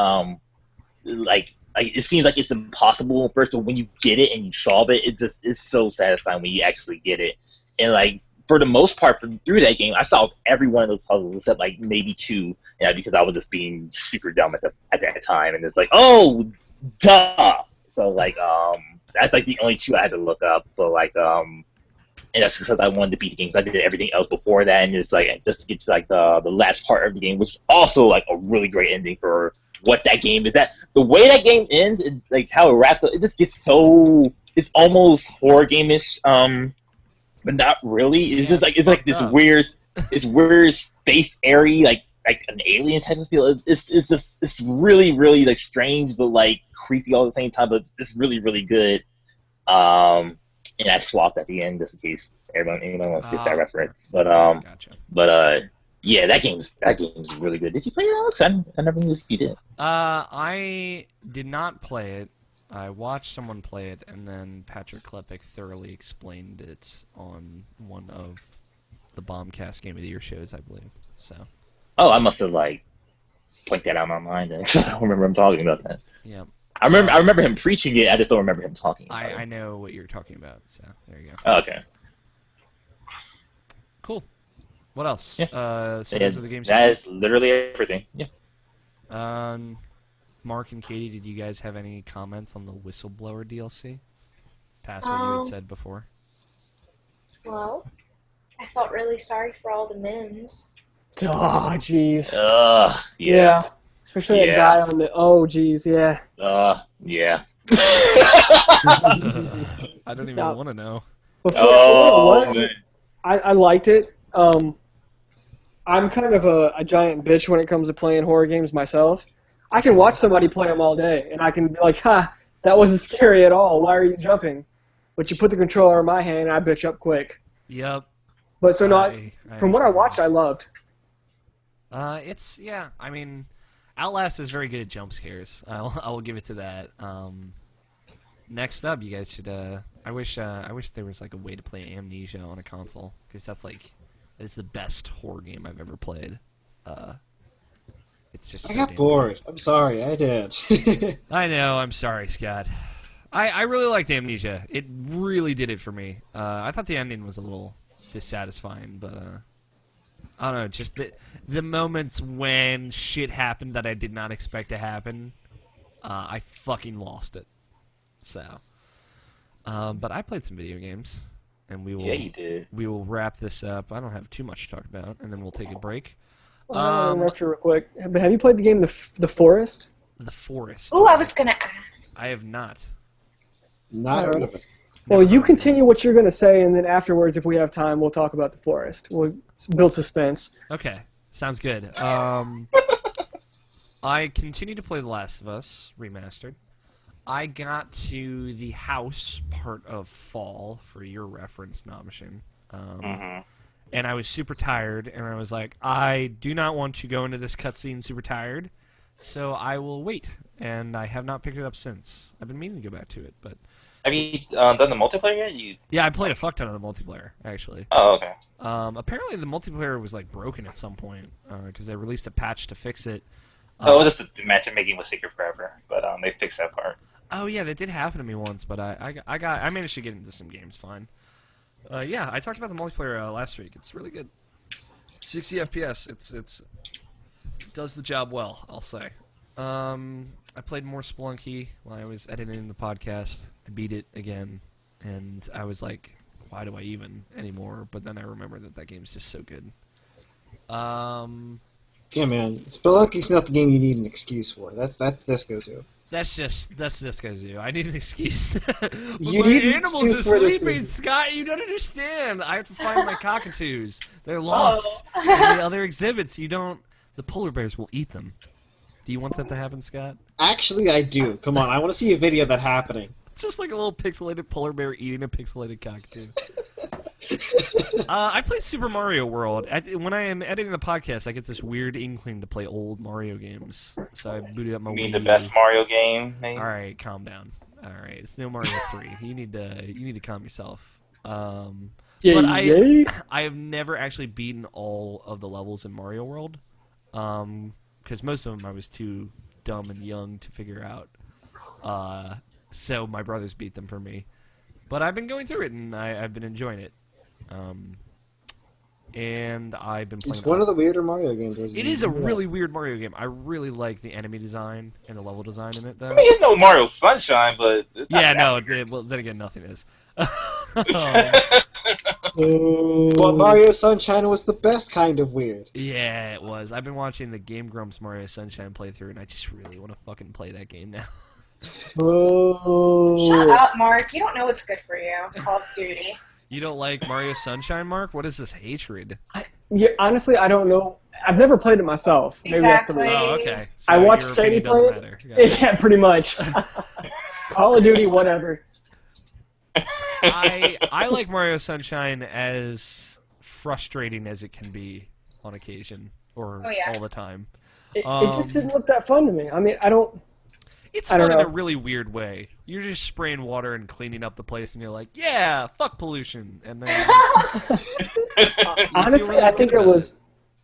it seems like it's impossible at first, but when you get it and you solve it, it's so satisfying when you actually get it. And like for the most part, through that game, I solved every one of those puzzles except like maybe 2, because I was just being super dumb at that time. And it's like, oh, duh. So like that's like the only 2 I had to look up. But like and that's because I wanted to beat the game. Because I did everything else before that, and it's like just to get to like the last part of the game, which is also like a really great ending for what that game is. That the way that game ends, it's like how it wraps up. It just gets so it's almost horror game-ish, but not really. It's just like it's like this weird space airy like an alien type of feel. It's really really like strange but like creepy all at the same time. But it's really really good. And I swapped at the end just in case anyone wants to get that reference. But gotcha. Yeah, that game's really good. Did you play it, Alex? I never knew if you did. I did not play it. I watched someone play it, and then Patrick Klepek thoroughly explained it on one of the Bombcast Game of the Year shows, I believe. So. Oh, I must have like blanked that out of my mind. I don't remember him talking about that. Yeah. I remember him preaching it. I just don't remember him talking about it. I know what you're talking about. So there you go. Oh, okay. Cool. What else? Yeah. So those are the games. That is literally everything. Yeah. Mark and Katie, did you guys have any comments on the Whistleblower DLC? Past what you had said before. Well, I felt really sorry for all the Mims. Oh, jeez. Yeah. Especially that guy on the. Oh, jeez, yeah. Yeah. I don't even want to know. I liked it. I'm kind of a giant bitch when it comes to playing horror games myself. I can watch somebody play them all day, and I can be like, ha, that wasn't scary at all. Why are you jumping? But you put the controller in my hand, and I bitch up quick. Yep. But so from what I watched, I loved. I mean, Outlast is very good at jump scares. I will give it to that. Next up, you guys should. I wish there was like a way to play Amnesia on a console, because it's the best horror game I've ever played. It's just. I got bored. I'm sorry, I did. I know. I'm sorry, Scott. I really liked Amnesia. It really did it for me. I thought the ending was a little dissatisfying, but I don't know. Just the moments when shit happened that I did not expect to happen, I fucking lost it. So, but I played some video games, and we will. Yeah, you did. We will wrap this up. I don't have too much to talk about, and then we'll take a break. I want to interrupt you real quick. But have you played the game The Forest? The Forest. Ooh, I was gonna ask. I have not. Not heard of it. Well, you continue what you're going to say, and then afterwards, if we have time, we'll talk about The Forest. We'll build suspense. Okay, sounds good. I continue to play The Last of Us Remastered. I got to the house part of Fall, for your reference, Nomishin. And I was super tired, and I was like, I do not want to go into this cutscene super tired, so I will wait. And I have not picked it up since. I've been meaning to go back to it, but... Have you done the multiplayer yet? Yeah, I played a fuck ton of the multiplayer, actually. Oh, okay. Apparently the multiplayer was like broken at some point, because they released a patch to fix it. Just the matchmaking was taking forever, but they fixed that part. Oh yeah, that did happen to me once, but I managed to get into some games fine. Yeah, I talked about the multiplayer last week. It's really good. 60 FPS. It does the job well, I'll say. I played more Spelunky while I was editing the podcast. I beat it again, and I was like, why do I even anymore? But then I remember that game's just so good. Yeah, man. Spelunky's not the game you need an excuse for. That's Disco Zoo. That's Disco Zoo. I need an excuse. You my need an animals are excuse for this sleeping, game. Scott. You don't understand. I have to find my cockatoos. They're lost. In the other exhibits, the polar bears will eat them. Do you want that to happen, Scott? Actually, I do. Come on, I want to see a video of that happening. It's just like a little pixelated polar bear eating a pixelated cockatoo. I played Super Mario World. When I am editing the podcast, I get this weird inkling to play old Mario games. So I booted up my You Wii mean the U. best Mario game, maybe? All right, calm down. All right, it's no Mario 3. You need to calm yourself. But I have never actually beaten all of the levels in Mario World, because most of them I was too dumb and young to figure out. So my brothers beat them for me. But I've been going through it, and I've been enjoying it. And I've been playing. It's one of the weirder Mario games. It is a really weird Mario game. I really like the enemy design and the level design in it, though. I mean, it's no Mario Sunshine, but it's not Yeah, no. that weird. Well, then again, nothing is. But Mario Sunshine was the best kind of weird. Yeah, it was. I've been watching the Game Grumps Mario Sunshine playthrough, and I just really want to fucking play that game now. Shut up, Mark. You don't know what's good for you. Call of Duty. You don't like Mario Sunshine, Mark? What is this hatred? Honestly, I don't know. I've never played it myself. Maybe that's the Exactly. reason. Oh, okay. So I watched your Shady opinion play doesn't it. matter. Got it. Yeah, pretty much. Call of Duty, whatever. I like Mario Sunshine as frustrating as it can be on occasion, or Oh, yeah. all the time. It just didn't look that fun to me. I mean, I don't It's I don't fun in a know. really weird way. You're just spraying water and cleaning up the place, and you're like, yeah, fuck pollution. And then honestly, really I think good it about was.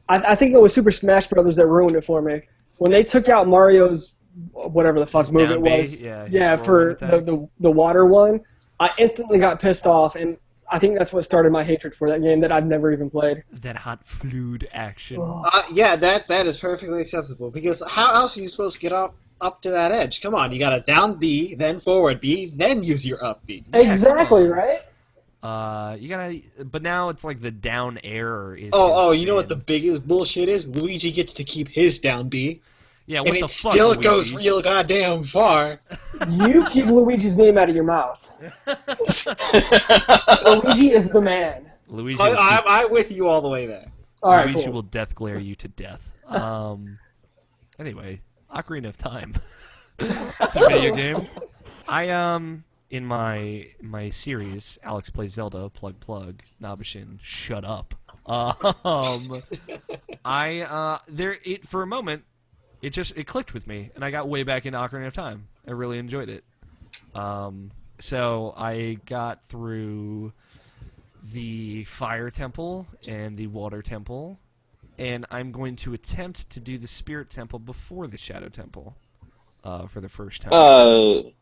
I think it was Super Smash Brothers that ruined it for me. When they took out Mario's whatever the fuck His move down it B, was, yeah, his for whirlwind attack. the water one, I instantly got pissed off, and I think that's what started my hatred for that game that I've never even played. that hot fluid action. Yeah, that is perfectly acceptable. Because how else are you supposed to get up to that edge? Come on, you got to down B, then forward B, then use your up B. Exactly, come on. right? You gotta, but now it's like the down air is. Oh, his you know what the spin. biggest bullshit is? Luigi gets to keep his down B, Yeah, and what the it fuck, still Luigi? goes real goddamn far. You keep Luigi's name out of your mouth. Luigi is the man. Luigi, will keep- I'm with you all the way there. All right, Luigi cool. will death glare you to death. Anyway, Ocarina of Time. That's a video game. In my series, Alex Plays Zelda, plug, Nabashin, shut up. For a moment, it clicked with me, and I got way back into Ocarina of Time. I really enjoyed it. So I got through the Fire Temple and the Water Temple, and I'm going to attempt to do the Spirit Temple before the Shadow Temple for the first time.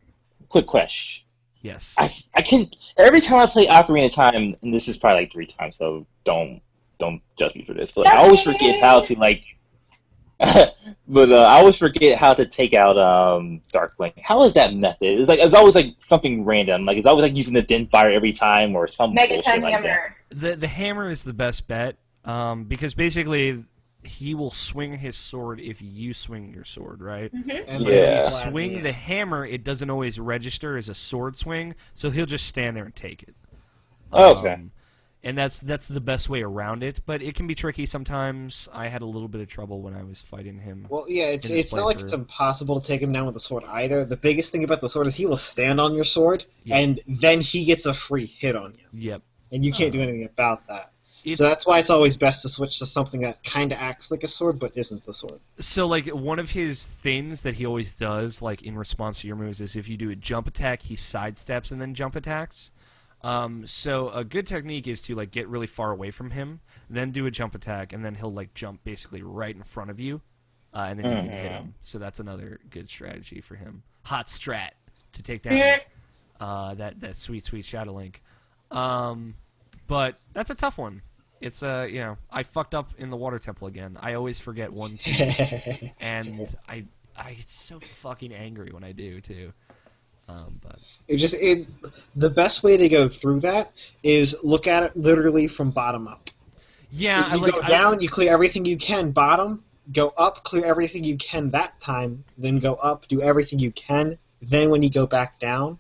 Quick question. Yes. I can every time I play Ocarina of Time, and this is probably like 3 times, so don't judge me for this. But I always forget how to like. But I always forget how to take out Darkwing. How is that method? It's always like something random. Like it's always like using the Din Fire every time or something. Mega 10 like hammer. The hammer is the best bet because basically he will swing his sword if you swing your sword, right? And But Yeah. if you slap swing me. the hammer, it doesn't always register as a sword swing, so he'll just stand there and take it. Okay. And that's the best way around it, but it can be tricky sometimes. I had a little bit of trouble when I was fighting him. Well, yeah, in this it's not like it's playthrough. impossible to take him down with the sword either. The biggest thing about the sword is he will stand on your sword, Yeah. and then he gets a free hit on you, Yep. and you can't do anything about that. It's, So that's why it's always best to switch to something that kind of acts like a sword but isn't the sword. So, like, one of his things that he always does, like, in response to your moves, is if you do a jump attack, he sidesteps and then jump attacks. So a good technique is to, like, get really far away from him, then do a jump attack, and then he'll, like, jump basically right in front of you, and then you can hit him. So that's another good strategy for him. Hot strat to take down that sweet, sweet Shadow Link. But that's a tough one. It's I fucked up in the Water Temple again. I always forget 1, 2, and I get so fucking angry when I do too. But The best way to go through that is look at it literally from bottom up. yeah, You go down, you clear everything you can bottom, go up, clear everything you can that time, then go up, do everything you can, then when you go back down,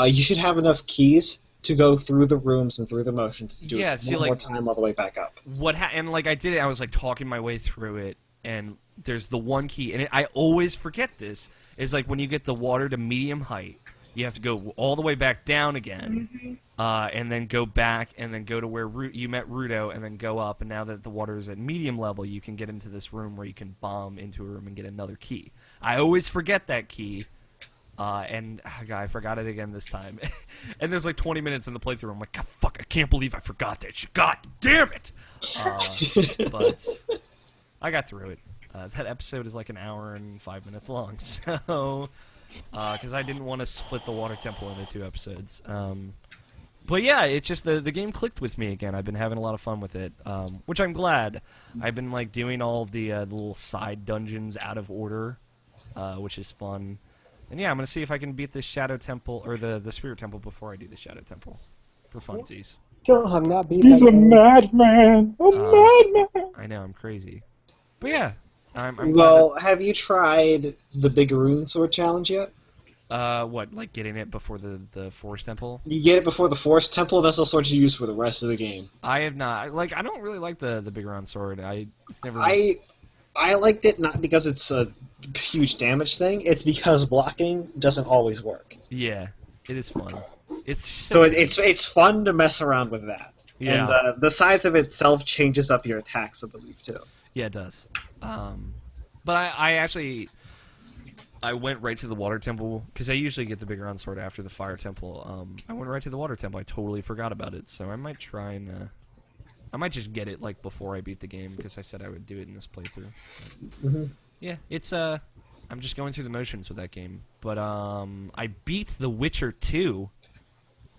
you should have enough keys to go through the rooms and through the motions to do Yeah, it see, one more like- time all the way back up. and like I did it, I was like talking my way through it, and there's the one key, and I always forget this, is like when you get the water to medium height, you have to go all the way back down again, and then go back, and then go to where you met Rudo, and then go up. And now that the water is at medium level, you can get into this room where you can bomb into a room and get another key. I always forget that key, and I forgot it again this time. And there's like 20 minutes in the playthrough. I'm like, God, fuck, I can't believe I forgot that shit. God damn it! But I got through it. That episode is like an hour and 5 minutes long, so because I didn't want to split the water temple into 2 episodes. But yeah, it's just the game clicked with me again. I've been having a lot of fun with it, which I'm glad. I've been like doing all of the little side dungeons out of order, which is fun. And yeah, I'm gonna see if I can beat the Shadow Temple or the Spirit Temple before I do the Shadow Temple, for funsies. Still have not beat He's that a game. madman. A madman. I know, I'm crazy. But yeah, I'm Well, glad have you tried the Big Rune Sword Challenge yet? that, what, like getting it before the Forest Temple? You get it before the Forest Temple, that's the sword you use for the rest of the game. I have not. Like, I don't really like the Big Round Sword. It's never. I liked it not because it's a huge damage thing, it's because blocking doesn't always work. Yeah, it is fun. It's So good. it's fun to mess around with that. Yeah. And the size of itself changes up your attacks, I believe, too. Yeah, it does. But I actually I went right to the Water Temple because I usually get the Big Round Sword after the Fire Temple. I went right to the Water Temple. I totally forgot about it, so I might try and I might just get it like before I beat the game because I said I would do it in this playthrough. But, yeah, it's I'm just going through the motions with that game. But I beat The Witcher 2.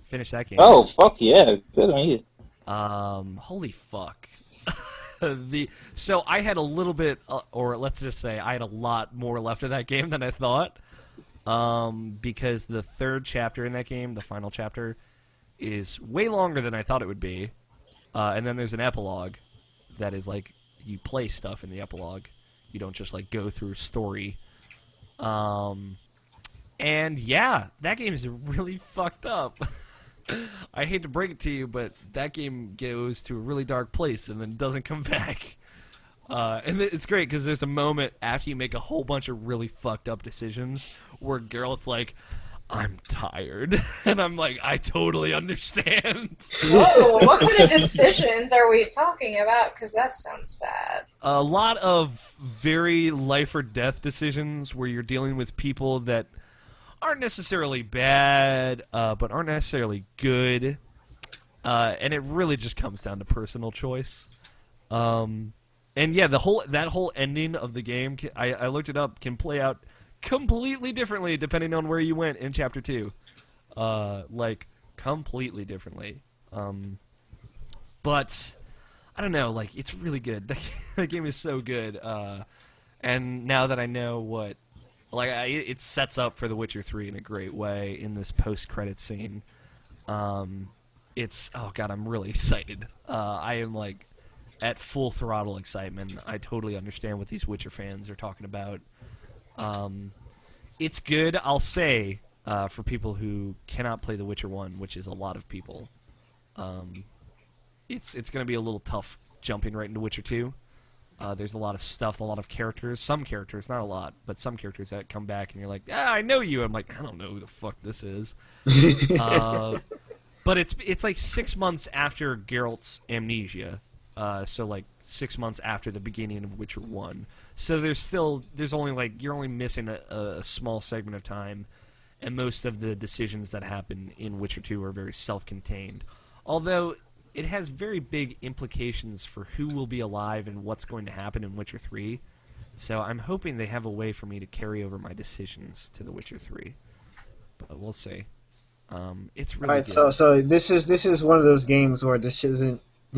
Finished that game. Oh, fuck yeah. Good on you. Holy fuck. So I had a little bit, or let's just say I had a lot more left of that game than I thought, because the 3rd chapter in that game, the final chapter, is way longer than I thought it would be, and then there's an epilogue that is like, you play stuff in the epilogue. You don't just like go through story. And yeah, that game is really fucked up. I hate to break it to you, but that game goes to a really dark place and then doesn't come back. And it's great because there's a moment after you make a whole bunch of really fucked up decisions where Geralt's like, I'm tired. And I'm like, I totally understand. Whoa, what kind of decisions are we talking about? Because that sounds bad. A lot of very life or death decisions where you're dealing with people that aren't necessarily bad, but aren't necessarily good, and it really just comes down to personal choice. And yeah, that whole ending of the game, I looked it up, can play out completely differently depending on where you went in Chapter 2. Like, completely differently. But, I don't know, like, it's really good. That game is so good. And now that I know what... Like, it sets up for The Witcher 3 in a great way in this post-credit scene. Oh god, I'm really excited. I am, like, at full throttle excitement. I totally understand what these Witcher fans are talking about. It's good, I'll say, for people who cannot play The Witcher 1, which is a lot of people. It's going to be a little tough jumping right into Witcher 2. There's a lot of stuff, a lot of characters. Some characters, not a lot, but some characters that come back and you're like, I know you. I'm like, I don't know who the fuck this is. But it's like 6 months after Geralt's amnesia. So like 6 months after the beginning of Witcher 1. So there's only like, you're only missing a small segment of time, and most of the decisions that happen in Witcher 2 are very self-contained. Although it has very big implications for who will be alive and what's going to happen in Witcher 3. So I'm hoping they have a way for me to carry over my decisions to The Witcher 3. But we'll see. It's really Alright, good. so this is one of those games where the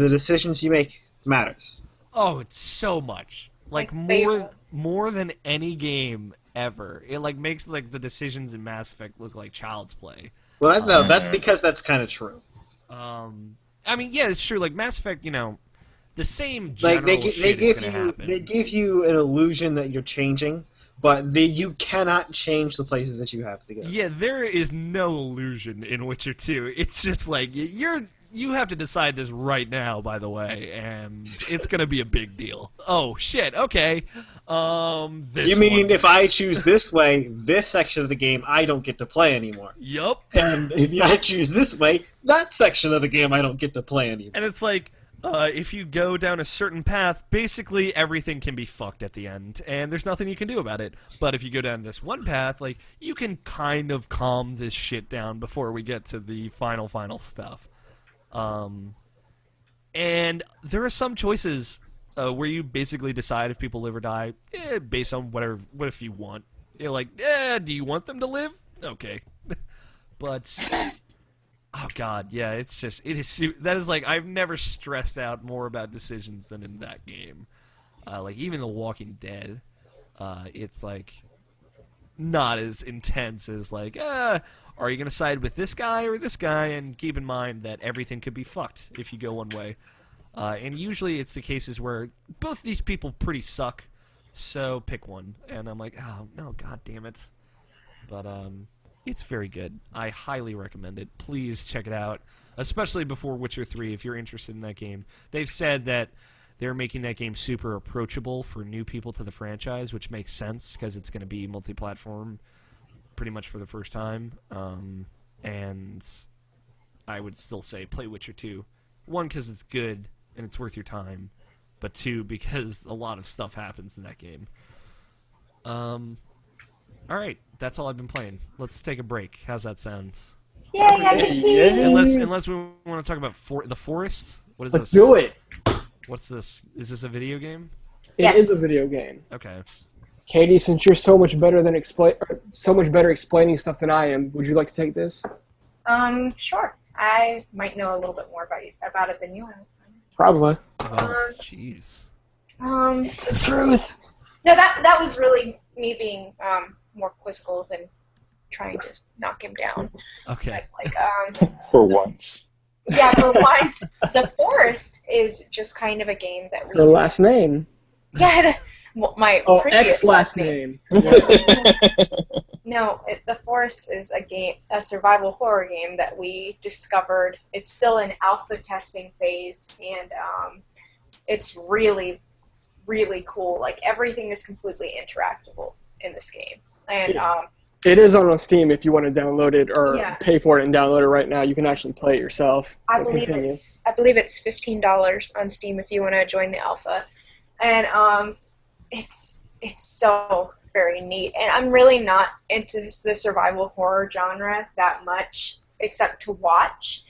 decisions you make matters. Oh, it's so much. Like My favorite. more than any game ever. It like makes like the decisions in Mass Effect look like child's play. Well, that's because that's kind of true. I mean, yeah, it's true. Like Mass Effect, the same Like general shit is gonna happen. they give you an illusion that you're changing, but you cannot change the places that you have to go. Yeah, there is no illusion in Witcher 2. It's just like you're you have to decide this right now, by the way, and it's gonna be a big deal. Oh shit! Okay. This You mean one. if I choose this way, this section of the game I don't get to play anymore. Yup. And if I choose this way, that section of the game I don't get to play anymore. And it's like, if you go down a certain path, basically everything can be fucked at the end, and there's nothing you can do about it. But if you go down this one path, like, you can kind of calm this shit down before we get to the final stuff. And there are some choices where you basically decide if people live or die based on what if you want. You're like, do you want them to live? Okay. But, oh god, yeah, it is, that is like, I've never stressed out more about decisions than in that game. Like, even The Walking Dead, it's like, not as intense as like, are you going to side with this guy or this guy? And keep in mind that everything could be fucked if you go one way. And usually it's the cases where both these people pretty suck, so pick one. And I'm like, oh, no, god damn it. But, it's very good. I highly recommend it. Please check it out, especially before Witcher 3 if you're interested in that game. They've said that they're making that game super approachable for new people to the franchise, which makes sense because it's going to be multi-platform pretty much for the first time. And I would still say play Witcher 2. One, because it's good and it's worth your time, but two, because a lot of stuff happens in that game. Alright, that's all I've been playing. Let's take a break. How's that sound? Yay! Unless we want to talk about the forest? What is Let's this? do it. What's this? Is this a video game? It is a video game. Okay. Katie, since you're so much better explaining stuff than I am, would you like to take this? Sure. I might know a little bit more about it than you have. Probably. Well, jeez. The truth. No, that was really me being more quizzical than trying to knock him down. Okay. For once. Yeah, for once, the forest is just kind of a game that we. Her last name. Yeah, my previous X last name. No, the forest is a survival horror game that we discovered. It's still in alpha testing phase, and it's really, really cool. Like, everything is completely interactable in this game, and it is on Steam if you want to download it or Yeah. pay for it and download it right now. You can actually play it yourself. I believe it's $15 on Steam if you want to join the alpha, and it's so very neat. And I'm really not into the survival horror genre that much, except to watch.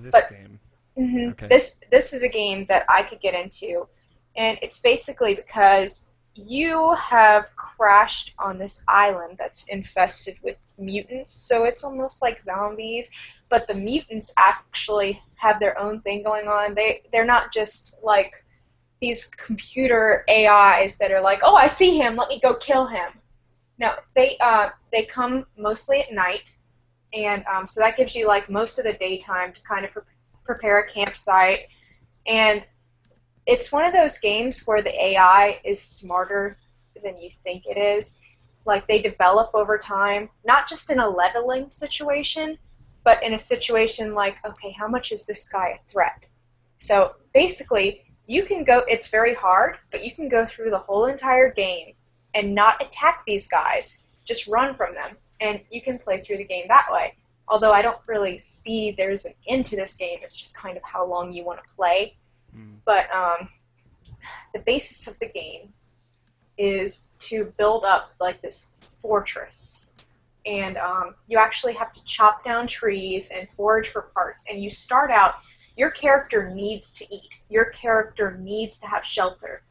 This game. Mm-hmm. Okay. This is a game that I could get into, and it's basically because you have crashed on this island that's infested with mutants, so it's almost like zombies, but the mutants actually have their own thing going on. They're not just like these computer AIs that are like, oh, I see him, let me go kill him. No, they come mostly at night, and so that gives you like most of the daytime to kind of prepare a campsite, and it's one of those games where the AI is smarter than you think it is. Like, they develop over time, not just in a leveling situation, but in a situation like, okay, how much is this guy a threat? So basically, you can go, it's very hard, but you can go through the whole entire game and not attack these guys, just run from them, and you can play through the game that way. Although I don't really see there's an end to this game, it's just kind of how long you want to play. But the basis of the game is to build up like this fortress, and you actually have to chop down trees and forage for parts. And you start out, your character needs to eat, your character needs to have shelter,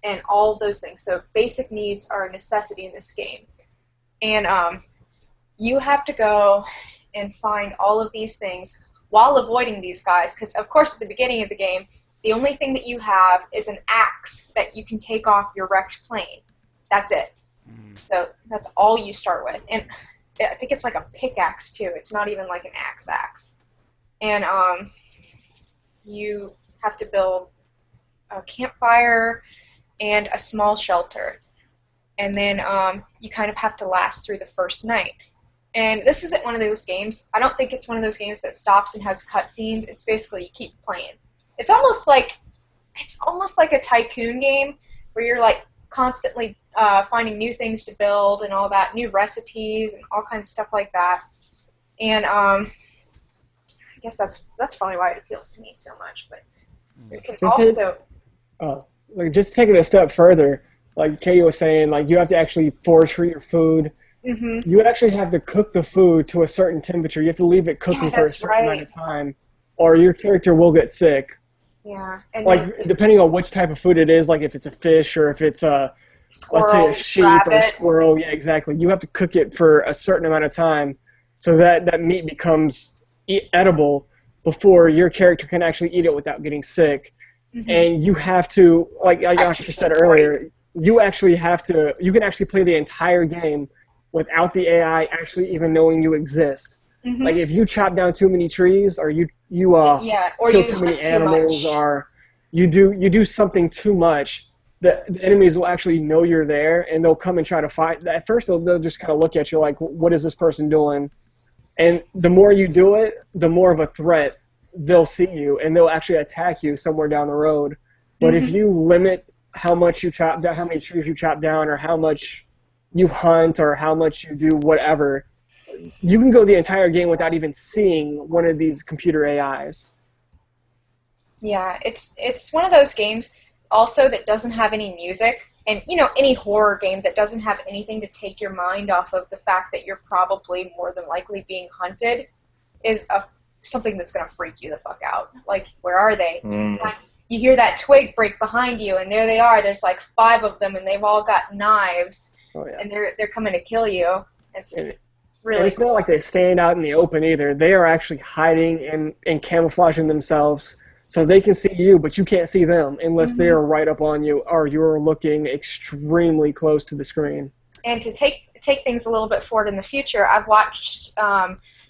and all those things. So basic needs are a necessity in this game, and you have to go and find all of these things while avoiding these guys, because of course at the beginning of the game, the only thing that you have is an axe that you can take off your wrecked plane. That's it. So that's all you start with. And I think it's like a pickaxe, too. It's not even like an axe. And you have to build a campfire and a small shelter. And then you kind of have to last through the first night. And this isn't one of those games. I don't think it's one of those games that stops and has cutscenes. It's basically you keep playing. It's almost like a tycoon game where you're like constantly finding new things to build and all that, new recipes and all kinds of stuff like that. And I guess that's probably why it appeals to me so much. But you can also like just taking it a step further, like Katie was saying, like you have to actually forage for your food. Mm-hmm. You actually have to cook the food to a certain temperature. You have to leave it cooking for a certain amount of time, or your character will get sick. Yeah. And like depending on which type of food it is, like if it's a fish or if it's a let's say a sheep or a squirrel, yeah, exactly. You have to cook it for a certain amount of time so that meat becomes edible before your character can actually eat it without getting sick. Mm-hmm. And you have to, like Oscar said earlier, you can actually play the entire game without the AI actually even knowing you exist. Mm-hmm. Like if you chop down too many trees, or you kill too many animals, or you do something too much, the enemies will actually know you're there, and they'll come and try to fight. At first, they'll just kind of look at you like, what is this person doing? And the more you do it, the more of a threat they'll see you, and they'll actually attack you somewhere down the road. But if you limit how much you chop down, how many trees you chop down, or how much you hunt, or how much you do whatever, you can go the entire game without even seeing one of these computer AIs. Yeah, it's one of those games also that doesn't have any music. And, any horror game that doesn't have anything to take your mind off of the fact that you're probably more than likely being hunted is something that's going to freak you the fuck out. Like, where are they? You hear that twig break behind you, and there they are. There's like 5 of them, and they've all got knives, and they're coming to kill you. It's really it's not like they stand out in the open either. They are actually hiding and camouflaging themselves so they can see you, but you can't see them unless they are right up on you or you're looking extremely close to the screen. And to take things a little bit forward in the future, I've watched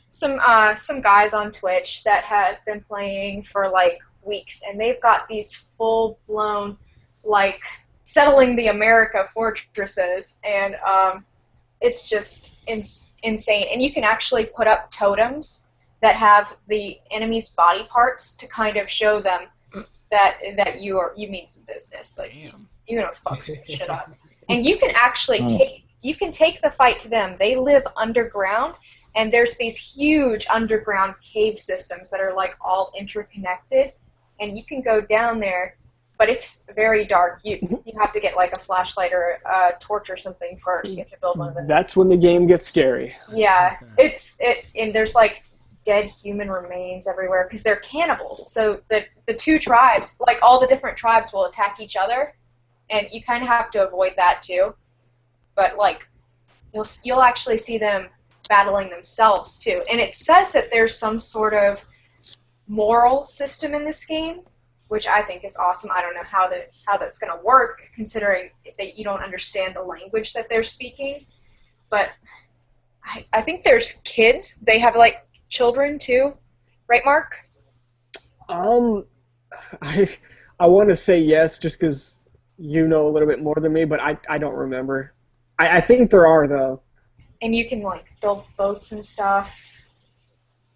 some guys on Twitch that have been playing for like weeks, and they've got these full-blown like settling the America fortresses, and it's just insane. And you can actually put up totems that have the enemy's body parts to kind of show them that you mean some business. Like you're gonna fuck some shit up. And you can actually take the fight to them. They live underground, and there's these huge underground cave systems that are like all interconnected, and you can go down there, but it's very dark. You have to get like a flashlight or a torch or something first. You have to build one of those. That's when the game gets scary. Yeah, and there's like dead human remains everywhere because they're cannibals. So the two tribes, like all the different tribes, will attack each other, and you kind of have to avoid that too. But like you'll actually see them battling themselves too. And it says that there's some sort of moral system in this game, which I think is awesome. I don't know how that's going to work, considering that you don't understand the language that they're speaking. But I think there's kids. They have like children too, right, Mark? I want to say yes, just because you know a little bit more than me, but I don't remember. I think there are though. And you can like build boats and stuff,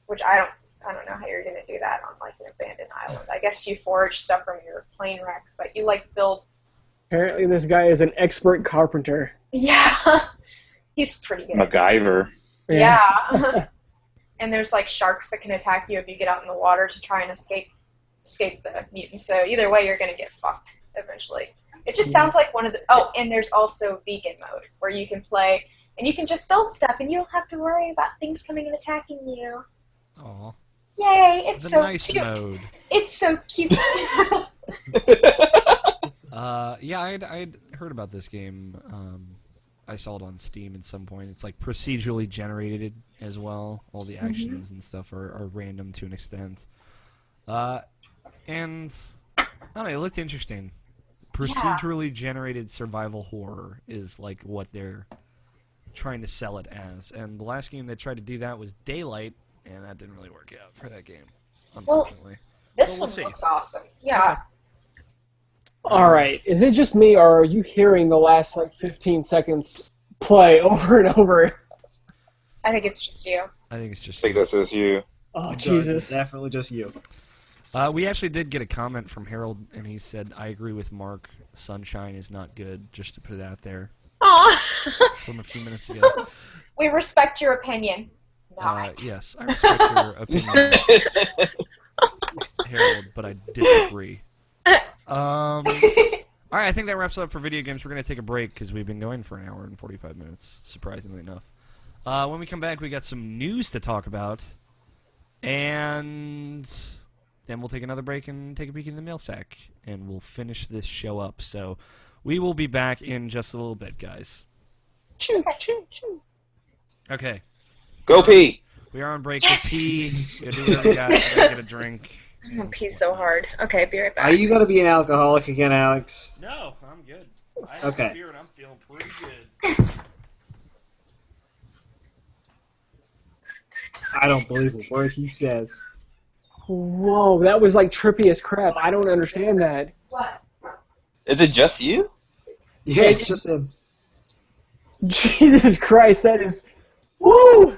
which I don't know how you're gonna do that on like an abandoned island. I guess you forage stuff from your plane wreck, but you like build. Apparently, this guy is an expert carpenter. Yeah, he's pretty good. MacGyver. Yeah. And there's like sharks that can attack you if you get out in the water to try and escape the mutants. So either way, you're gonna get fucked eventually. It just sounds like one of the. Oh, and there's also vegan mode where you can play and you can just build stuff and you don't have to worry about things coming and attacking you. Aww. Yay! It's so nice cute. Mode. It's so cute. Yeah, I'd heard about this game. I saw it on Steam at some point. It's like procedurally generated as well. All the actions and stuff are random to an extent. And I don't know, it looked interesting. Procedurally generated survival horror is like what they're trying to sell it as. And the last game that tried to do that was Daylight, and that didn't really work out for that game, unfortunately. Well, this one looks awesome. Yeah. Okay. All right. Is it just me, or are you hearing the last like 15 seconds play over and over? I think it's just you. I think it's just I think you. that's just you. Oh, It's Jesus. definitely just you. We actually did get a comment from Harold, and he said, I agree with Mark. Sunshine is not good, just to put it out there Aw. from a few minutes ago. We respect your opinion. Not. Yes, I respect your opinion, Harold, but I disagree. All right, I think that wraps it up for video games. We're going to take a break because we've been going for an hour and 45 minutes, surprisingly enough. When we come back, we got some news to talk about, and then we'll take another break and take a peek in the mail sack, and we'll finish this show up. So we will be back in just a little bit, guys. Choo, choo, choo. Okay. Go pee. We are on break. Yes! Go pee. Go do whatever you got. Go get a drink. I'm gonna pee so hard. Okay, be right Are back. you gonna be an alcoholic again, Alex? No, I'm good. I had Okay. beer and I'm feeling pretty good. I don't believe a word he says. Whoa, that was like trippy as crap. I don't understand that. What? Is it just you? Yeah, it's just him. Jesus Christ, that is... Woo!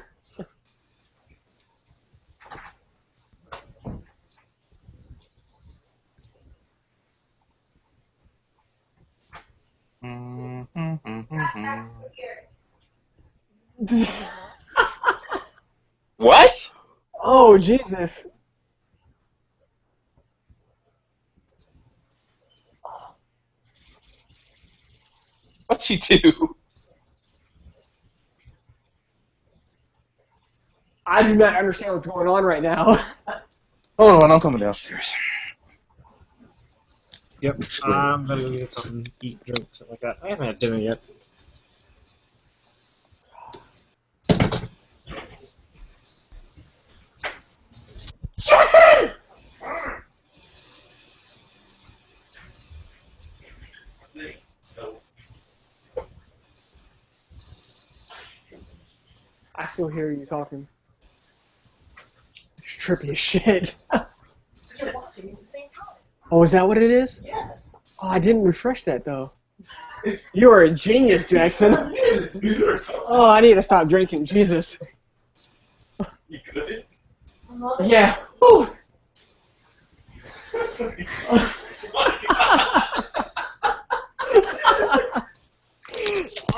What? Oh, Jesus. What you do? I do not understand what's going on right now. Hold on, I'm coming downstairs. Yep. I'm gonna go get something, eat, drink, something like that. I haven't had dinner yet. Justin! I still hear you talking. It's trippy as shit. You're watching at the same time. Oh, is that what it is? Yes. Oh, I didn't refresh that, though. You are a genius, Jackson. Oh, I need to stop drinking. Jesus. You good? Yeah. Whew.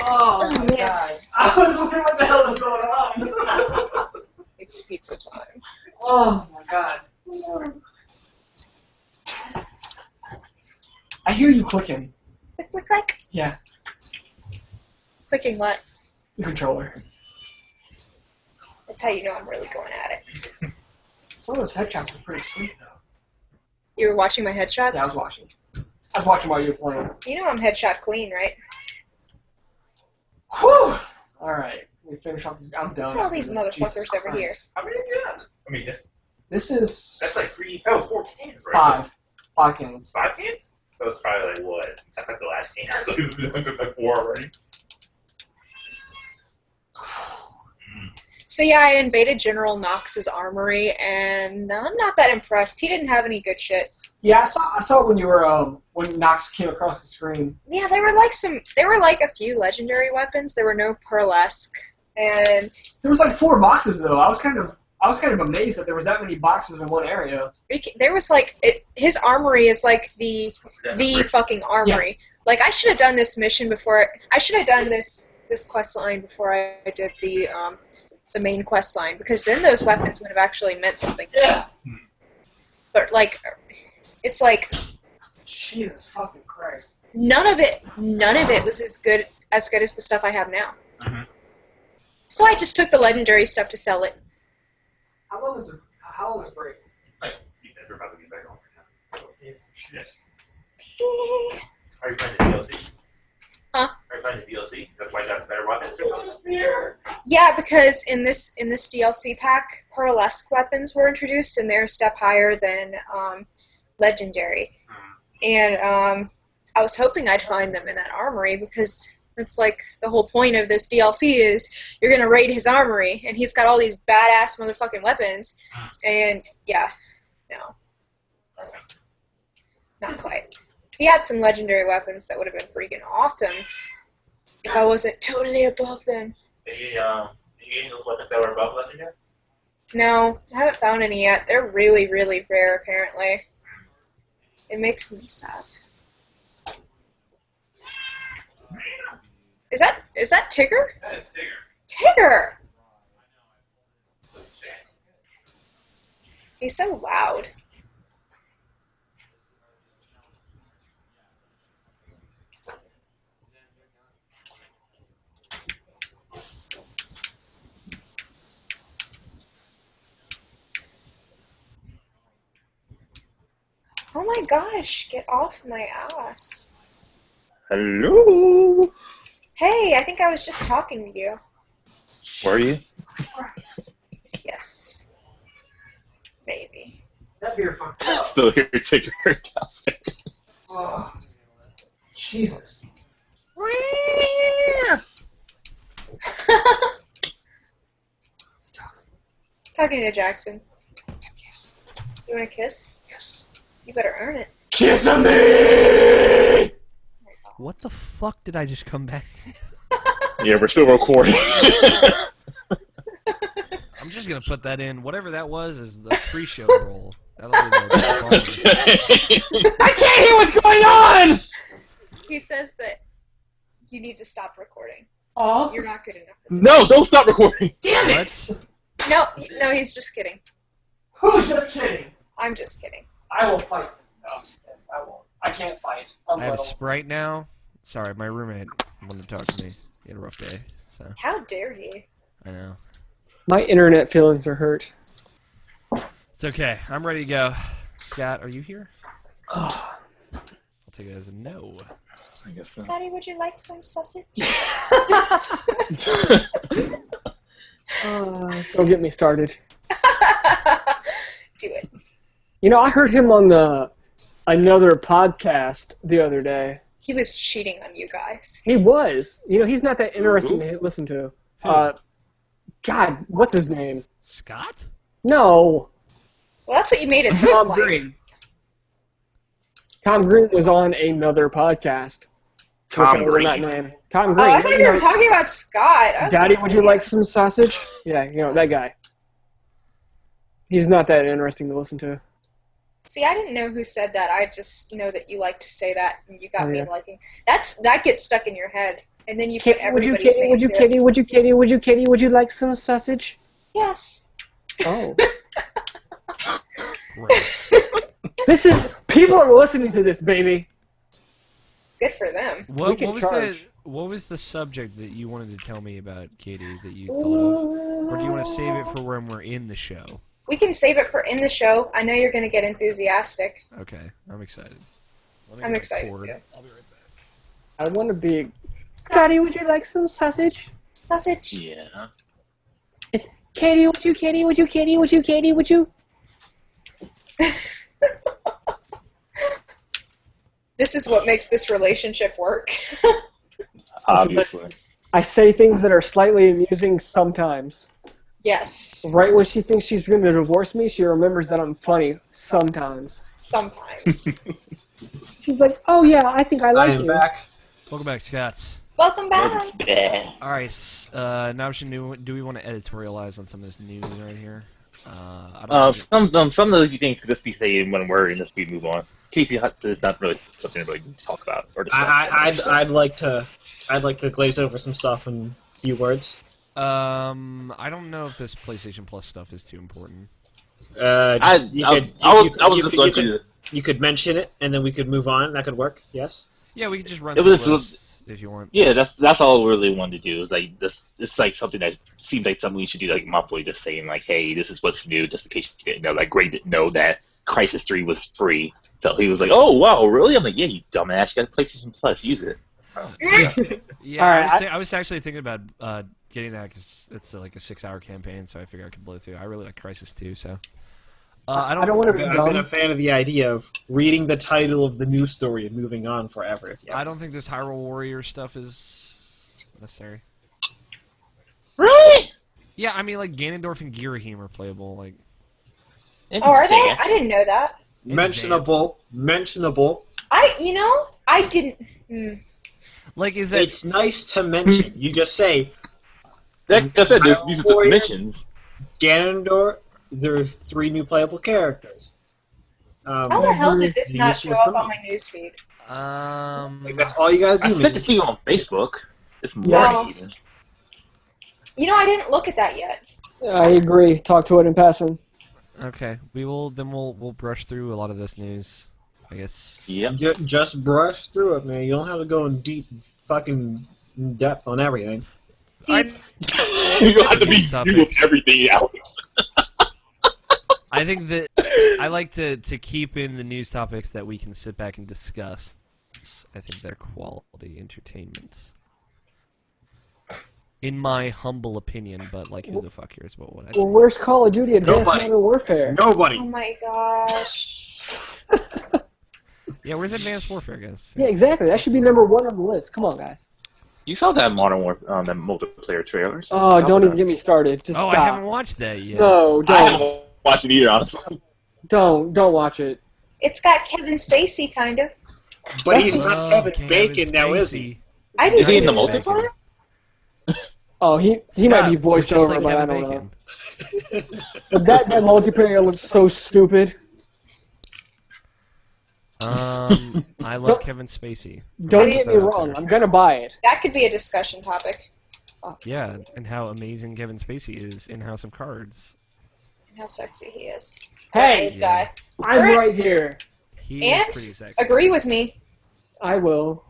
Oh my god. I was wondering what the hell was going on. It's pizza time. Oh my god. I hear you clicking. Click, click, click. Yeah. Clicking what? The controller. That's how you know I'm really going at it. Some of those headshots are pretty sweet though. You were watching my headshots? Yeah, I was watching. I was watching while you were playing. You know I'm headshot queen, right? Whew! Alright. We finish off this. I'm done. Look at all after these this. motherfuckers Jesus over here. Christ. How many have you done? I mean, This is that's like three. That was 4 cans, right? five cans. 5 cans? So that's probably like what? That's like the last can. So we've done like 4 already. So yeah, I invaded General Knox's armory, and I'm not that impressed. He didn't have any good shit. Yeah, I saw it when you were when Nox came across the screen. Yeah, there were like a few legendary weapons. There were no Pearlesque, and There was like 4 boxes though. I was kind of amazed that there was that many boxes in one area. there was like his armory is like the fucking armory. Like I should have done this mission before. I should have done this quest line before I did the main quest line, because then those weapons would have actually meant something to me. But like, it's like Jesus fucking Christ. none of it was as good as the stuff I have now. Mhm. So I just took the legendary stuff to sell it. How long is break? Like, we're about to get back on right now. Yes. Eh, Are you playing the DLC? Huh? Are you playing the DLC? That's why you got the better weapon. Yeah, because in this DLC pack, Pearlesque weapons were introduced, and they're a step higher than legendary. And I was hoping I'd find them in that armory, because it's like the whole point of this DLC is you're gonna raid his armory, and he's got all these badass motherfucking weapons. And yeah, no, not quite. He had some legendary weapons that would have been freaking awesome if I wasn't totally above them. Any you get any of those weapons that were above legendary? No, I haven't found any yet. They're really, really rare, apparently. It makes me sad. Is that Tigger? That is Tigger. Tigger! It's like a shame. He's so loud. Oh my gosh, get off my ass. Hello. Hey, I think I was just talking to you. Were you? Yes. Maybe. That beer fucked me up. Still here, Tigger. Oh, Jesus. Talking to Jackson. Kiss. You want a kiss? Yes. You better earn it. Kiss me! What the fuck did I just come back to? Yeah, we're still recording. I'm just gonna put that in. Whatever that was is the pre-show roll. That'll be the I can't hear what's going on! He says that you need to stop recording. Oh, You're not good enough. No, don't stop recording. damn it! What? No, he's just kidding. Who's just kidding? I'm just kidding. I will fight. No, I'm just kidding. I won't. I can't fight. I'm I have little. Sprite now. Sorry, my roommate wanted to talk to me. He had a rough day, so How dare he? I know. My internet feelings are hurt. It's okay. I'm ready to go. Scott, are you here? Oh, I'll take it as a no. I guess so. Scotty, would you like some sausage? don't get me started. Do it. You know, I heard him on another podcast the other day. He was cheating on you guys. He was. You know, he's not that interesting to listen to. God, what's his name? Scott? No. Well, that's what you made it sound Tom like. Green. Tom Green was on another podcast. Tom With that Green. name. Tom Oh, Green. I thought you were talking about Scott. I was Daddy, like, would you like some sausage? Yeah, you know, that guy. He's not that interesting to listen to. See, I didn't know who said that. I just know that you like to say that, and you got Oh, me yeah. liking. That gets stuck in your head, and then you put Would you, everybody's Kitty, name would you, to it. Kitty, would you, Kitty, would you, Kitty, would you like some sausage? Yes. Oh. Gross. This is, people are listening to this, baby. Good for them. What, can what was charge. what was the subject that you wanted to tell me about, Katie, that you thought of? Or do you want to save it for when we're in the show? We can save it for in the show. I know you're going to get enthusiastic. Okay, I'm excited. Let me I'm get a excited cord. too. I'll be right back. I want to be, Scotty, would you like some sausage? Sausage. Yeah. It's, Katie, would you, Katie, would you, Katie, would you, Katie, would you? This is what makes this relationship work. Obviously. I say things that are slightly amusing sometimes. Yes. Right when she thinks she's going to divorce me, she remembers that I'm funny sometimes. Sometimes. She's like, oh yeah, I think I I like am you. back. Welcome back, Scott. Welcome back. Yeah. All right, now do we want to editorialize on some of this news right here? I don't think Some of the things could just be saying when we're in this, we move on. Casey, it's not really something to really talk about or discuss. I'd like to glaze over some stuff in a few words. I don't know if this PlayStation Plus stuff is too important. You could mention it, and then we could move on. That could work. Yes. Yeah, we could just run It through was- the list if you want. Yeah, that's all we really wanted to do. Is like this. It's like something that seems like something we should do like monthly, just saying like, hey, this is what's new, just in case you didn't know. Like, Gray didn't know that Crisis 3 was free, so he was like, oh wow, really? I'm like, yeah, you dumbass, you got PlayStation Plus, use it. Yeah, All right, I was actually thinking about getting that because it's like a 6-hour campaign, so I figured I could blow through. I really like Crisis 2, so I don't want to be I've been a dumb. fan of the idea of reading the title of the news story and moving on forever. If you I don't think this Hyrule Warrior stuff is necessary. Really? Yeah, I mean like Ganondorf and Girahim are playable. Like Oh, are they? I didn't know that. mentionable. I didn't. like is it? It's nice to mention. You just say, Like I said, these are the mentions. Ganondorf, there are 3 new playable characters. How the hell did this not Venus show was up the on my newsfeed? Like, that's all you gotta I do, sent man. it to you on Facebook this morning, No. even. You know, I didn't look at that yet. I agree. Talk to it in passing. Okay, we'll brush through a lot of this news. I guess. Yep. Just brush through it, man. You don't have to go in deep, fucking in depth on everything. You don't have to be new with everything out. I think that I like to keep in the news topics that we can sit back and discuss. I think they're quality entertainment. In my humble opinion, but like who the fuck cares about what I Well, think? where's Call of Duty Advanced Nobody. Modern Warfare? Nobody. Oh my gosh. Yeah, where's Advanced Warfare, guys? Yeah, exactly. That should be number 1 on the list. Come on, guys. You saw that Modern War, that multiplayer trailers. Oh, don't even get me started. Just Oh, stop. I haven't watched that yet. No, I don't. haven't watched it either, honestly. Don't watch it. It's got Kevin Spacey, kind of. But he's not Love Kevin Bacon now, is he? Spacey. I Is did he in the too. multiplayer? Oh, he Scott, might be voiced just over, like but I Kevin don't know. Bacon. But that multiplayer looks so stupid. I love Kevin Spacey. Don't I get Put me that out wrong. there. I'm gonna buy it. That could be a discussion topic. Yeah, and how amazing Kevin Spacey is in House of Cards. And how sexy he is. Hey, Old guy. I'm right here. He is And pretty sexy. agree with me. I will.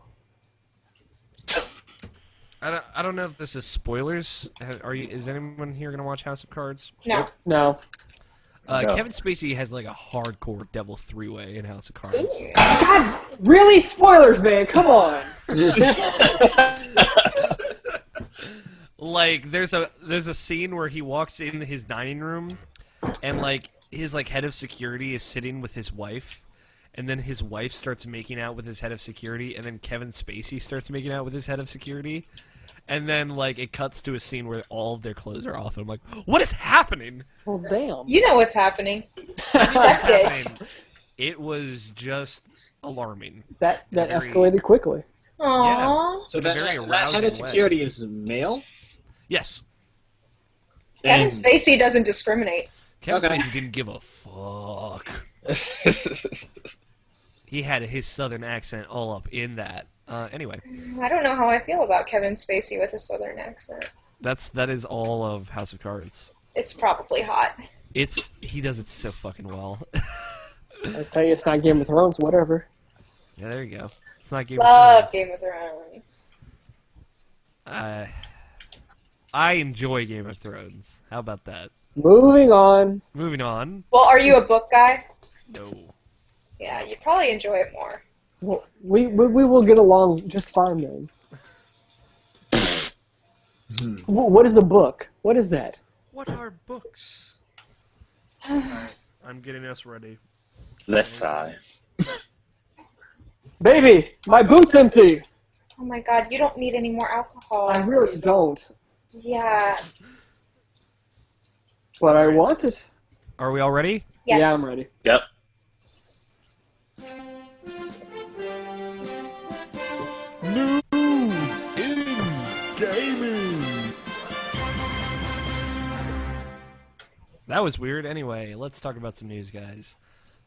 I don't know if this is spoilers. Is anyone here gonna watch House of Cards? No. No. No. Kevin Spacey has like a hardcore devil 3-way in House of Cards. God, really? Spoilers, man. Come on. Like there's a scene where he walks in his dining room, and like his like head of security is sitting with his wife, and then his wife starts making out with his head of security, and then Kevin Spacey starts making out with his head of security, and then like it cuts to a scene where all of their clothes are off, and I'm like, what is happening? Well, damn. You know what's happening. What's Accept it. happening? It was just alarming. That Very- escalated quickly. Aww. So In a that, very that head arousing of way. security is male? Yes, Kevin And- Spacey doesn't discriminate. Kevin Okay. Spacey didn't give a fuck. He had his southern accent all up in that. Anyway, I don't know how I feel about Kevin Spacey with a southern accent. that is all of House of Cards. It's probably hot. He does it so fucking well. I tell you, it's not Game of Thrones. Whatever. Yeah, there you go. It's not Game Love of Thrones. Game of Thrones. I enjoy Game of Thrones. How about that? Moving on. Moving on. Well, are you a book guy? No. Yeah, you'd probably enjoy it more. Well, we will get along just fine then. What is a book? What is that? What are books? Alright, I'm getting us ready. Let's try. Baby, my boot's empty. Oh my god, you don't need any more alcohol. I really don't, Yeah. but I want it. Are we all ready? Yes. Yeah, I'm ready. Yep. News in gaming. That was weird. Anyway, let's talk about some news, guys.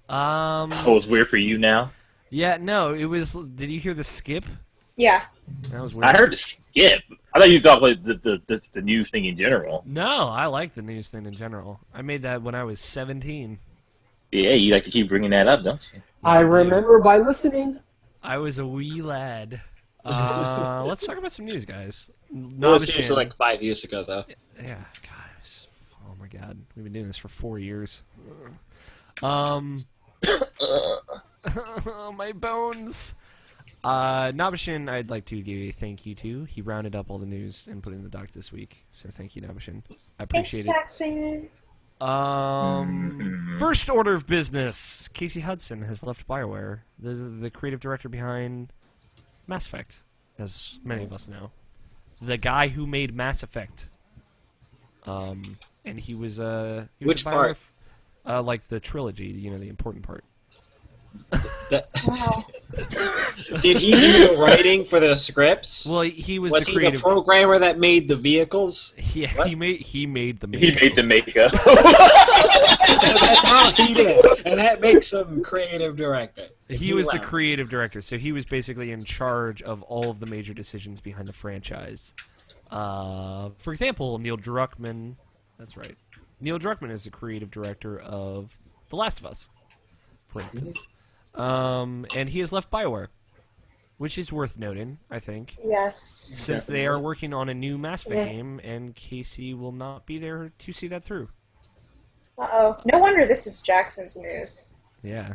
Oh, it's weird for you now? Yeah, no, it was. Did you hear the skip? Yeah. That was weird. I heard the skip. I thought you talked about the news thing in general. No, I like the news thing in general. I made that when I was 17. Yeah, you like to keep bringing that up, don't you? I remember by listening. I was a wee lad. Let's talk about some news, guys. It was Nobishin- seriously like 5 years ago, though. Yeah, God, oh my God, we've been doing this for 4 years. My bones. Nobishin, I'd like to give a thank you to. He rounded up all the news and put it in the doc this week. So thank you, Nobishin. I appreciate It's it. Jackson. First order of business. Casey Hudson has left BioWare. The creative director behind Mass Effect, as many of us know. The guy who made Mass Effect. And he was Which a BioWare, like the trilogy, you know, the important part. Wow. Did he do the writing for the scripts? Well, he was Was the he creative. the programmer that made the vehicles? Yeah, What? he made the He makeup. made the makeup. That's all he did, and that makes him creative director. He was the creative director, so he was basically in charge of all of the major decisions behind the franchise. For example, Neil Druckmann. That's right. Neil Druckmann is the creative director of The Last of Us, for instance. And he has left BioWare, which is worth noting, I think, Yes. since they are working on a new Mass Effect game, and Casey will not be there to see that through. Uh-oh. No wonder this is Jackson's news. Yeah.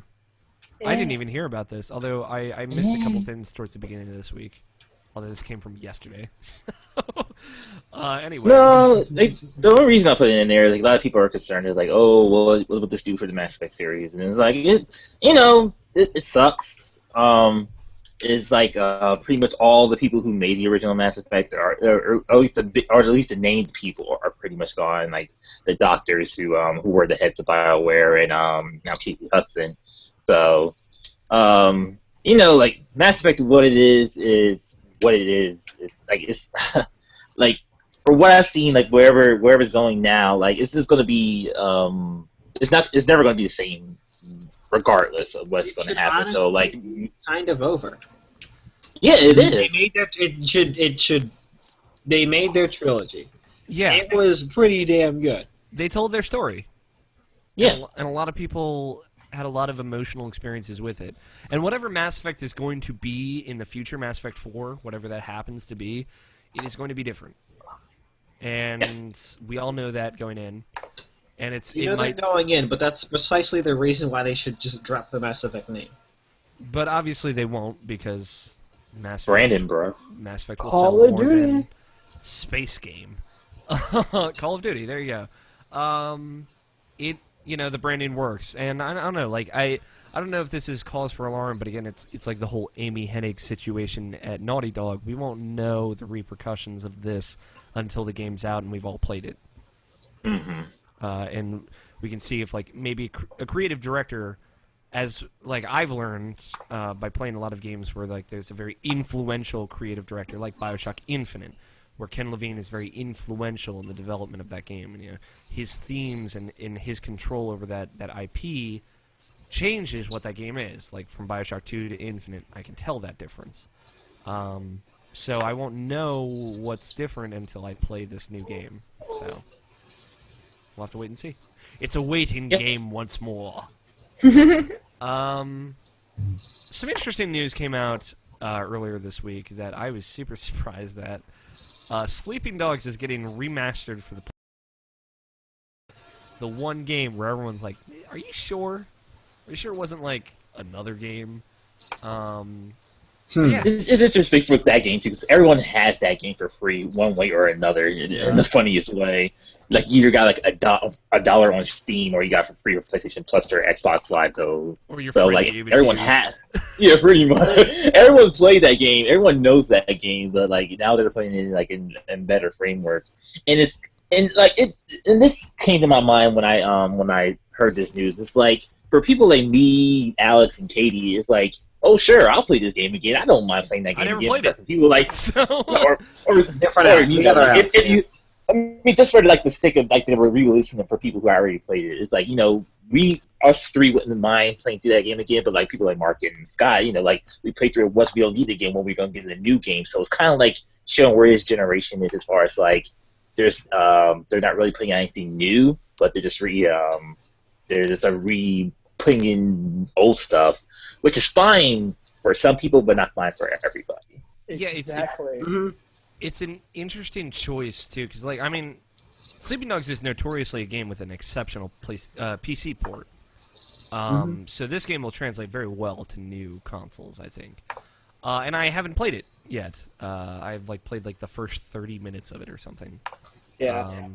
I didn't even hear about this, although I missed a couple things towards the beginning of this week. Although this came from yesterday. Anyway. No, the only reason I put it in there is like a lot of people are concerned. Is like, oh, well, what will this do for the Mass Effect series? And it's like, it sucks. It's like pretty much all the people who made the original Mass Effect or at least the named people are pretty much gone. Like the doctors who were the heads of BioWare and now Casey Hudson. So, like Mass Effect, what it is what it is. It's like for what I've seen, like wherever it's going now, like it's just going to be it's never going to be the same, regardless of what's going to happen. So like kind of over. Yeah, it is. They made that. It should. They made their trilogy. Yeah, it was pretty damn good. They told their story. Yeah, and a lot of people had a lot of emotional experiences with it. And whatever Mass Effect is going to be in the future, Mass Effect 4, whatever that happens to be, it is going to be different. And we all know that going in. And they're going in, but that's precisely the reason why they should just drop the Mass Effect name. But obviously they won't, because Mass Effect will sell more than space game. Call of Duty, there you go. The branding works, and I don't know, like I don't know if this is cause for alarm, but again, it's like the whole Amy Hennig situation at Naughty Dog. We won't know the repercussions of this until the game's out and we've all played it. Mm-hmm. And we can see if like maybe a creative director, as like I've learned by playing a lot of games where like there's a very influential creative director like BioShock Infinite, where Ken Levine is very influential in the development of that game, and his themes and his control over that IP changes what that game is. Like from BioShock 2 to Infinite, I can tell that difference. So I won't know what's different until I play this new game. So we'll have to wait and see. It's a waiting game once more. Some interesting news came out earlier this week that I was super surprised at. Sleeping Dogs is getting remastered for the one game where everyone's like, "Are you sure? Are you sure it wasn't like another game?" Yeah. It's interesting with that game too, because everyone has that game for free one way or another in the funniest way. Like you either got like $1 on Steam, or you got for free with PlayStation Plus or Xbox Live Code. Or your so like everyone has, pretty much. Everyone played that game. Everyone knows that game, but like now they're playing it like in better framework. And this came to my mind when I heard this news. It's like for people like me, Alex, and Katie, it's like, oh sure, I'll play this game again. I don't mind playing that game I never again. played it. People like I mean, just for like the sake of like they were re-releasing them for people who already played it. It's like us three wouldn't mind playing through that game again, but like people like Mark and Scott, like we played through it once, we don't need the game when we're gonna get a new game. So it's kind of like showing where his generation is as far as like they're not really putting out anything new, but they're just putting in old stuff, which is fine for some people, but not fine for everybody. Yeah, exactly. It's an interesting choice too, because like I mean, Sleeping Dogs is notoriously a game with an exceptional PC port. So this game will translate very well to new consoles, I think. And I haven't played it yet. I've like played like the first 30 minutes of it or something. Yeah.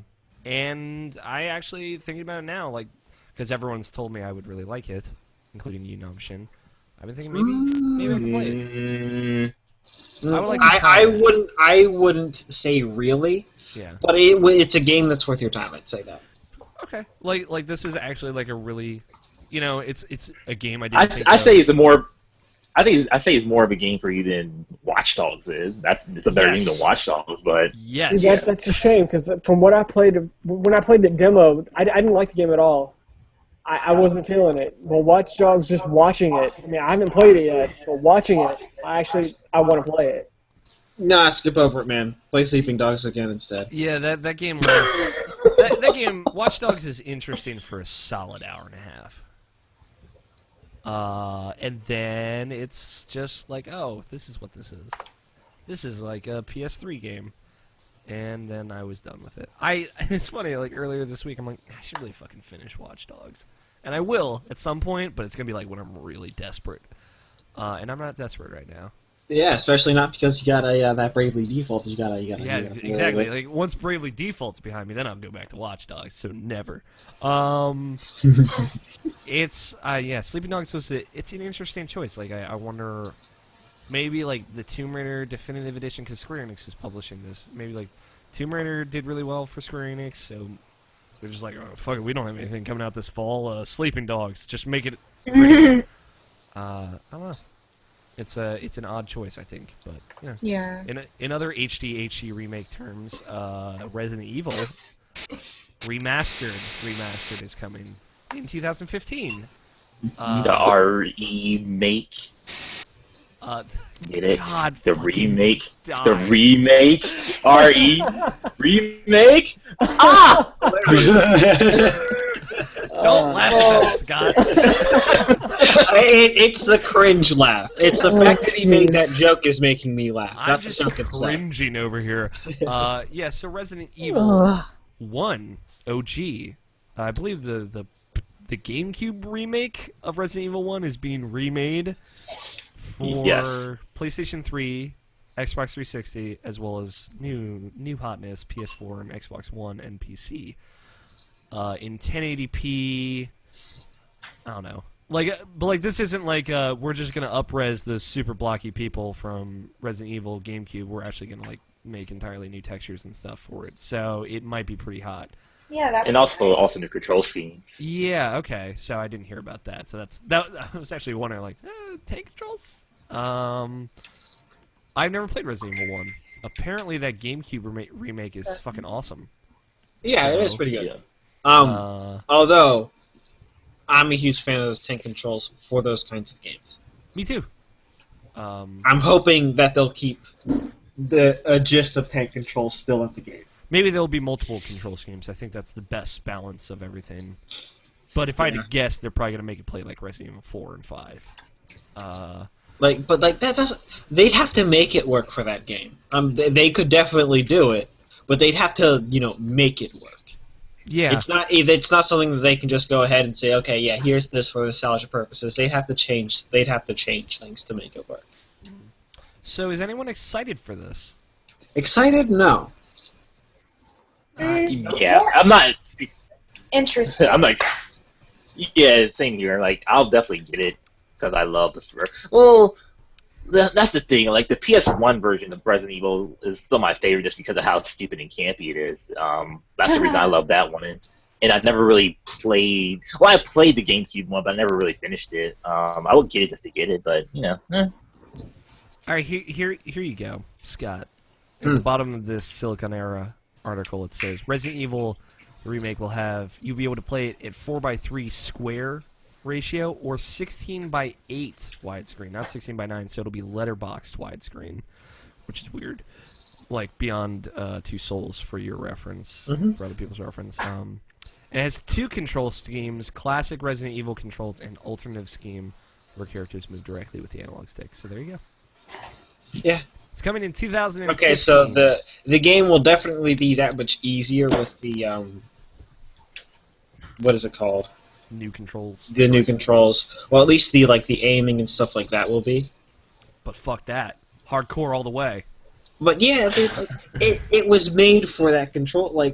And I actually thinking about it now, like because everyone's told me I would really like it, including you, Nomshin. I've been thinking maybe I can play it. I wouldn't say really. Yeah. But it's a game that's worth your time. I'd say that. Okay. Like this is actually like a really it's a game I didn't think I of. say it's more. I say it's more of a game for you than Watch Dogs is. It's a better game than Watch Dogs, but Yes. See, that's a shame because from what I played, when I played the demo, I didn't like the game at all. I wasn't feeling it. Well, Watch Dogs, just watching it. I mean, I haven't played it yet, but watching it, I want to play it. Nah, skip over it, man. Play Sleeping Dogs again instead. Yeah, that game was that game. Watch Dogs is interesting for a solid hour and a half. And then it's just like, oh, this is what this is. This is like a PS3 game. And then I was done with it. It's funny, like earlier this week, I'm like, I should really fucking finish Watch Dogs. And I will at some point, but it's going to be like when I'm really desperate. And I'm not desperate right now. Yeah, especially not because you got that Bravely Default. You got Yeah, exactly. Like once Bravely Default's behind me, then I'll go back to Watch Dogs. So never. It's Sleeping Dogs it's an interesting choice. Like I wonder, maybe like the Tomb Raider Definitive Edition, because Square Enix is publishing this. Maybe like Tomb Raider did really well for Square Enix, so they're just like, oh fuck it, we don't have anything coming out this fall. Sleeping Dogs, just make it. I don't know. It's an odd choice, I think, but yeah. In other HD remake terms, Resident Evil remastered is coming in 2015. the remake. Get it? God, The remake. die. The remake. Remake. Ah! Don't laugh at us, Scott. It's the cringe laugh. It's the fact that he made that joke is making me laugh. I'm Not just the joke itself. cringing over here. So Resident Evil 1 OG. I believe the GameCube remake of Resident Evil 1 is being remade for PlayStation 3, Xbox 360, as well as new hotness, PS4 and Xbox One and PC. In 1080p, I don't know. But this isn't like we're just gonna up-res the super blocky people from Resident Evil GameCube. We're actually gonna make entirely new textures and stuff for it. So it might be pretty hot. Yeah, that. And also the control scheme. Yeah. Okay. So I didn't hear about that. So that. I was actually wondering, tank controls. I've never played Resident Evil 1. Apparently, that GameCube remake is fucking awesome. Yeah, So, it is pretty good. Yeah. Although I'm a huge fan of those tank controls for those kinds of games. Me too. I'm hoping that they'll keep the gist of tank controls still in the game. Maybe there'll be multiple control schemes. I think that's the best balance of everything. But if I had to guess, they're probably gonna make it play like Resident Evil 4 and 5. That doesn't. They'd have to make it work for that game. They could definitely do it, but they'd have to, make it work. Yeah. It's not something that they can just go ahead and say, okay, yeah, here's this for nostalgia purposes. They'd have to change things to make it work. So is anyone excited for this? Excited? No. Yeah, I'm not. Interesting. I'm like, yeah, same here. Like, I'll definitely get it because I love the first. Well, that's the thing. Like, the PS1 version of Resident Evil is still my favorite just because of how stupid and campy it is. That's the reason I love that one. And I never really played. Well, I played the GameCube one, but I never really finished it. I would get it just to get it, but All right, here you go, Scott. At the bottom of this Silicon Era article, it says Resident Evil remake you'll be able to play it at 4:3 square ratio or 16:8 widescreen, not 16:9. So it'll be letterboxed widescreen, which is weird. Like beyond two souls for your reference, for other people's reference. It has two control schemes: classic Resident Evil controls and alternative scheme, where characters move directly with the analog stick. So there you go. Yeah. It's coming in 2015. Okay, so the game will definitely be that much easier with the what is it called? New controls. The new controls. Well, at least the aiming and stuff like that will be. But fuck that. Hardcore all the way. But yeah, it was made for that control.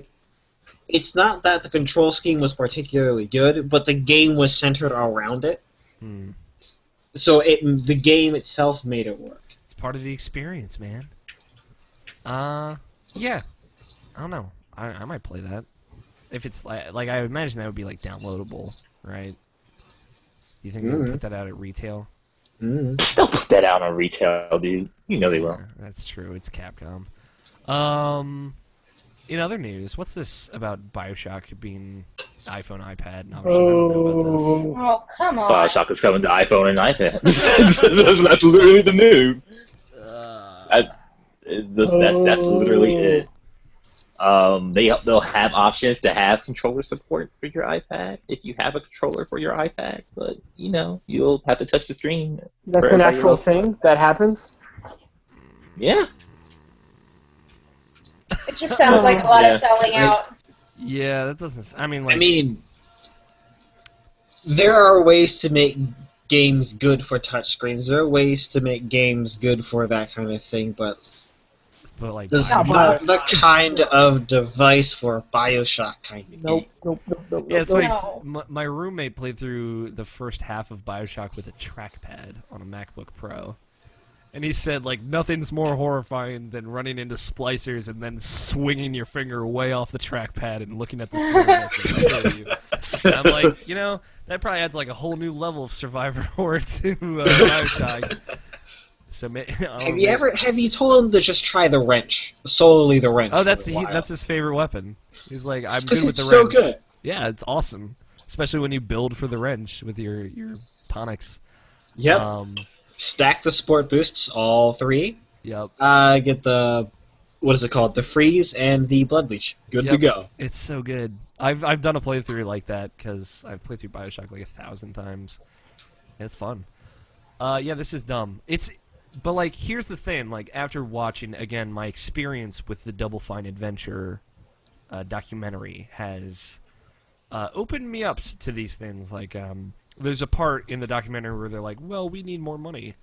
It's not that the control scheme was particularly good, but the game was centered around it. So the game itself made it work. It's part of the experience, man. Yeah. I don't know. I might play that. If it's like I imagine that would be like downloadable, right? You think they'll put that out at retail? They'll put that out on retail, dude. You know they will. That's true. It's Capcom. In other news, what's this about BioShock being iPhone, iPad? No, I don't know about this. Oh, come on. BioShock is coming to iPhone and iPad. That's literally the move. That's literally it. They'll have options to have controller support for your iPad if you have a controller for your iPad, but you'll have to touch the screen. That's an actual thing that happens? Yeah. It just sounds like a lot of selling out. Yeah, that doesn't. I mean, there are ways to make games good for touchscreens. There are ways to make games good for that kind of thing, but like the kind of device for BioShock kind of game. Nope. Yeah, it's like my roommate played through the first half of BioShock with a trackpad on a MacBook Pro. And he said, like, nothing's more horrifying than running into splicers and then swinging your finger way off the trackpad and looking at the screen as they kill you. And I'm like, that probably adds, like, a whole new level of survivor horror to BioShock. So have you told him to just try the wrench? Solely the wrench. Oh, that's his favorite weapon. He's like, I'm good with the it's wrench. So good. Yeah, it's awesome. Especially when you build for the wrench with your tonics. Yep. Stack the sport boosts, all 3. Yep. Get the, what is it called? The freeze and the blood leech. Good to go. It's so good. I've done a playthrough like that because I've played through BioShock like 1,000 times. It's fun. Yeah, this is dumb. But like, here's the thing. Like, after watching again, my experience with the Double Fine Adventure documentary has opened me up to these things. Like, there's a part in the documentary where they're like, well, we need more money,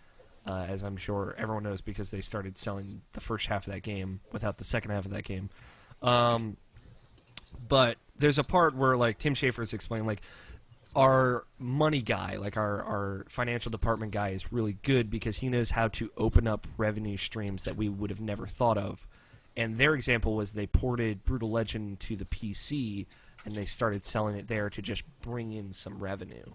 as I'm sure everyone knows because they started selling the first half of that game without the second half of that game. But there's a part where, like, Tim Schafer's explaining, like, our money guy, like our financial department guy is really good because he knows how to open up revenue streams that we would have never thought of. And their example was they ported Brutal Legend to the PC, and they started selling it there to just bring in some revenue.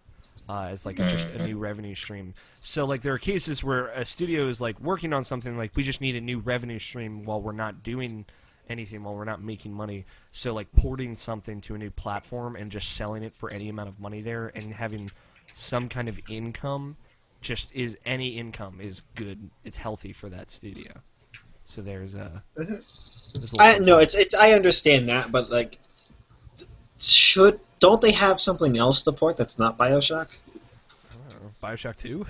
As like just a new revenue stream. So like there are cases where a studio is like working on something like we just need a new revenue stream while we're not doing anything, while we're not making money. So like porting something to a new platform and just selling it for any amount of money there and having some kind of income any income is good. It's healthy for that studio. So there's a I understand that, but like don't they have something else to port that's not BioShock? I don't know. BioShock 2?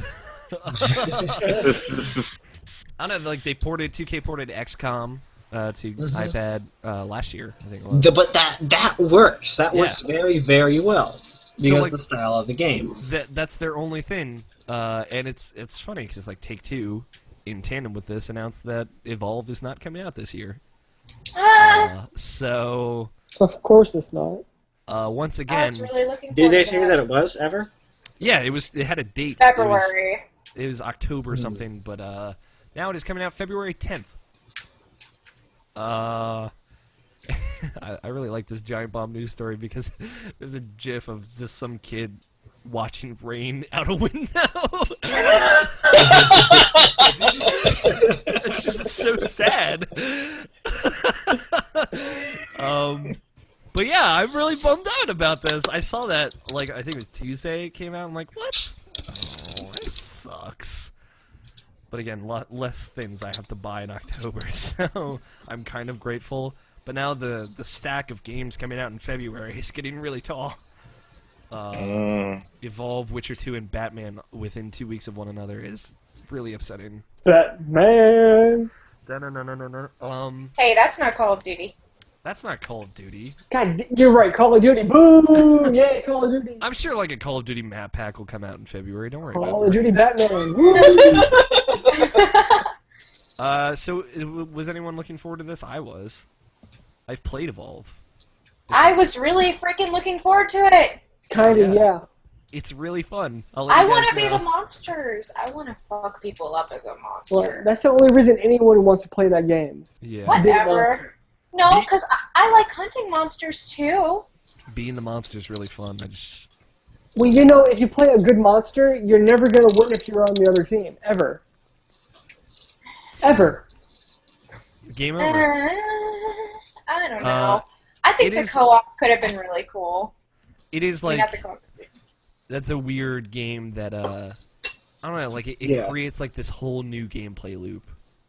I don't know, like they 2K ported XCOM to iPad last year, I think it was. But that works. That works very, very well because of the style of the game. That's their only thing, and it's funny because like Take-Two, in tandem with this, announced that Evolve is not coming out this year. So of course it's not. Once again, I was really looking did they say that it was ever? Yeah, it was. It had a date. February. It was October something, but now it is coming out February 10th. I really like this Giant Bomb news story because there's a GIF of just some kid watching rain out a window. It's so sad. But yeah, I'm really bummed out about this. I saw that, like, I think it was Tuesday it came out. I'm like, what? Oh, this sucks. But again, less things I have to buy in October, so I'm kind of grateful. But now the stack of games coming out in February is getting really tall. Evolve, Witcher 2, and Batman within 2 weeks of one another is really upsetting. Batman! Hey, that's not Call of Duty. That's not Call of Duty. God, you're right. Call of Duty. Boom! Yeah, Call of Duty. I'm sure like a Call of Duty map pack will come out in February. Don't worry about it. Call of Duty Batman. So was anyone looking forward to this? I was. I've played Evolve. I was really freaking looking forward to it. Kind of, yeah. It's really fun. I want to be the monsters. I want to fuck people up as a monster. Well, that's the only reason anyone wants to play that game. Yeah. Whatever. No, because I like hunting monsters too. Being the monster is really fun. Well, you know, if you play a good monster, you're never gonna win if you're on the other team, ever. Ever. Game Uh, over. I don't know. I think it the is- co-op could have been really cool. It is I mean, like not the co-op. that's a weird game that I don't know, like it creates like this whole new gameplay loop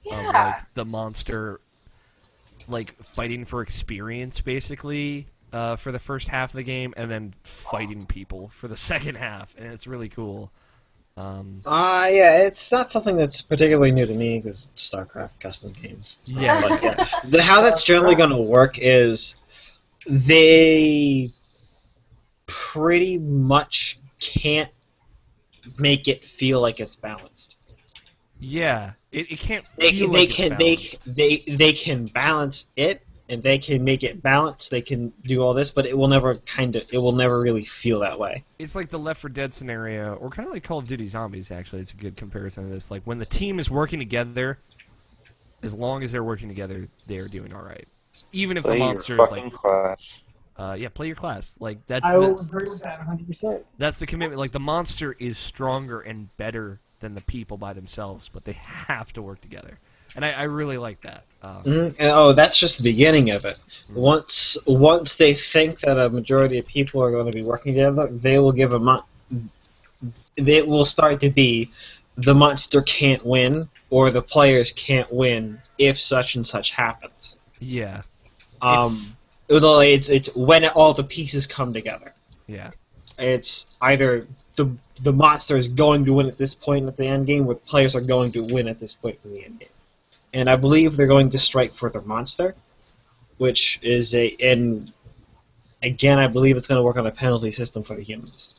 of Yeah. like the monster like fighting for experience basically for the first half of the game and then fighting people for the second half, and it's really cool. Yeah, it's not something that's particularly new to me because StarCraft custom games. Yeah. But yeah, how that's generally going to work is they pretty much can't make it feel like it's balanced. Yeah, it can't They feel can, like it's balanced. they can balance it, and they can make it balanced. They can do all this, but it will never really feel that way. It's like the Left 4 Dead scenario, or kind of like Call of Duty Zombies. Actually, it's a good comparison to this. Like when the team is working together, as long as they're working together, they are doing all right. Even if Play the your monster is fucking like, class. yeah, play your class. Like that's I will agree with that 100%. that's the commitment. Like the monster is stronger and better than the people by themselves, but they have to work together. And I really like that. That's just the beginning of it. Once they think that a majority of people are going to be working together, they will give It will start to be the monster can't win or the players can't win if such and such happens. Yeah. It's when all the pieces come together. Yeah. It's either the monster is going to win at this point at the end game, or the players are going to win at this point in the end game. And I believe they're going to strike for the monster, which is and again, I believe it's going to work on a penalty system for the humans.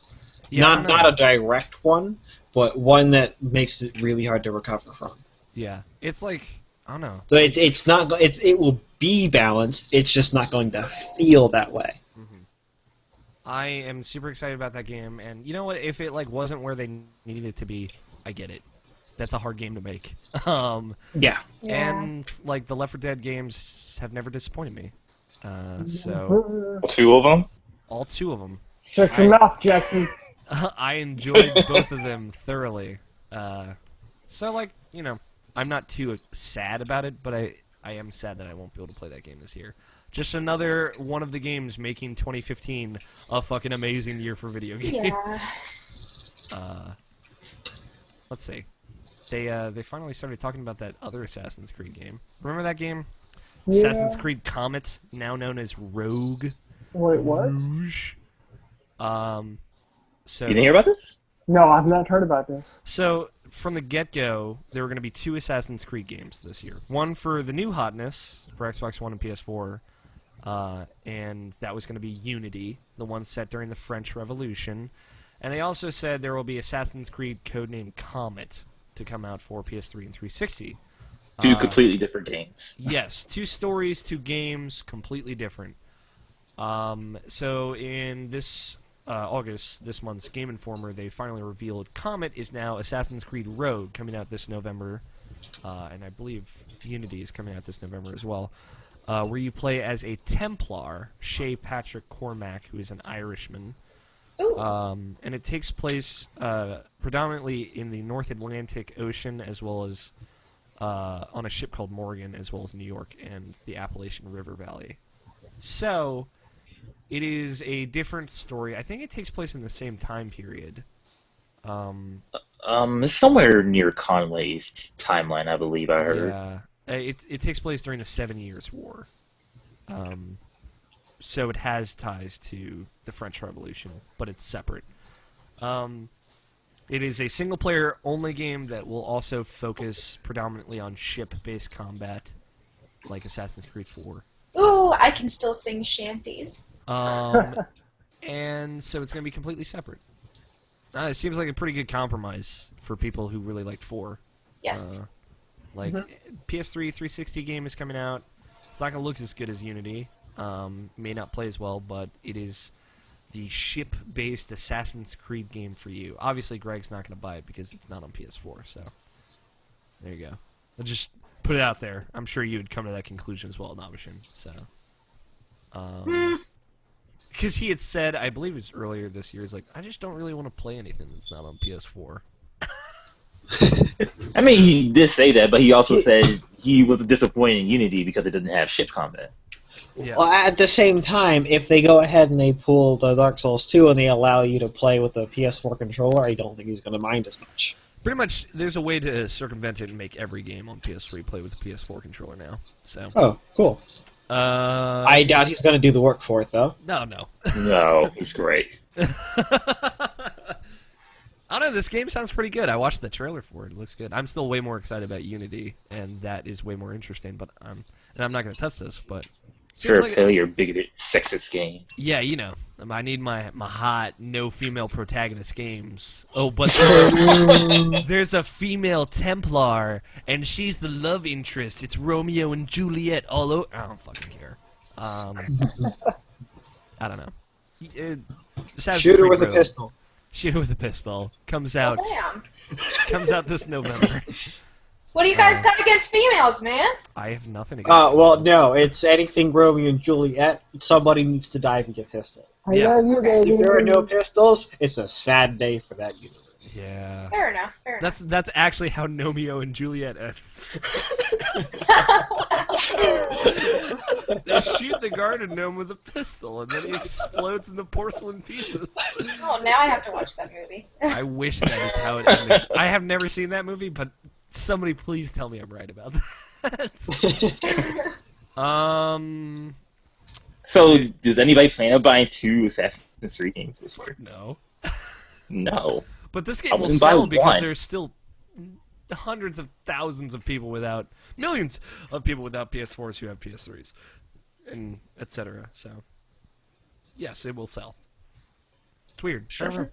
Yeah, Not a direct one, but one that makes it really hard to recover from. Yeah. It's like, I don't know. So it will be balanced. It's just not going to feel that way. I am super excited about that game, and you know what? If it like wasn't where they needed it to be, I get it. That's a hard game to make. Yeah. And like the Left 4 Dead games have never disappointed me. So Two of them? all two of them, Shut your mouth, Jackson. I enjoyed both of them thoroughly. So like I'm not too sad about it, but I am sad that I won't be able to play that game this year. Just another one of the games making 2015 a fucking amazing year for video games. Yeah. Let's see. They finally started talking about that other Assassin's Creed game. Remember that game? Yeah. Assassin's Creed Comet, now known as Rogue. Wait, what? Rouge. So You didn't hear about this? No, I've not heard about this. So from the get-go, there were going to be two Assassin's Creed games this year. One for the new hotness for Xbox One and PS4, and that was going to be Unity, the one set during the French Revolution. And they also said there will be Assassin's Creed codenamed Comet to come out for PS3 and 360. Two completely different games. Yes, two stories, two games, completely different. So in this August, this month's Game Informer, they finally revealed Comet is now Assassin's Creed Rogue, coming out this November, and I believe Unity is coming out this November as well, where you play as a Templar, Shay Patrick Cormac, who is an Irishman. And it takes place predominantly in the North Atlantic Ocean, as well as on a ship called Morgan, as well as New York and the Appalachian River Valley. So it is a different story. I think it takes place in the same time period. It's somewhere near Conway's timeline, I believe I heard. Yeah, it takes place during the 7 Years' War. So it has ties to the French Revolution, but it's separate. It is a single-player only game that will also focus predominantly on ship-based combat, like Assassin's Creed 4. Ooh, I can still sing shanties. And so it's going to be completely separate. It seems like a pretty good compromise for people who really liked 4. Yes. PS3 360 game is coming out. It's not going to look as good as Unity. May not play as well, but it is the ship-based Assassin's Creed game for you. Obviously, Greg's not going to buy it because it's not on PS4, so there you go. I'll just put it out there. I'm sure you would come to that conclusion as well, Nabashin. So, Because he had said, I believe it was earlier this year, he's like, I just don't really want to play anything that's not on PS4. I mean, he did say that, but he also said he was disappointed in Unity because it doesn't have ship combat. Yeah. Well, at the same time, if they go ahead and they pull the Dark Souls 2 and they allow you to play with the PS4 controller, I don't think he's going to mind as much. Pretty much, there's a way to circumvent it and make every game on PS3 play with the PS4 controller now. So. Oh, cool. I doubt he's going to do the work for it, though. No. No, he's great. I don't know, this game sounds pretty good. I watched the trailer for it. It looks good. I'm still way more excited about Unity, and that is way more interesting, but I'm not going to touch this, but... Sure, like play your bigoted, sexist game. Yeah, you know. I need my hot, no female protagonist games. Oh, but there's a female Templar, and she's the love interest. It's Romeo and Juliet all over. I don't fucking care. I don't know. Shoot her with a pistol. Shoot her with a pistol. Comes out. Oh, damn. Comes out this November. What do you guys got against females, man? I have nothing against Well, females. no, it's anything Romeo and Juliet. Somebody needs to die and get pistol. I Yeah. love you, baby. If there are no pistols, it's a sad day for that universe. Yeah. Fair enough. Fair enough. That's actually how Romeo and Juliet ends. They shoot the garden gnome with a pistol, and then he explodes into porcelain pieces. Oh, now I have to watch that movie. I wish that is how it ended. I have never seen that movie, but somebody please tell me I'm right about that. So, does anybody plan on buying 2 Assassin's Creed games this year? No. No. But this I game will wouldn't buy sell because one. there's still hundreds of thousands of people without, millions of people without PS4s who have PS3s, and etc. So, yes, it will sell. It's weird. Sure.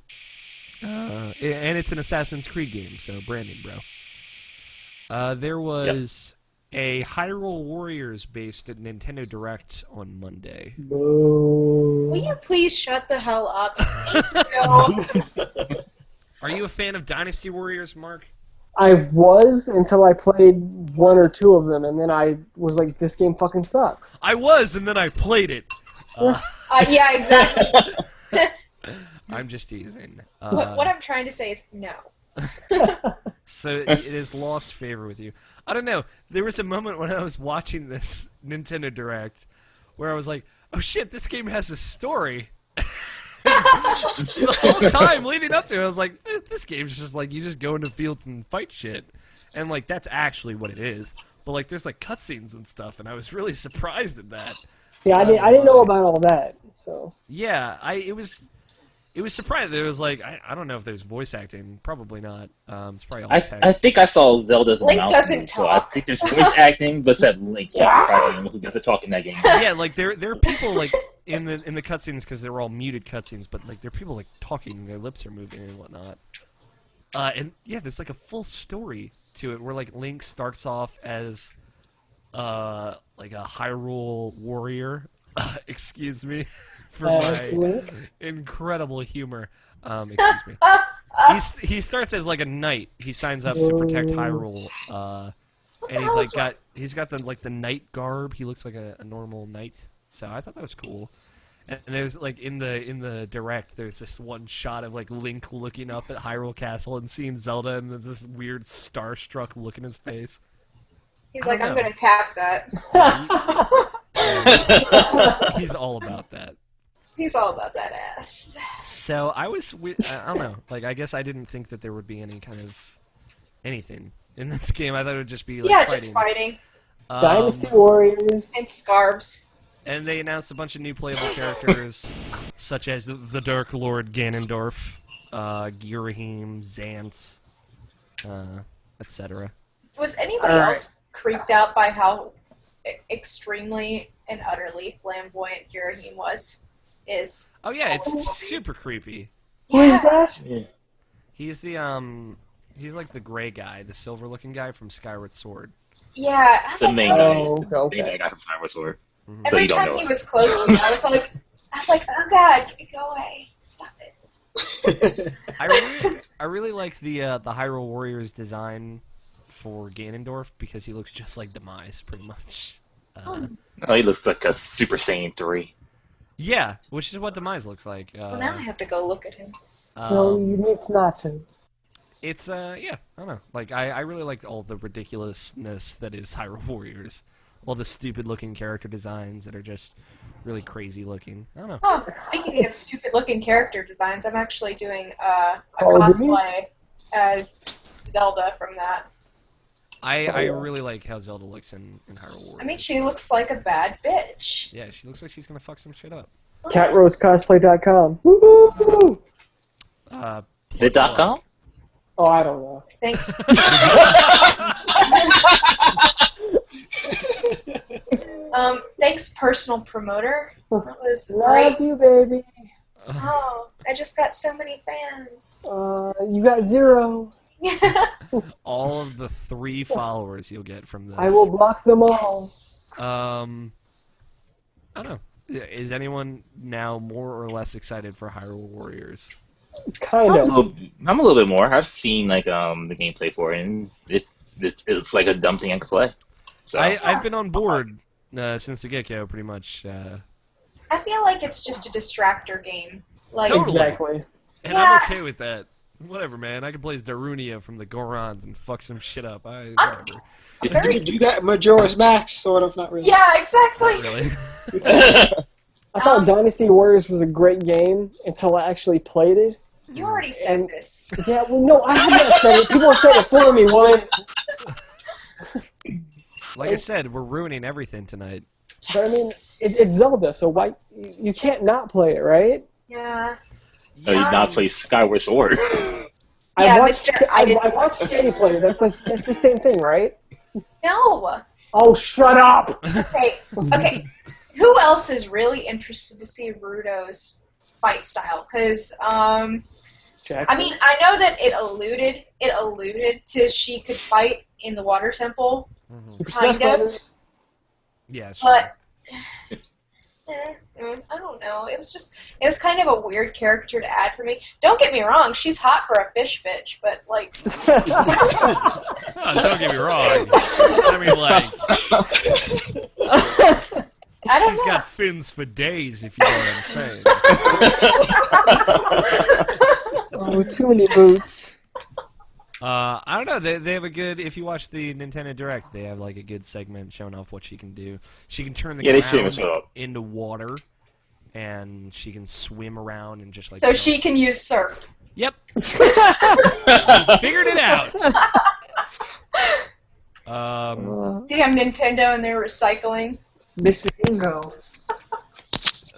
And it's an Assassin's Creed game, so branding, bro. There was a Hyrule Warriors based Nintendo Direct on Monday. Will you please shut the hell up? Thank you. Are you a fan of Dynasty Warriors, Mark? I was until I played 1 or 2 of them, and then I was like, this game fucking sucks. I was, and then I played it. Yeah, exactly. I'm just teasing. What I'm trying to say is no. So it has lost favor with you. I don't know. There was a moment when I was watching this Nintendo Direct where I was like, oh shit, this game has a story. The whole time leading up to it, I was like, this game's just like, you just go into fields and fight shit. And like, that's actually what it is. But like, there's like cutscenes and stuff, and I was really surprised at that. Yeah, I didn't know about all that, so. Yeah, it was surprising. There was like, I don't know if there's voice acting. Probably not. It's probably all text. I think I saw Zelda's Link announcement, doesn't so I talk. think there's voice acting, but that Link who doesn't talk in that game. Yeah, like there are people like in the cutscenes because they were all muted cutscenes, but like there are people like talking and their lips are moving and whatnot. And yeah, there's like a full story to it where like Link starts off as like a Hyrule warrior. Excuse me for my incredible humor. Excuse me. He starts as like a knight. He signs up to protect Hyrule. And he's got the knight garb. He looks like a normal knight. So I thought that was cool. And there's like in the direct, there's this one shot of like Link looking up at Hyrule Castle and seeing Zelda, and there's this weird starstruck look in his face. He's like, I'm gonna tap that. He's all about that. He's all about that ass. So I don't know. Like I guess I didn't think that there would be any kind of anything in this game. I thought it would just be like fighting. Just fighting. Dynasty Warriors. And scarves. And they announced a bunch of new playable characters, such as the Dark Lord Ganondorf, Girahim, Zant, etc. Was anybody else creeped out by how extremely and utterly flamboyant Girahim is? Oh yeah, it's super creepy. Who is that? Yeah. He's the he's like the gray guy, the silver-looking guy from Skyward Sword. Yeah, I was The like, main guy. Okay. The main guy from Skyward Sword. every So you don't time know he it. was close to me, I was like, oh god, go away, stop it. I really like the Hyrule Warriors design for Ganondorf because he looks just like Demise, pretty much. Oh, he looks like a Super Saiyan 3. Yeah, which is what Demise looks like. Well, now I have to go look at him. No, you need not to. It's yeah, I don't know. Like I really liked all the ridiculousness that is Hyrule Warriors. All the stupid looking character designs that are just really crazy looking. I don't know. Oh, speaking of stupid-looking character designs, I'm actually doing a Oh, cosplay as Zelda from that. I really like how Zelda looks in Hyrule Warriors. I mean, she looks like a bad bitch. Yeah, she looks like she's gonna fuck some shit up. CatRoseCosplay.com. Woo-hoo! The.com? Oh, I don't know. Thanks. Thanks, personal promoter. That was Love great. you, baby. Oh, I just got so many fans. You got 0. All of the 3 followers you'll get from this. I will block them all. Yes. I don't know. Is anyone now more or less excited for Hyrule Warriors? Kind of. I'm a little bit more. I've seen like the gameplay for it, and it's like a dumb thing I could play. So I've been on board since the get-go, pretty much. I feel like it's just a distractor game. Like, Totally. Exactly. And Yeah. I'm okay with that. Whatever, man. I can play as Darunia from the Gorons and fuck some shit up. I'm- Whatever. You can do that in Majora's Mask, sort of, not really. yeah, exactly. Really? I thought Um, Dynasty Warriors was a great game until I actually played it. You already said And- this. Yeah, well, no, I haven't said it. People said it for me. What? Like I said, we're ruining everything tonight. But I mean, it's Zelda, so why you can't not play it, right? Yeah. So you not play Skyward Sword. Yeah, watched, Mr. I didn't- I watched Steady play it. That's the same thing, right? No. Oh, shut up! Okay. Okay. Who else is really interested to see Rudo's fight style? Because Jackson? I mean, I know that it alluded to she could fight in the water temple, Super kind Smash of. Brothers. Yeah, sure. but I don't know. It was kind of a weird character to add for me. Don't get me wrong, she's hot for a fish bitch, but like, Oh, don't get me wrong. I mean, like, I don't she's know. got fins for days, if you know what I'm saying. Oh, too many boots. I don't know. They have a good. If you watch the Nintendo Direct, they have like a good segment showing off what she can do. She can turn the Yeah, they should ground show up. into water, and she can swim around and just like. So she can use surf. Yep. Figured it out. Damn Nintendo and their recycling. Mr. Bingo.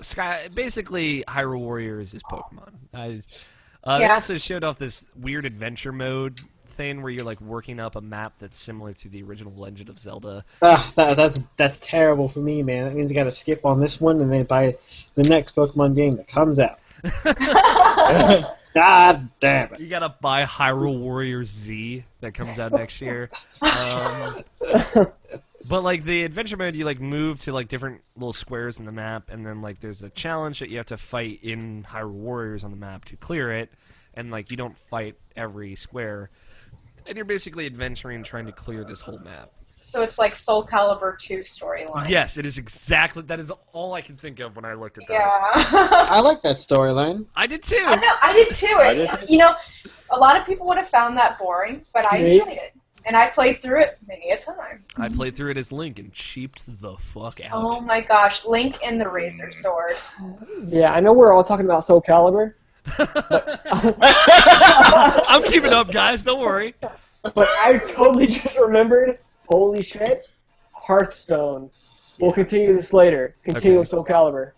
Sky. Basically, Hyrule Warriors is Pokemon. They Yeah. also showed off this weird adventure mode thing where you're like working up a map that's similar to the original Legend of Zelda. That's terrible for me, man. That means I gotta skip on this one and then buy the next Pokemon game that comes out. God damn it. You gotta buy Hyrule Warriors Z that comes out next year. But like the adventure mode, you like move to like different little squares in the map, and then like there's a challenge that you have to fight in Hyrule Warriors on the map to clear it, and like you don't fight every square, and you're basically adventuring trying to clear this whole map. So it's like Soul Calibur 2 storyline. Yes, it is exactly. That is all I can think of when I looked at that. Yeah. I like that storyline. I did too. I know, I did too. I did. You know, a lot of people would have found that boring, but I Me? enjoyed it. And I played through it many a time. I played through it as Link and cheaped the fuck out. Oh my gosh, Link and the Razor Sword. Yeah, I know we're all talking about Soul Calibur, I'm keeping up, guys. Don't worry. but I totally just remembered, holy shit, Hearthstone. We'll continue this later. Continue Okay. with Soul Calibur.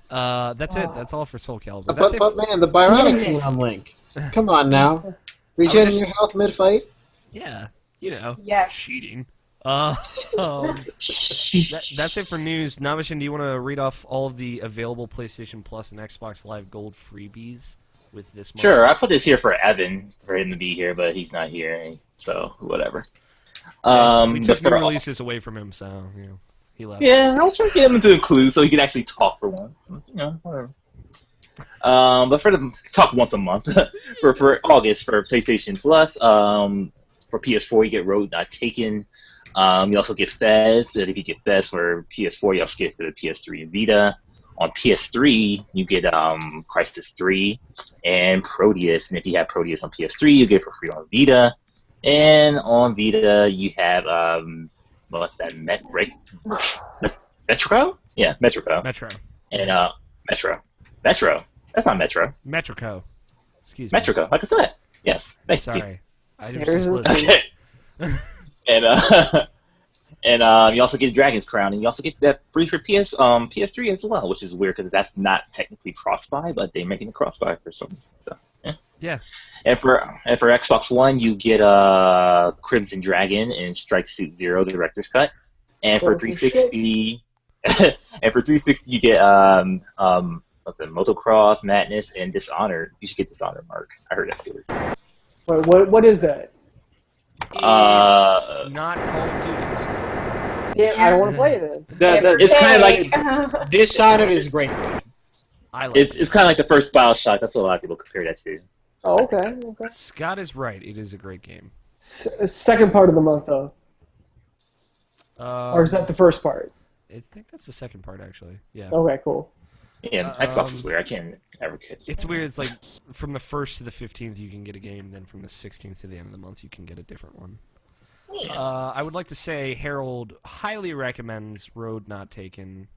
That's it. That's all for Soul Calibur. That's But, it. but man, the Bionic Yes. thing on Link. Come on now. Regening just- your health mid-fight? Yeah, you know, Yes. cheating. That's it for news. Namishin, do you want to read off all of the available PlayStation Plus and Xbox Live Gold freebies with this month? Sure, I put this here for Evan for him to be here, but he's not here, so whatever. We took but new for all- releases away from him, so you know, he left. Yeah, I was trying to get him into a clue so he could actually talk for once. You know, whatever. But for the talk once a month for August for PlayStation Plus, for PS4 you get Road Not Taken. You also get Fez, but if you get Fez for PS4, you also get the PS3 and Vita. on PS3, you get Crisis 3 and Proteus, and if you have Proteus on PS3, you get it for free on Vita. And on Vita, you have what's that? Metro? Yeah, Metro. Metro. And Metro. That's not Metro. Metrico. Excuse me. Metrico, like I said. Yes. Thank you. Sorry. I was There's just a listening. And you also get Dragon's Crown, and you also get that free for PS3 as well, which is weird because that's not technically cross-buy, but they're making it cross-buy for some. So yeah. Yeah. And for Xbox One, you get Crimson Dragon and Strike Suit Zero Director's Cut, and for 360, you get what's it, Motocross Madness and Dishonored. You should get Dishonored, Mark. I heard that's good. Wait, what is that? It's not Call of Duty. Yeah, I don't want to play it then. It's kind of like Dishonored is great. I like it's kind of like the first BioShock. That's what a lot of people compare that to. Oh, okay. Scott is right. It is a great game. Second part of the month, though. Or is that the first part? I think that's the second part, actually. Yeah. Okay, cool. Yeah, Xbox is weird. I can't ever catch it. It's weird. It's like from the 1st to the 15th you can get a game, then from the 16th to the end of the month you can get a different one. I would like to say Harold highly recommends Road Not Taken.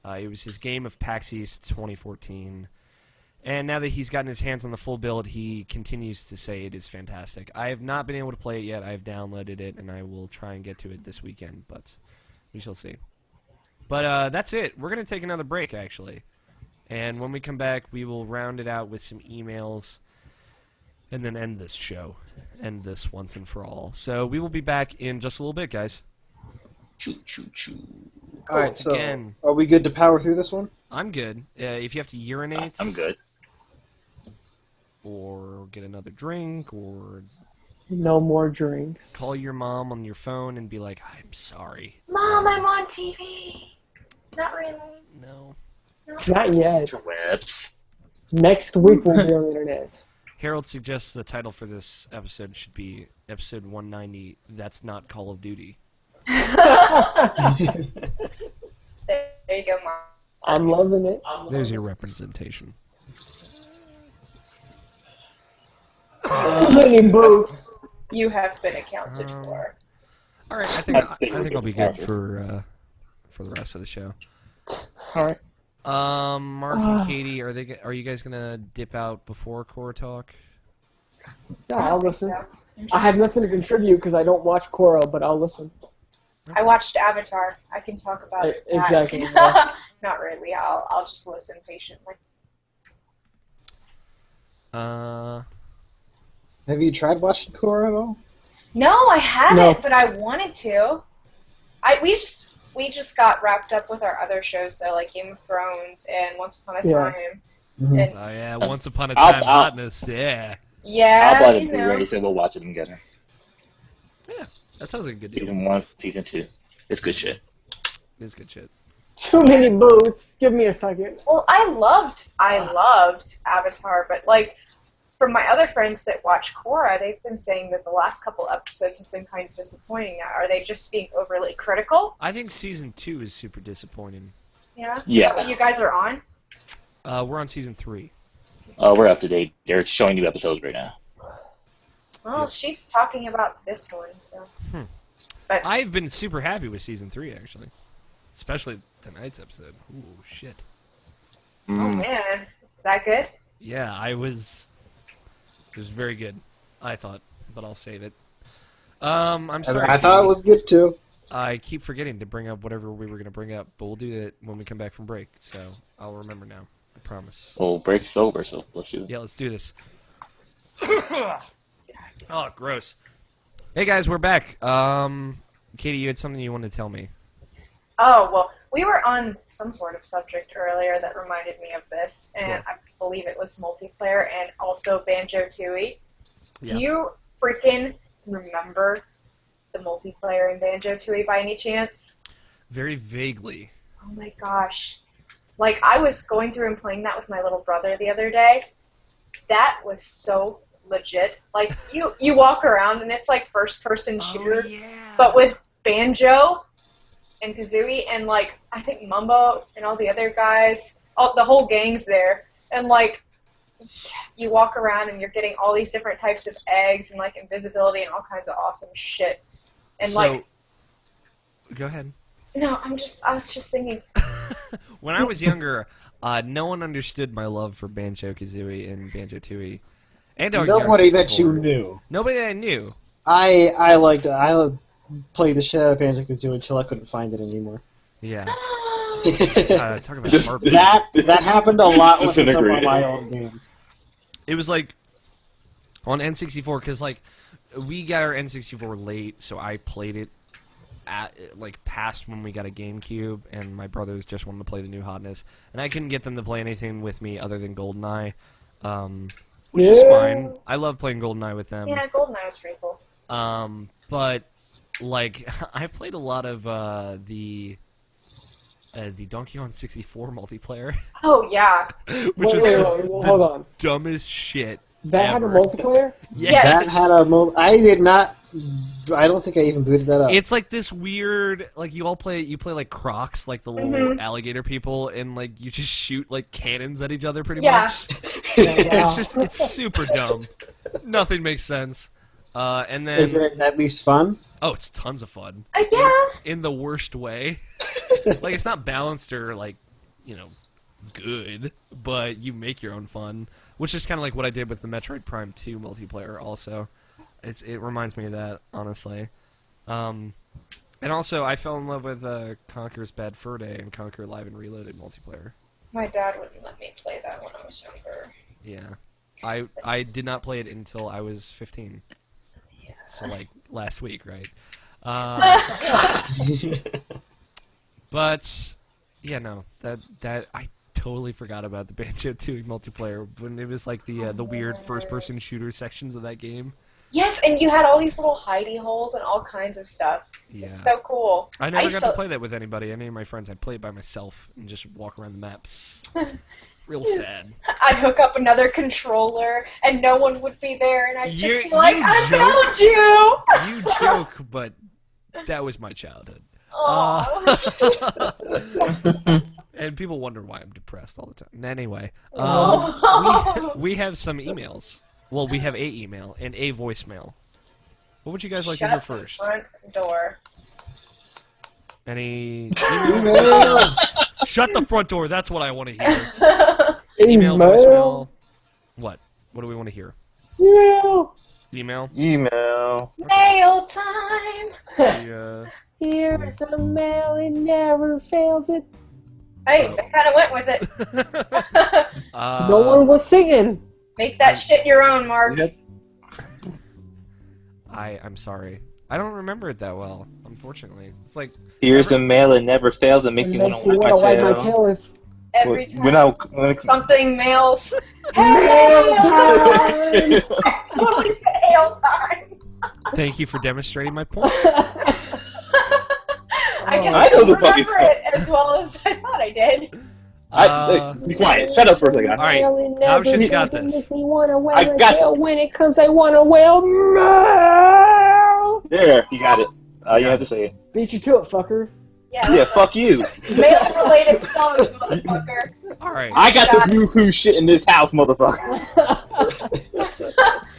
It was his game of PAX East 2014. And now that he's gotten his hands on the full build, he continues to say it is fantastic. I have not been able to play it yet. I've downloaded it, and I will try and get to it this weekend, but we shall see. But that's it. We're going to take another break, actually. And when we come back, we will round it out with some emails and then end this show. End this once and for all. So we will be back in just a little bit, guys. Choo, choo, choo. All right, so Again, are we good to power through this one? I'm good. If you have to urinate... I'm good. Or get another drink, or... No more drinks. Call your mom on your phone and be like, I'm sorry. Mom, I'm on TV. Not really. No. Not yet. Interwebs. Next week we'll be on the internet. Harold suggests the title for this episode should be episode 190, That's Not Call of Duty. There you go, Mom. I'm loving it. There's your representation. Many boots. You have been accounted for. All right, I think I'll be good for the rest of the show. All right. Mark and Katie, are you guys gonna dip out before Core Talk? Yeah, I'll listen. I have nothing to contribute because I don't watch Korra, but I'll listen. I watched Avatar. I can talk about it. Exactly. Yeah. Not really. I'll just listen patiently. Have you tried watching Korra at all? No, I haven't, No. but I wanted to. We just got wrapped up with our other shows though, like Game of Thrones and Once Upon a Yeah. Time. Mhm. And Oh yeah, Once Upon a Time hotness, yeah. yeah, I'll buy the you know. Blu-ray, so we'll watch it together. Yeah, that sounds like a good deal. Season 1, Season 2. It's good shit. It is good shit. Too many boots. Give me a second. Well, I loved Avatar, but like from my other friends that watch Korra, they've been saying that the last couple episodes have been kind of disappointing. Are they just being overly critical? I think Season 2 is super disappointing. Yeah. Yeah. Is that what you guys are on? We're on Season 3. We're up to date. They're showing new episodes right now. Well, Yep. she's talking about this one, so. But I've been super happy with Season 3, actually. Especially tonight's episode. Ooh, shit. oh man, that good? Yeah, it was very good, I thought, but I'll save it. I'm sorry. I thought it Katie. was good too. I keep forgetting to bring up whatever we were going to bring up, but we'll do that when we come back from break, so I'll remember now. I promise. Well, break's over, so let's do it. Yeah, let's do this. Oh, gross. Hey, guys, we're back. Katie, you had something you wanted to tell me. Oh, well, we were on some sort of subject earlier that reminded me of this, and Sure. I believe it was multiplayer and also Banjo-Tooie. Yeah. Do you freaking remember the multiplayer in Banjo-Tooie by any chance? Very vaguely. Oh my gosh. Like, I was going through and playing that with my little brother the other day. That was so legit. Like, you walk around and it's like first-person shooter, Oh, yeah. but with Banjo, and Kazooie, and like I think Mumbo and all the other guys, the whole gang's there, and like you walk around and you're getting all these different types of eggs and like invisibility and all kinds of awesome shit. And like, go ahead. no, I was just thinking. When I was younger, no one understood my love for Banjo-Kazooie and Banjo-Tooie. And Nobody that you knew. Nobody that I knew. I played the shit out of Banjo-Kazooie until I couldn't find it anymore. Yeah. Talk about heartbreak. That happened a lot with some of Disintegrate. my old games. It was like on N64 because like we got our N64 late, so I played it at like past when we got a GameCube, and my brothers just wanted to play the new hotness, and I couldn't get them to play anything with me other than GoldenEye, which is fine. I love playing GoldenEye with them. Yeah, GoldenEye was pretty cool. But like I played a lot of the Donkey Kong 64 multiplayer. Oh yeah. Which is wait, the hold on. dumbest shit That had a ever. multiplayer? Yes. That had a I did not. I don't think I even booted that up. It's like this weird, like you play like Crocs, like the little alligator people, and like you just shoot like cannons at each other pretty much. It's super dumb. Nothing makes sense. And then Is it at least fun? oh, it's tons of fun. Yeah. In the worst way. Like it's not balanced or like, good, but you make your own fun, which is kind of like what I did with the Metroid Prime 2 multiplayer also. It reminds me of that, honestly. And also, I fell in love with Conker's Bad Fur Day and Conker Live and Reloaded multiplayer. My dad wouldn't let me play that when I was younger. Yeah. I did not play it until I was 15. Yeah. So, like, last week, right? But, yeah, no. That I totally forgot about the Banjo-Tooie multiplayer when it was, like, the weird first-person shooter sections of that game. Yes, and you had all these little hidey holes and all kinds of stuff. Yeah. It's so cool. I never got to play that with anybody. Any of my friends, I'd play it by myself and just walk around the maps. Real sad. I'd hook up another controller, and no one would be there, and I'd just be You like, I found you! You joke, but that was my childhood. And people wonder why I'm depressed all the time. Anyway, we have some emails. Well, we have a email and a voicemail. What would you guys like to hear first? Front door. Any email? Shut the front door. That's what I want to hear. Email, voicemail. What? What do we want to hear? Email. Email. Mail time! Here's the mail, it never fails it. Hey, I kind of went with it. No one was singing. Make that shit your own, Mark. I'm sorry. I don't remember it that well, unfortunately. It's like Here's the mail, it never fails. It makes It you want makes to me wag want to my wag my tail. tail if... Every time When something mails. Mail I totally said hail time. thank you for demonstrating my point. I guess I I know don't the fucking- remember it as well as I thought I did. Be quiet. Shut up for a second. All right, Option's got this. Makes me want to I wag my got tail. When it comes, I want to wail. Mail. There, you got it. You have to say it. Beat you to it, fucker. Yeah, fuck you. Mail-related songs, motherfucker. All right. I got the woo-hoo shit in this house, motherfucker.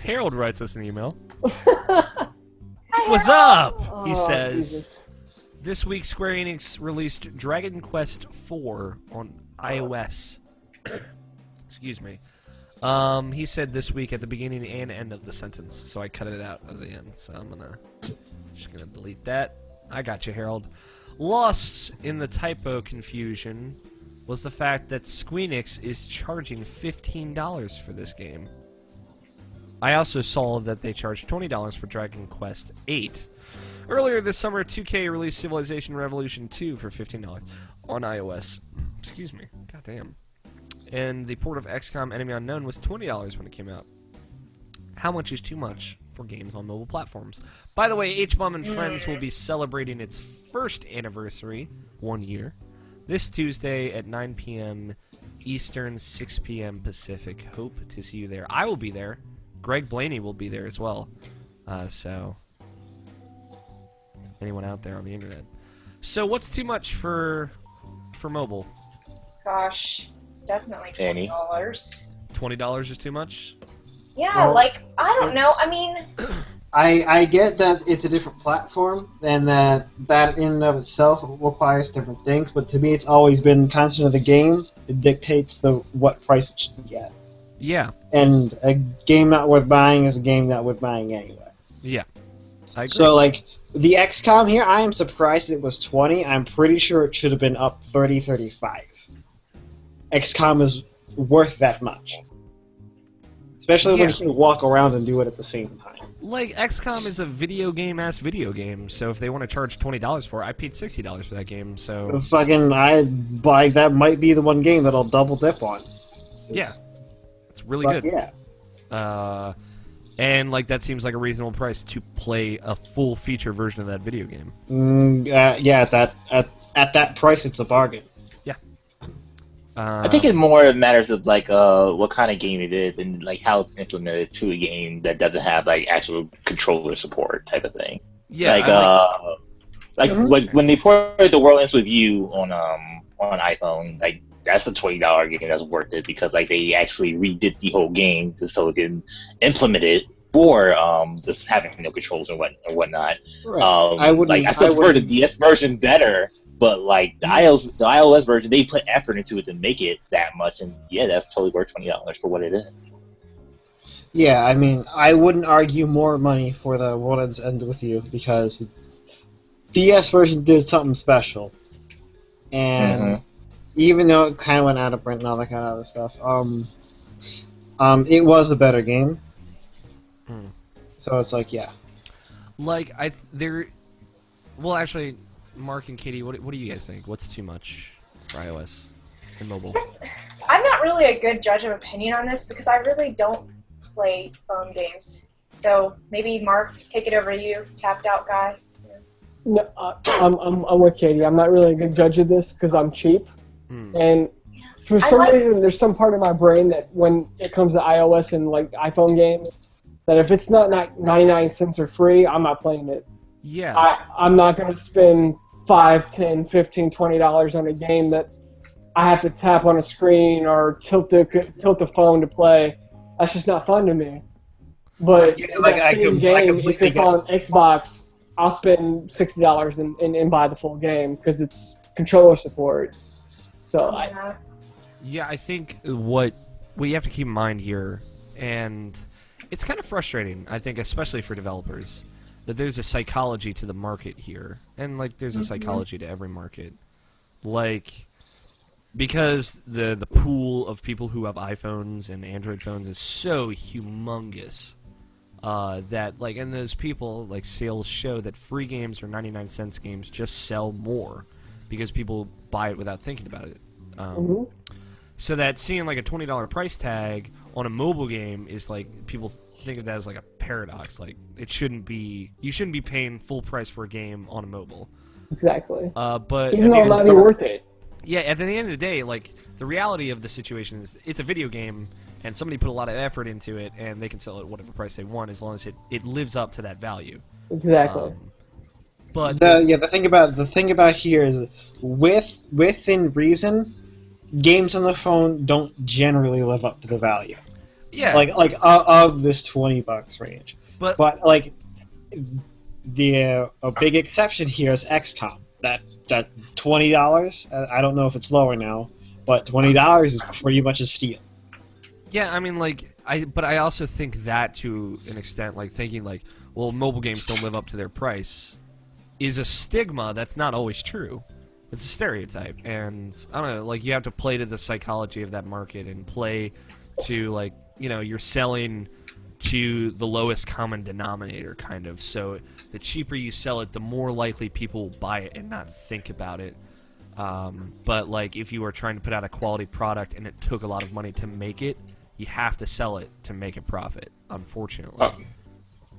Harold writes us an email. What's up? He Oh, says, Jesus. this week Square Enix released Dragon Quest IV on iOS. Excuse me. He said this week at the beginning and end of the sentence, so I cut it out at the end. So I'm just gonna delete that. I got you, Harold. Lost in the typo confusion was the fact that Squeenix is charging $15 for this game. I also saw that they charged $20 for Dragon Quest VIII. Earlier this summer, 2K released Civilization Revolution 2 for $15 on iOS. Excuse me. Goddamn. And the port of XCOM Enemy Unknown was $20 when it came out. How much is too much for games on mobile platforms? By the way, H-Bomb and Friends will be celebrating its first anniversary, 1 year, this Tuesday at 9 p.m. Eastern, 6 p.m. Pacific. Hope to see you there. I will be there. Greg Blaney will be there as well. So, anyone out there on the internet. So what's too much for mobile? Gosh, definitely Annie? $20. $20 is too much? Yeah, Well, like I don't know. I mean, I get that it's a different platform and that in and of itself requires different things, but to me it's always been content of the game. It dictates what price it should be at. Yeah. And a game not worth buying is a game not worth buying anyway. Yeah. I agree. So, like, the XCOM here, I am surprised it was 20. I'm pretty sure it should have been up 30, 35. XCOM is worth that much. Especially when you can walk around and do it at the same time. Like, XCOM is a video game, so if they want to charge $20 for it, I paid $60 for that game, so... That might be the one game that I'll double dip on. Yeah. It's really good. Yeah. And, like, that seems like a reasonable price to play a full feature version of that video game. Yeah, at that price, it's a bargain. Yeah. I think it more matters of like what kind of game it is and like how it's implemented to a game that doesn't have like actual controller support type of thing. Yeah. Like when they ported The World Ends With You on iPhone, like that's a $20 game that's worth it because like they actually redid the whole game just so it can implement it for just having no controls and whatnot. Right. I still prefer the DS version better. But like the iOS version, they put effort into it to make it that much, and yeah, that's totally worth $20 for what it is. Yeah, I mean, I wouldn't argue more money for the World Ends With You because DS version did something special, and even though it kind of went out of print and all that kind of other stuff, it was a better game. So it's like, yeah. Like well, actually. Mark and Katie, what do you guys think? What's too much for iOS and mobile? I'm not really a good judge of opinion on this because I really don't play phone games. So maybe Mark, take it over to you, tapped out guy. No, I'm with Katie. I'm not really a good judge of this because I'm cheap, and for some reason, there's some part of my brain that when it comes to iOS and like iPhone games, that if it's not 99 cents or free, I'm not playing it. Yeah. I'm not going to spend $5, $10, $15, $20 on a game that I have to tap on a screen or tilt the phone to play. That's just not fun to me. But that same game, if it's on Xbox, I'll spend $60 and buy the full game because it's controller support. So I think what we have to keep in mind here, and it's kind of frustrating, I think, especially for developers, that there's a psychology to the market here, and like there's a psychology to every market, like because the pool of people who have iPhones and Android phones is so humongous that like, and those people, like sales show that free games or 99 cents games just sell more because people buy it without thinking about it. So that seeing like a $20 price tag on a mobile game is like, people think of that as like a paradox. Like you shouldn't be paying full price for a game on a mobile. Exactly. But even though it might be worth it. Yeah, at the end of the day, like the reality of the situation is it's a video game and somebody put a lot of effort into it and they can sell it at whatever price they want as long as it lives up to that value. Exactly. But the thing about here is within reason, games on the phone don't generally live up to the value. Yeah. Like of this $20 range. But like a big exception here is XCOM. That $20. I don't know if it's lower now, but $20 is pretty much a steal. Yeah, I mean, like but I also think that to an extent, like thinking like, well, mobile games don't live up to their price, is a stigma that's not always true. It's a stereotype, and I don't know, like you have to play to the psychology of that market and play to like, you know, you're selling to the lowest common denominator, kind of. So the cheaper you sell it, the more likely people will buy it and not think about it. But like if you were trying to put out a quality product and it took a lot of money to make it, you have to sell it to make a profit, unfortunately.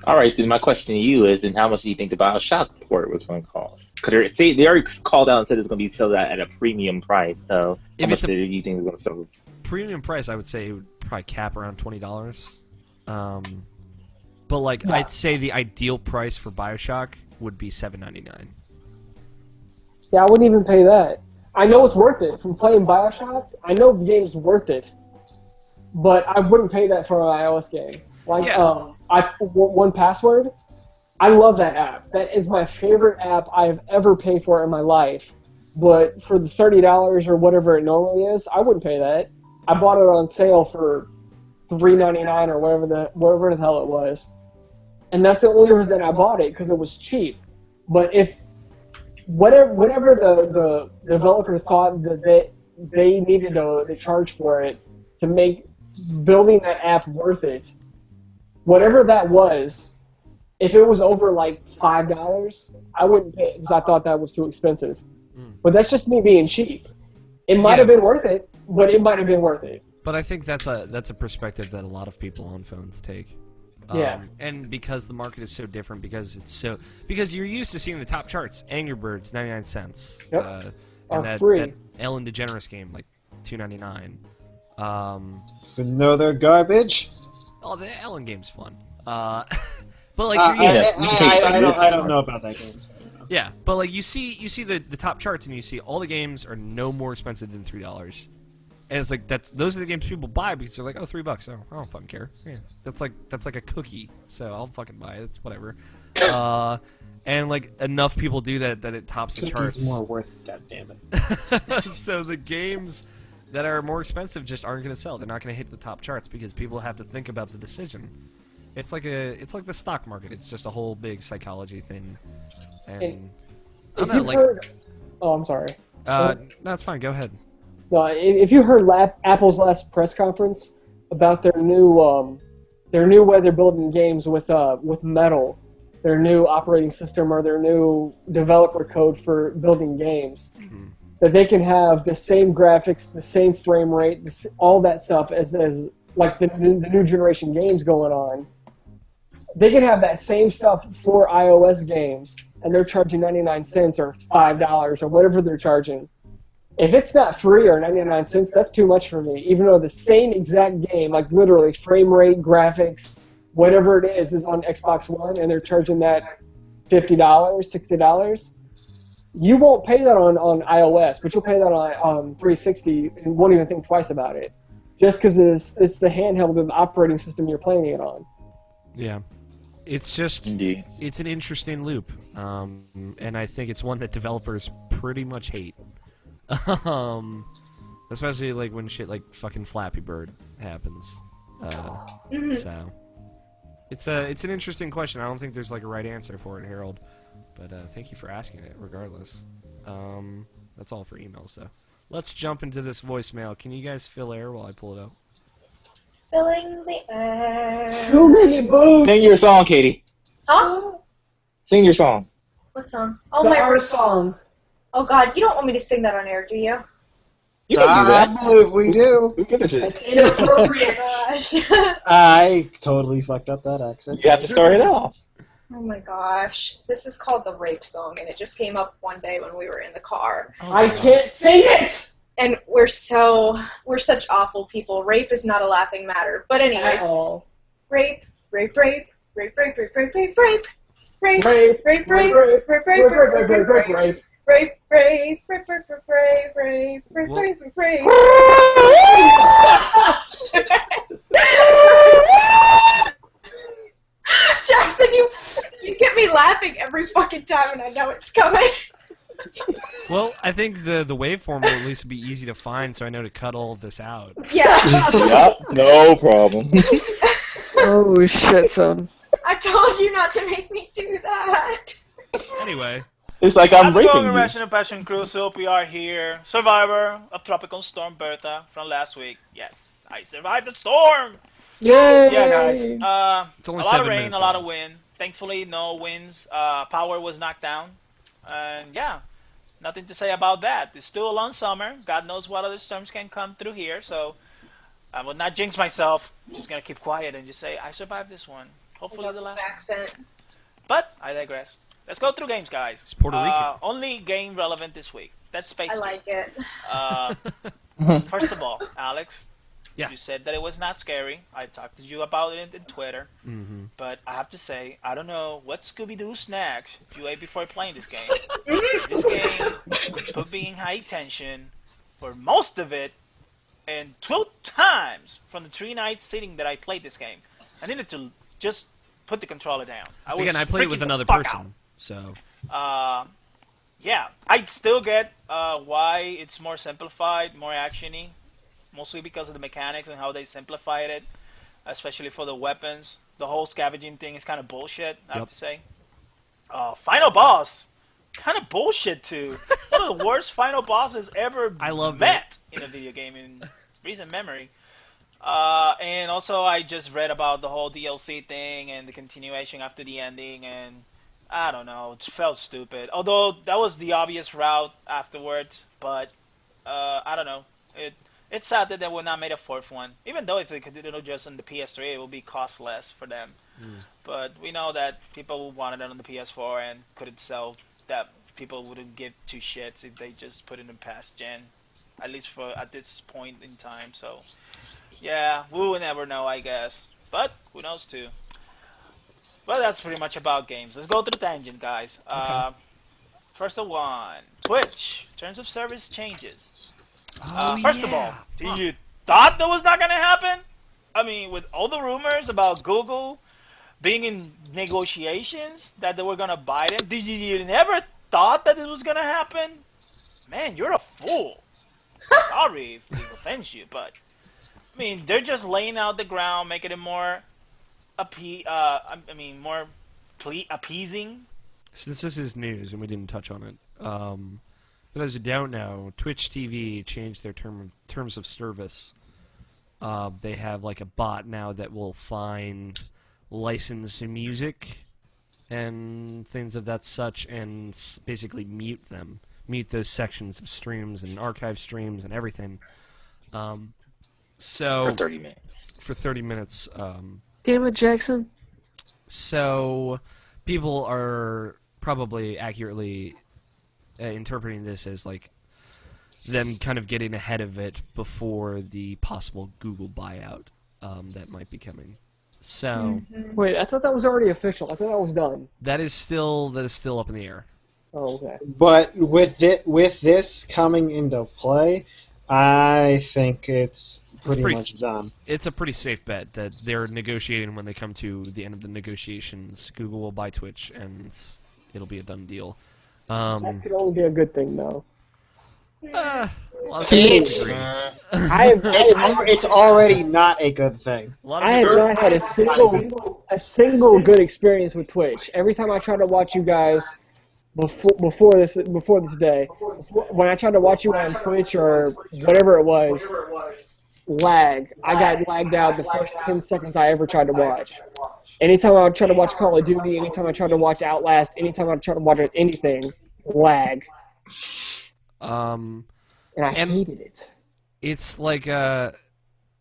All right, then my question to you is, then how much do you think the BioShock port was going to cost? Because they already called out and said it's going to be sold out at a premium price. So how much do you think it's going to sell? Premium price, I would say it would probably cap around $20. But like I'd say the ideal price for BioShock would be $7.99. See, I wouldn't even pay that. I know it's worth it. From playing Bioshock, I know the game's worth it. But I wouldn't pay that for an iOS game. Like, Yeah. 1Password, I love that app. That is my favorite app I've ever paid for in my life. But for the $30 or whatever it normally is, I wouldn't pay that. I bought it on sale for $3.99 or whatever the hell it was. And that's the only reason I bought it, because it was cheap. But if whatever the developer thought that they needed to charge for it to make building that app worth it, whatever that was, if it was over like $5, I wouldn't pay it because I thought that was too expensive. But that's just me being cheap. It might have been worth it, but it might have been worth it. But I think that's a perspective that a lot of people on phones take. Yeah. And because the market is so different, because you're used to seeing the top charts, Angry Birds, 99 cents. Yep. And Are free. that Ellen DeGeneres game, like $2.99. Even though they're garbage. Oh, the Ellen game's fun. But like you're used I don't know about that game. Yeah, but like you see the top charts and you see all the games are no more expensive than $3. And it's like those are the games people buy because they're like, oh, $3. Oh, I don't fucking care. Yeah, that's like a cookie, so I'll fucking buy it. It's whatever. And like enough people do that it tops the charts. It's more worth it, goddammit. So the games that are more expensive just aren't going to sell. They're not going to hit the top charts because people have to think about the decision. It's like the stock market. It's just a whole big psychology thing. And I don't know, like. Oh, I'm sorry. No, it's fine. Go ahead. If you heard Apple's last press conference about their new way they're building games with Metal, their new operating system or their new developer code for building games, that they can have the same graphics, the same frame rate, all that stuff as like the new generation games going on. They can have that same stuff for iOS games, and they're charging 99 cents or $5 or whatever they're charging. If it's not free or 99 cents, that's too much for me. Even though the same exact game, like literally frame rate, graphics, whatever it is on Xbox One, and they're charging that $50, $60, you won't pay that on iOS, but you'll pay that on 360 and won't even think twice about it. Just because it's the handheld of the operating system you're playing it on. Yeah. It's just, Indeed. It's an interesting loop, and I think it's one that developers pretty much hate. Especially like when shit like fucking Flappy Bird happens. So it's an interesting question. I don't think there's like a right answer for it, Harold. But thank you for asking it, regardless. That's all for emails, though. Let's jump into this voicemail. Can you guys fill air while I pull it out? Filling the air. Too many boobs! Sing your song, Katie. Huh? Sing your song. What song? Oh, The my art song. Oh God, you don't want me to sing that on air, do you? You can do that. I believe we do. Who gives a shit? It's inappropriate. Gosh. I totally fucked up that accent. You have to start it off. Oh my gosh. This is called the Rape Song, and it just came up one day when we were in the car. I can't sing it! And we're such awful people. Rape is not a laughing matter. But anyways, Uh-oh. rape, rape, rape, rape, rape, rape, rape, rape, rape, rape, Rape, rape, rape, rape, rape, rape, rape, rape, rape, rape, rape. rape, rape, rape, rape, rape, rape, rape, rape, rape, rape. Jackson, you get me laughing every fucking time, and I know it's coming. Well, I think the waveform will at least be easy to find, so I know to cut all of this out. Yeah. Yep, no problem. Oh shit, son. I told you not to make me do that. Anyway. It's like I'm How's it going, raping you. Irrational Passion Crew? So we are here. Survivor of Tropical Storm Bertha from last week. Yes, I survived the storm! Yay! Yeah, guys. It's only A lot 7 of rain, minutes a lot long. of wind. Thankfully, no winds. Power was knocked down. And yeah, nothing to say about that. It's still a long summer. God knows what other storms can come through here. So I will not jinx myself. I'm just going to keep quiet and just say, I survived this one. Hopefully the last. Accent. But I digress. Let's go through games, guys. It's Puerto Rican. Only game relevant this week. That's Space. I like it. First of all, Alex, Yeah. You said that it was not scary. I talked to you about it in Twitter. Mm-hmm. But I have to say, I don't know what Scooby-Doo snacks you ate before playing this game. This game put me in high tension for most of it, and 12 times from the 3 nights sitting that I played this game. I needed to just put the controller down. I was Again, I played it freaking with the another fuck person, so out. Yeah, I still get why it's more simplified, more actiony, mostly because of the mechanics and how they simplified it, especially for the weapons. The whole scavenging thing is kind of bullshit, I have Yep. to say. Final boss, kind of bullshit too. One of the worst final bosses ever I loved met in a video game in recent memory. And also, I just read about the whole DLC thing and the continuation after the ending, and I don't know, it felt stupid. Although that was the obvious route afterwards, but I don't know. It's sad that they would not made a fourth one. Even though if they could do it just on the PS3, it would be cost less for them. But we know that people wanted it on the PS4 and couldn't sell. That people wouldn't give two shits if they just put it in past gen, at least for at this point in time. So yeah, we will never know, I guess. But who knows too. But that's pretty much about games. Let's go to the tangent, guys. Okay. First of one, Twitch terms of service changes. oh First of all, you thought that was not gonna happen? I mean, with all the rumors about Google being in negotiations that they were gonna buy them, did you never thought that it was gonna happen? Man, you're a fool. Sorry if it offends you, but I mean, they're just laying out the ground, making it more appeasing. Since this is news and we didn't touch on it, for those who don't know, Twitch TV changed their terms of service. They have like a bot now that will find licensed music and things of that such, and basically mute those sections of streams and archive streams and everything. So For 30 minutes. For 30 minutes. Damn it, Jackson. So people are probably accurately interpreting this as like them kind of getting ahead of it before the possible Google buyout that might be coming. So Wait, I thought that was already official. I thought that was done. that is still up in the air. Oh, okay. But with this coming into play, I think it's pretty much done. It's a pretty safe bet that they're negotiating when they come to the end of the negotiations. Google will buy Twitch, and it'll be a done deal. That could only be a good thing, though. It's already not a good thing. I have not had a single good experience with Twitch. Every time I try to watch you guys before this day, when I tried to watch you on Twitch or whatever it was, lag. I got lagged out the first 10 seconds I ever tried to watch. Anytime I tried to watch Call of Duty, anytime I tried to watch Outlast, anytime I tried to watch anything, lag. And I hated it. It's like there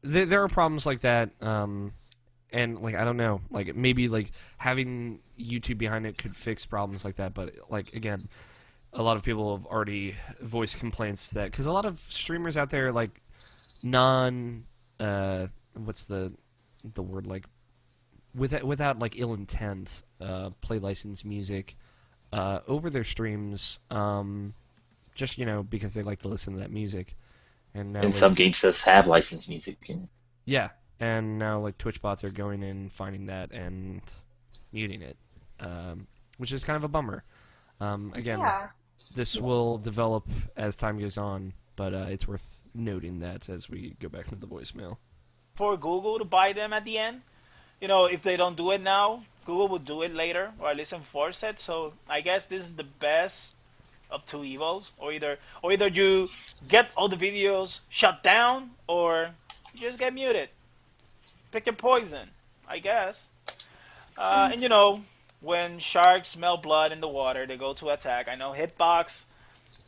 are problems like that, and like I don't know, like maybe like having YouTube behind it could fix problems like that. But like again, a lot of people have already voiced complaints that because a lot of streamers out there like what's the word, like without like ill intent play licensed music over their streams. Just, because they like to listen to that music. And now, some games just have licensed music. Yeah, and now, like, Twitch bots are going in, finding that, and muting it, which is kind of a bummer. Again, this will develop as time goes on, but it's worth noting that as we go back into the voicemail. For Google to buy them at the end, if they don't do it now, Google will do it later, or at least enforce it. So I guess this is the best of two evils, or either you get all the videos shut down, or you just get muted. Pick your poison, I guess. And when sharks smell blood in the water, they go to attack. I know Hitbox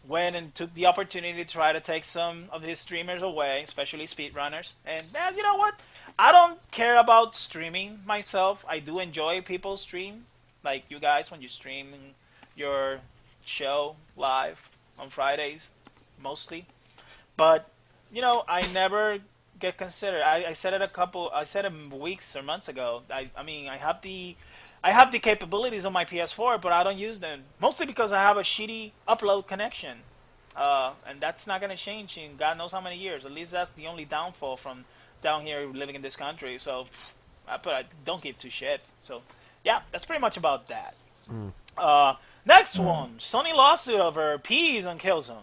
went and took the opportunity to try to take some of his streamers away, especially speedrunners. And you know what? I don't care about streaming myself. I do enjoy people stream, like you guys when you stream your show live on Fridays, mostly. But I never get considered. I said it I said it weeks or months ago. I mean, I have the capabilities on my PS4, but I don't use them mostly because I have a shitty upload connection. And that's not gonna change in God knows how many years. At least that's the only downfall from down here living in this country. So, I don't give two shits. So, yeah, that's pretty much about that. Next one, Sony lawsuit over peas on Killzone.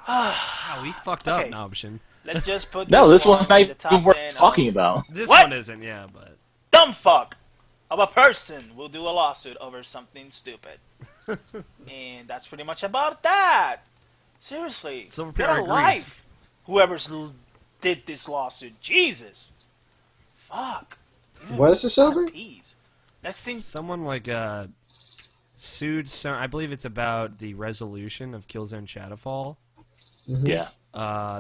Wow, we fucked up, Okay. Nobshin. Let's just put No, this one one's not in the top even worth 10 talking of about. This What? one isn't, yeah, but dumb fuck of a person will do a lawsuit over something stupid. And that's pretty much about that. Seriously, Silver get PR a agrees. life. Whoever's did this lawsuit, Jesus, fuck. What is this over? Peas. Next thing, someone like sued. I believe it's about the resolution of Killzone Shadowfall. Yeah.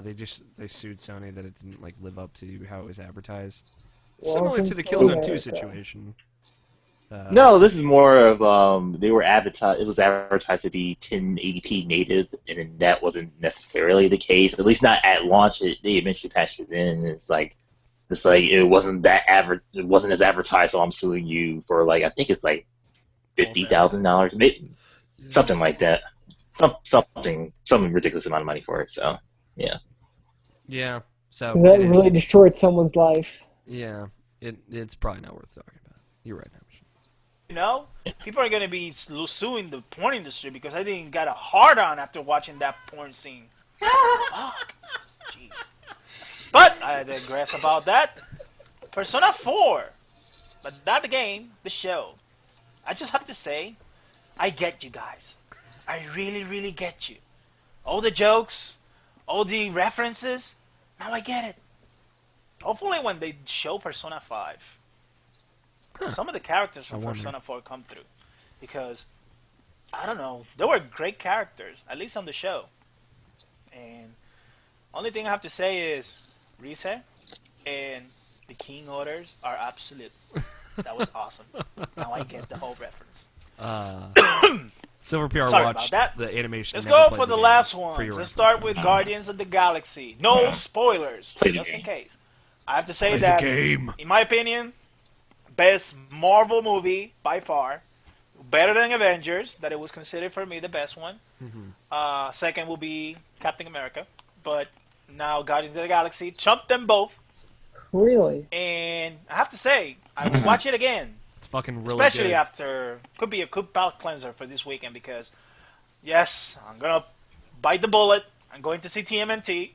They sued Sony that it didn't like live up to how it was advertised. Well, Similar to the Killzone 2 situation. No, this is more of they were advertised. It was advertised to be 1080p native, and then that wasn't necessarily the case. At least not at launch. They eventually patched it in. And it's like it wasn't it wasn't as advertised. So I'm suing you for like I think it's like $50,000, maybe something like that. Something ridiculous amount of money for it. So yeah. Yeah. So That it is- really destroyed someone's life. Yeah. It's probably not worth talking about. You're right, Nobshin. you know, people are gonna be suing the porn industry because I didn't got a hard on after watching that porn scene. Fuck. Jeez. But I digress about that. Persona 4, but not the game, the show. I just have to say, I get you guys. I really, really get you. All the jokes, all the references. Now I get it. Hopefully, when they show Persona 5, some of the characters from Persona 4 come through, because I don't know, they were great characters, at least on the show. And only thing I have to say is Rise and the King Orders are absolute. That was awesome. Now I get the whole reference. Silver PR Sorry watched about that. the animation. Let's never go played for the game last for one. your Let's reference, start with Nobshin. Guardians of the Galaxy. No spoilers, Play the just in game. case. I have to say Play the that, game. in my opinion, best Marvel movie by far. Better than Avengers, that it was considered for me the best one. Second will be Captain America. But now Guardians of the Galaxy trumped them both. Really? And I have to say, I will watch it again. It's fucking really Especially good. after, could be a good palate cleanser for this weekend because, yes, I'm going to bite the bullet. I'm going to see TMNT.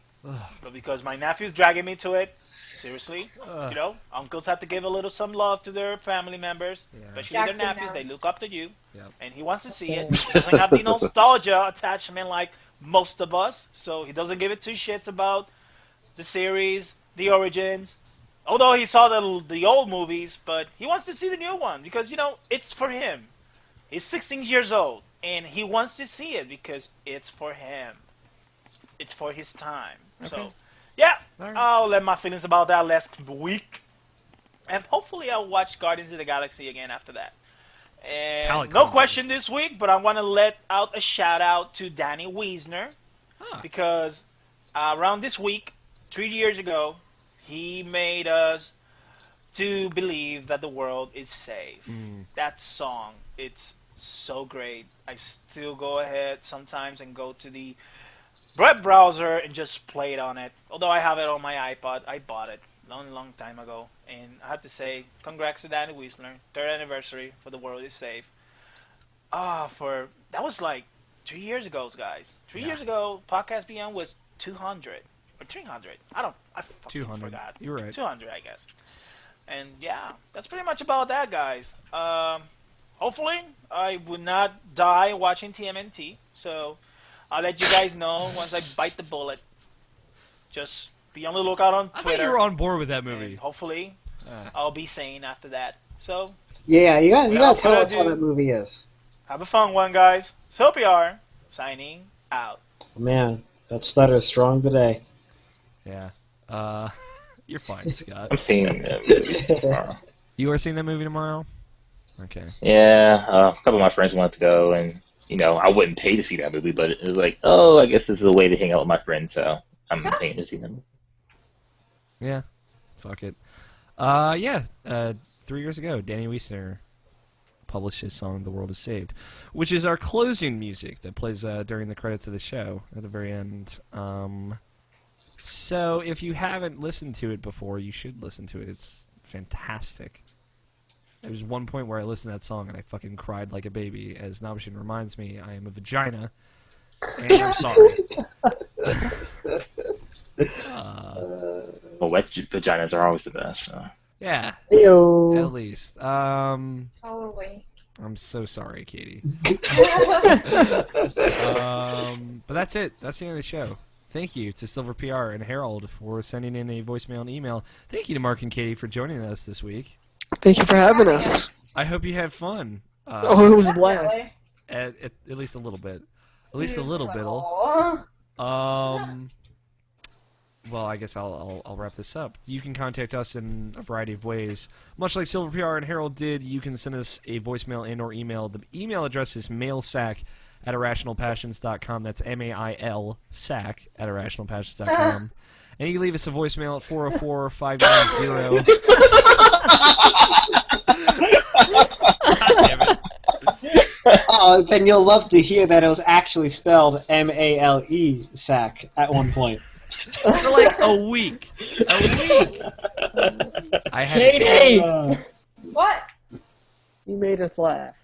But because my nephew's dragging me to it, seriously, you know, uncles have to give a little some love to their family members, especially Jackson their nephews. knows. They look up to you, Yep. and he wants to see it. He doesn't have the nostalgia attachment like most of us, so he doesn't give it two shits about the series, the origins. Although he saw the old movies, but he wants to see the new one because, you know, it's for him. He's 16 years old, and he wants to see it because it's for him. It's for his time. So, yeah, Alright. I'll let my feelings about that last week. And hopefully I'll watch Guardians of the Galaxy again after that. And Palate no cleanser. question this week, but I want to let out a shout out to Danny Wiesner because around this week, 3 years ago, he made us to believe that the world is safe. That song, it's so great. I still go ahead sometimes and go to the web browser and just play it on it. Although I have it on my iPod, I bought it long time ago. And I have to say, congrats to Danny Wiesner, 3rd anniversary for The World is Safe. That was like 3 years ago, guys. 3 years ago, Podcast Beyond was 200 or 300. I fucking 200. forgot. You're right. 200, I guess. And yeah, that's pretty much about that, guys. Hopefully, I would not die watching TMNT. So I'll let you guys know once I bite the bullet. Just be on the lookout on I Twitter. thought you were on board with that and movie. hopefully, I'll be sane after that. So Yeah, you gotta Without tell us further how ado- that movie is. have a fun one, guys. SoPR signing out. Man, that stutter is strong today. Yeah. You're fine, Scott. I'm seeing that movie tomorrow. You are seeing that movie tomorrow? Okay. Yeah, a couple of my friends wanted to go, and you know, I wouldn't pay to see that movie, but it was like, oh, I guess this is a way to hang out with my friends, so I'm paying to see them. Yeah. Fuck it. 3 years ago, Danny Wiesner published his song "The World Is Saved," which is our closing music that plays during the credits of the show at the very end. So if you haven't listened to it before, you should listen to it. It's fantastic. There was one point where I listened to that song and I fucking cried like a baby, as Nabishin reminds me I am a vagina, and I'm sorry. Well, wet vaginas are always the best. So. Yeah, Ew. at least. Totally. I'm so sorry, Katie. But that's it. That's the end of the show. Thank you to Silver PR and Harold for sending in a voicemail and email. Thank you to Mark and Katie for joining us this week. Thank you for having us. I hope you had fun. Oh, it was a blast. At least a little bit. At least a little bit. Well, I guess I'll wrap this up. You can contact us in a variety of ways. Much like Silver PR and Harold did, you can send us a voicemail and or email. The email address is mailsack@irrationalpassions.com. That's MAIL sack at irrationalpassions.com. And you can leave us a voicemail at 404-590. Damn it. Oh, then you'll love to hear that it was actually spelled M-A-L-E sack at one point. For like a week. I had Katie! What? You made us laugh.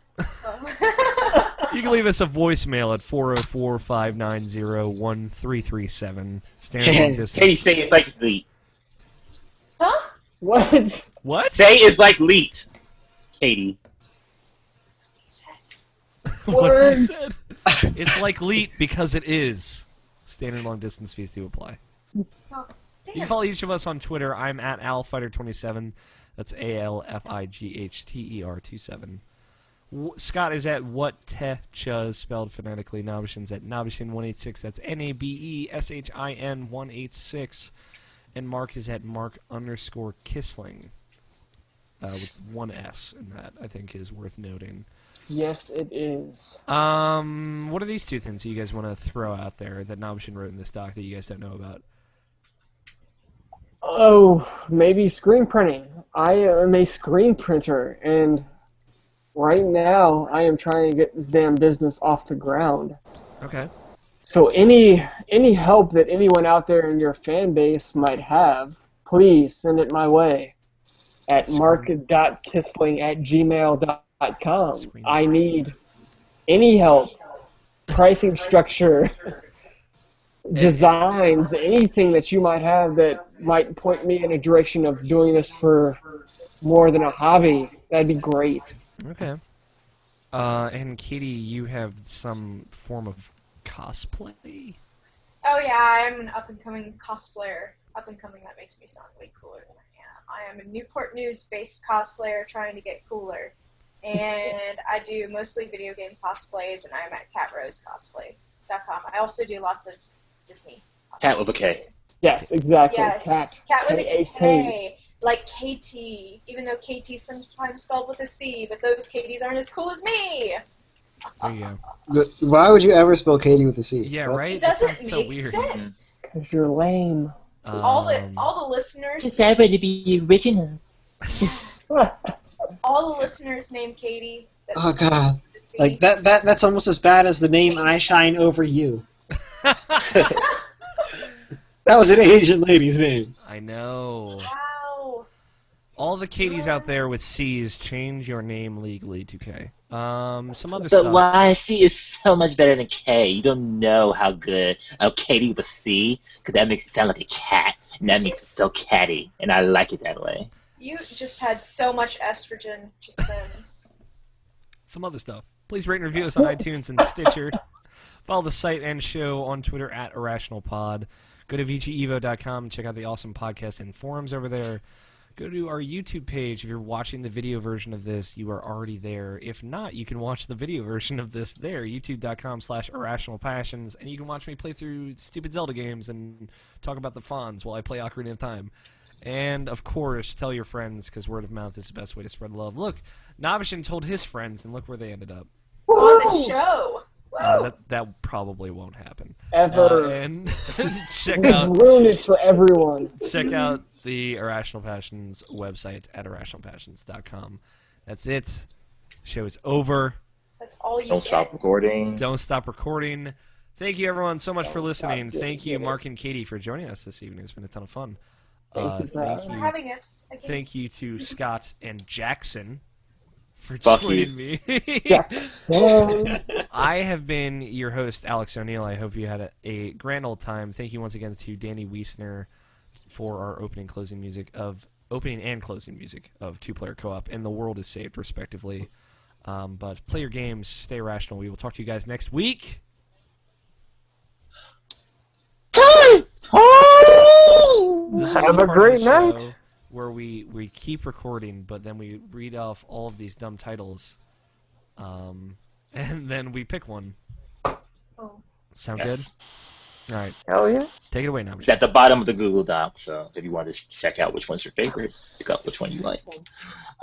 You can leave us a voicemail at 404-590-1337. Standard long distance. Katie, say it's like leet. Huh? What? What? Say it's like leet. Katie. What he Words. said. It's like leet because it is. Standard long distance fees do apply. Oh, You can follow each of us on Twitter. I'm at AlFighter27. That's ALFIGHTER27. Scott is at WhatTechuz, spelled phonetically. Nabishin's at Nabishin186. That's NABESHIN186. And Mark is at Mark_Kissling. With one S in that, I think is worth noting. Yes, it is. What are these two things you guys want to throw out there that Nabishin wrote in this doc that you guys don't know about? Oh, maybe screen printing. I am a screen printer, and right now I am trying to get this damn business off the ground. Okay. So any help that anyone out there in your fan base might have, please send it my way at mark.kissling@gmail.com. I need any help, pricing structure, designs, anything that you might have that might point me in a direction of doing this for more than a hobby. That'd be great. Okay. And Katie, you have some form of cosplay? Oh yeah, I am an up-and-coming cosplayer. Up-and-coming, that makes me sound way cooler than I am. I am a Newport News-based cosplayer trying to get cooler. And I do mostly video game cosplays, and I'm at catrosecosplay.com. I also do lots of Disney cosplays. Cat with a K. Yes, exactly. Yes, Cat. Cat with a K-A-T. K. Like KT, even though KT's sometimes spelled with a C, but those KTs aren't as cool as me! There you go. Why would you ever spell Katie with a C? Yeah, What? right? It doesn't That's so make weird. sense. Because you're lame. All the listeners, that way to be original. all the listeners named Katie. That's Oh god. with a C. Like that's almost as bad as the name I Shine Over You. That was an Asian lady's name. I know. Wow. All the Katies out there with C's, change your name legally to K. Some other But stuff. YC is so much better than K. You don't know how good Katie with a C, because that makes it sound like a cat, and that makes it so catty, and I like it that way. You just had so much estrogen just then. Some other stuff. Please rate and review us on iTunes and Stitcher. Follow the site and show on Twitter at IrrationalPod. Go to VGEvo.com and check out the awesome podcasts and forums over there. Go to our YouTube page. If you're watching the video version of this, you are already there. If not, you can watch the video version of this there, youtube.com/irrationalpassions, and you can watch me play through stupid Zelda games and talk about the Fonz while I play Ocarina of Time. And, of course, tell your friends, because word of mouth is the best way to spread love. Look, Nabishin told his friends, and look where they ended up. On the show. That probably won't happen. Ever. And check We've out ruined it for everyone. the Irrational Passions website at irrationalpassions.com. That's it. Show is over. That's all you Don't get. stop recording. Don't stop recording. Thank you, everyone, so much for listening. Thank you, Mark and Katie, for joining us this evening. It's been a ton of fun. Thank you for having us again. Thank you to Scott and Jackson for Fuck joining you. me. Jackson. I have been your host, Alex O'Neill. I hope you had a grand old time. Thank you once again to Danny Wiesner for our opening and closing music of Two-Player Co-op and The World is Saved, respectively. But play your games, stay rational. We will talk to you guys next week. This is Have the a part great of the show night. where we keep recording, but then we read off all of these dumb titles, and then we pick one. Oh. Sound Yes. good? All right, Hell yeah. take it away now. It's at the bottom of the Google Doc, so if you want to check out which one's your favorite, pick up which one you like.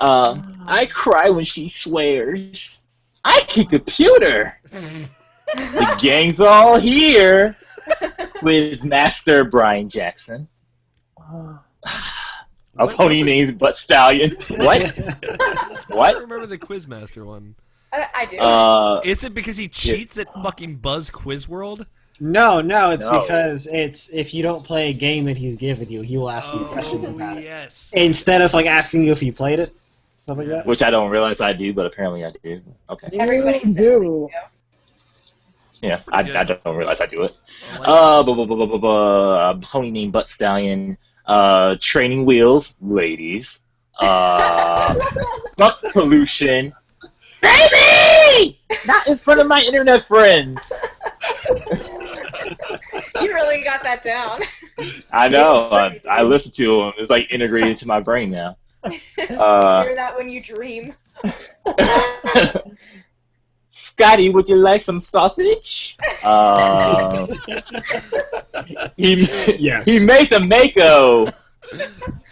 I cry when she swears. I can computer. The gang's all here with Master Brian Jackson. A pony named Butt Stallion. What? I What? remember the Quizmaster one. I do. Is it because he cheats at fucking Buzz Quiz World? No, it's No. because it's if you don't play a game that he's given you, he will ask you questions about it. Yes. Instead of like asking you if you played it, stuff like that. Which I don't realize I do, but apparently I do. Okay. Everybody You says do. they do. Yeah, pretty good. I don't realize I do it. I like A pony named Butt Stallion. Training wheels, ladies. Fuck pollution. Baby! Not in front of my internet friends. You really got that down. I know. I listen to them. It's like integrated into my brain now. Hear that when you dream. Scotty, would you like some sausage? He made the Mako.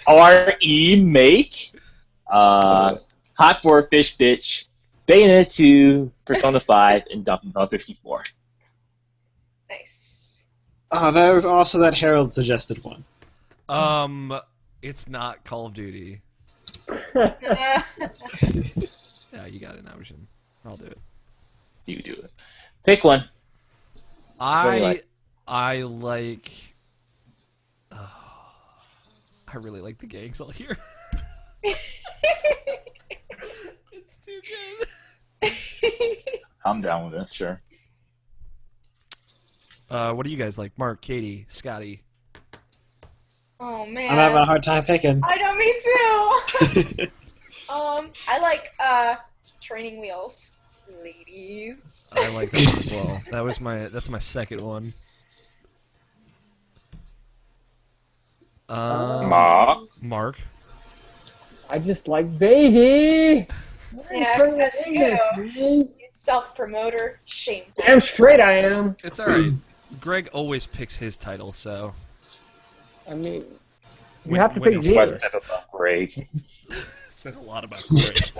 R.E. Make. Hot for a Fish Bitch. Bayonetta 2, Persona 5, and Donkey Kong 64. Nice. Oh, there was also that Harold suggested one. It's not Call of Duty. Uh, Yeah, you got it, Navashin. I'll do it. You do it. Pick one. do you like? I really like the gangs all here. It's too good. I'm down with it, sure. What do you guys like? Mark, Katie, Scotty. Oh man. I'm having a hard time picking. I know, me too. I like training wheels, ladies. I like that one as well. That's my second one. Mark. I just like baby. Yeah, 'cause that's you. You self-promoter, shameful. Damn straight I am. It's alright. Greg always picks his title, so. I mean, you When- have to when pick he's me. What about Greg? Says a lot about Greg.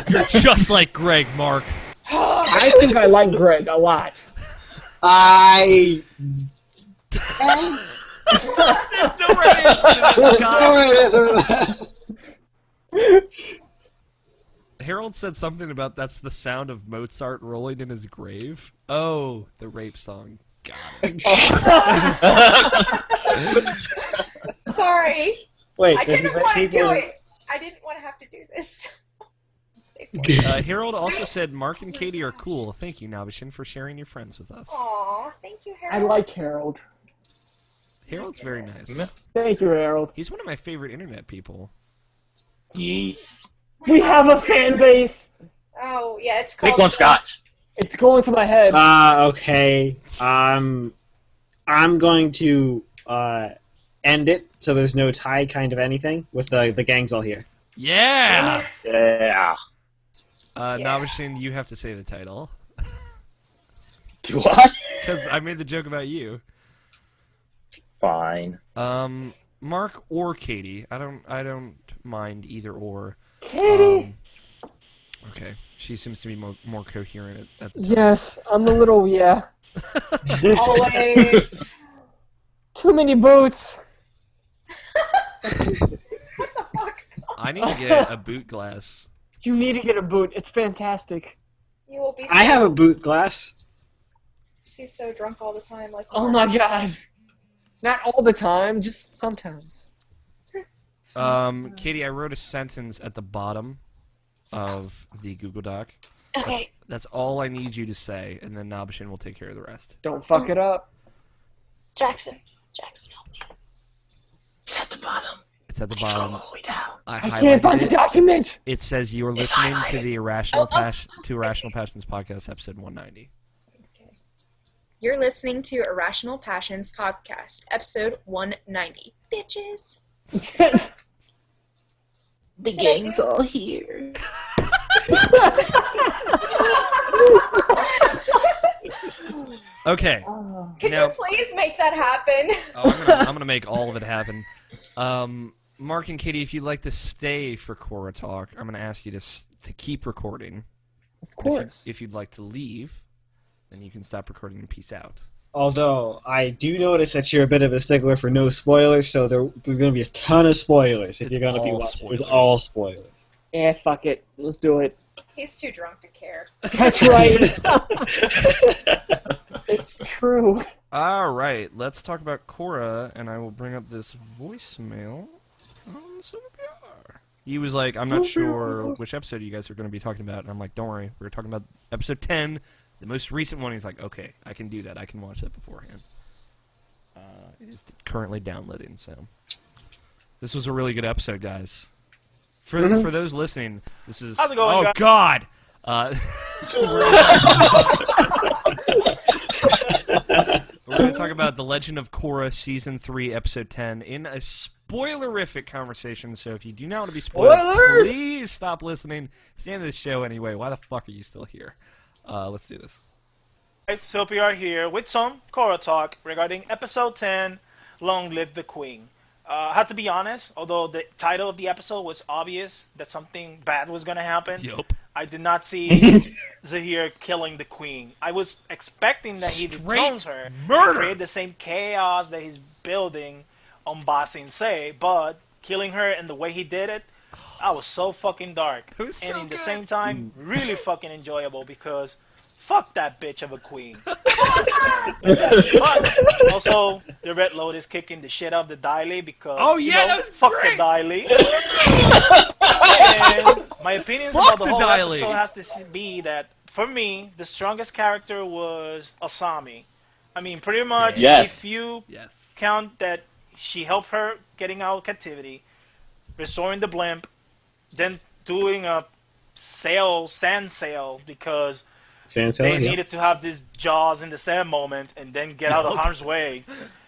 You're just like Greg, Mark. I think I like Greg a lot. I. There's no right answer to this, Scott. Harold said something about that's the sound of Mozart rolling in his grave. Oh, the rape song. Got it. Sorry. Wait, I does didn't he want to let do people- it. I didn't want to have to do this. Harold also said Mark and Katie are cool. Thank you, Nabishin, for sharing your friends with us. Aw, thank you, I Harold. like Harold. Harold's very nice. Thank you, Harold. He's one of my favorite internet people. Yes. We have a fan base. Oh, yeah, it's called... Pick one, Scott. It's going to my head. Okay. I'm going to end it so there's no tie kind of anything with the gangs all here. Yeah! Yeah. Nabishin, you have to say the title. Do what? Because I made the joke about you. Fine. Mark or Katie. I don't mind either or. Katie. Okay. She seems to be more coherent at the time. Yes, I'm a little, yeah. Always. Too many boots. What the fuck? I need to get a boot glass. You need to get a boot. It's fantastic. You will be. I have a boot glass. She's so drunk all the time. Like. Oh my god. Not all the time, just sometimes. Katie, I wrote a sentence at the bottom of the Google Doc. Okay. That's all I need you to say, and then Nabishin will take care of the rest. Don't fuck it up. Jackson, help me. It's at the bottom. It's at the bottom. All the way down. I I can't find the highlighted it. document. It says you are listening to the Irrational Passions podcast, episode 190. You're listening to Irrational Passions podcast, episode 190. Bitches. The gang's all here. Okay. Could Now- you please make that happen? Oh, I'm gonna make all of it happen. Mark and Katie, if you'd like to stay for Korra Talk, I'm gonna ask you to keep recording. Of course. If you'd like to leave, then you can stop recording and peace out. Although, I do notice that you're a bit of a stickler for no spoilers, so there's going to be a ton of spoilers if It's you're going to be all watching. It's spoilers. all spoilers. Yeah, fuck it. Let's do it. He's too drunk to care. That's right. It's true. All right, let's talk about Korra, and I will bring up this voicemail from Silver. He was like, I'm not sure which episode you guys are going to be talking about, and I'm like, don't worry, we're talking about episode 10, the most recent one. He's like, okay, I can do that. I can watch that beforehand. It is currently downloading, so this was a really good episode, guys. For those listening, this is How's it going, oh guys? God. We're going to talk about The Legend of Korra, Season 3, Episode 10, in a spoilerific conversation, so if you do not want to be spoiled, Spoilers! please stop listening. It's the end of the show anyway. Why the fuck are you still here? Let's do this. Guys, so we are here with some Korra talk regarding episode 10, Long Live the Queen. I have to be honest, although the title of the episode was obvious that something bad was going to happen, Yup. I did not see Zahir killing the queen. I was expecting that he Straight dethrones her murder! and create the same chaos that he's building on Ba Sing Se, but killing her and the way he did it, that was so fucking dark. It was and so in the good. same time, really fucking enjoyable because fuck that bitch of a queen. But also, the Red Lotus kicking the shit out of the Daily because Oh, yeah, that was fuck great! the Daily. And my opinions Fuck about the the whole Daily. episode has to be that for me, the strongest character was Asami. I mean, pretty much Yes. if you Yes. count that she helped her getting out of captivity, restoring the blimp, then doing a sand sail because they needed to have these jaws in the sand moment and then get out of harm's way.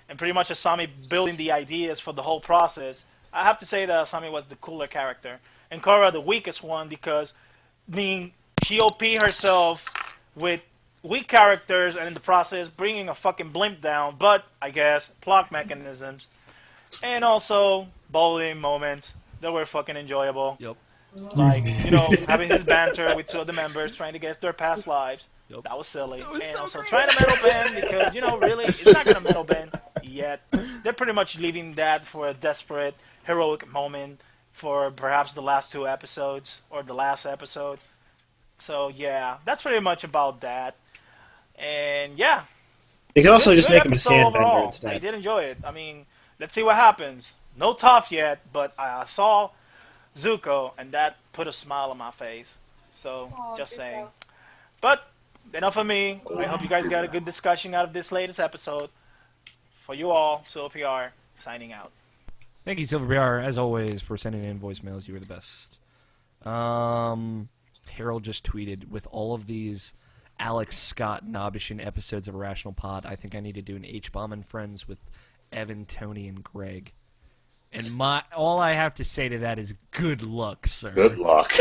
And pretty much Asami building the ideas for the whole process. I have to say that Asami was the cooler character. And Korra the weakest one because, I mean, she OP herself with weak characters and in the process bringing a fucking blimp down, but I guess plot mechanisms. And also bowling moments that were fucking enjoyable. Yup. Like, having his banter with two of the members trying to get their past lives. Yep. That was silly. That was And so also great. trying to metal bend because, really, it's not going to metal bend yet. They're pretty much leaving that for a desperate, heroic moment for perhaps the last two episodes or the last episode. So, yeah, that's pretty much about that. And, yeah. You could also Good- just good make him a episode sand overall. vendor I instead. did enjoy it. I mean, let's see what happens. No Toph yet, but I saw Zuko, and that put a smile on my face. So, Aw, just Zuko. saying. But, enough of me. I hope you guys got a good discussion out of this latest episode. For you all, so PR, signing out. Thank you, Silver BR, as always, for sending in voicemails. You were the best. Harold just tweeted, with all of these Alex Scott Nobishin episodes of Irrational Pod, I think I need to do an H-Bomb and Friends with Evan, Tony, and Greg. And all I have to say to that is good luck, sir. Good luck.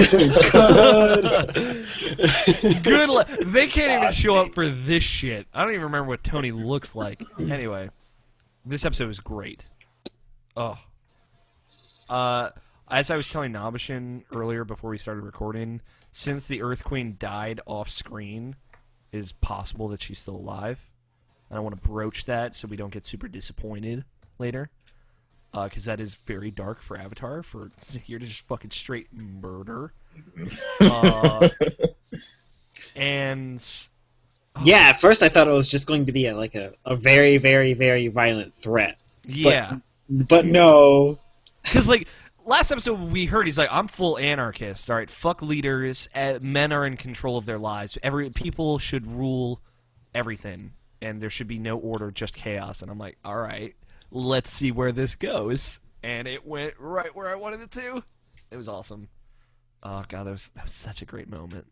Good luck. They can't even show up for this shit. I don't even remember what Tony looks like. Anyway, this episode was great. Oh. As I was telling Nabishin earlier before we started recording, since the Earth Queen died off screen, it is possible that she's still alive. And I want to broach that so we don't get super disappointed later. Because that is very dark for Avatar, for Zahir to just fucking straight murder. And... Yeah, at first I thought it was just going to be a very, very, very violent threat. Yeah. But no. Because, like, last episode we heard, he's like, I'm full anarchist, alright? Fuck leaders. Men are in control of their lives. People should rule everything. And there should be no order, just chaos. And I'm like, alright, let's see where this goes. And it went right where I wanted it to. It was awesome. Oh, God, that was such a great moment.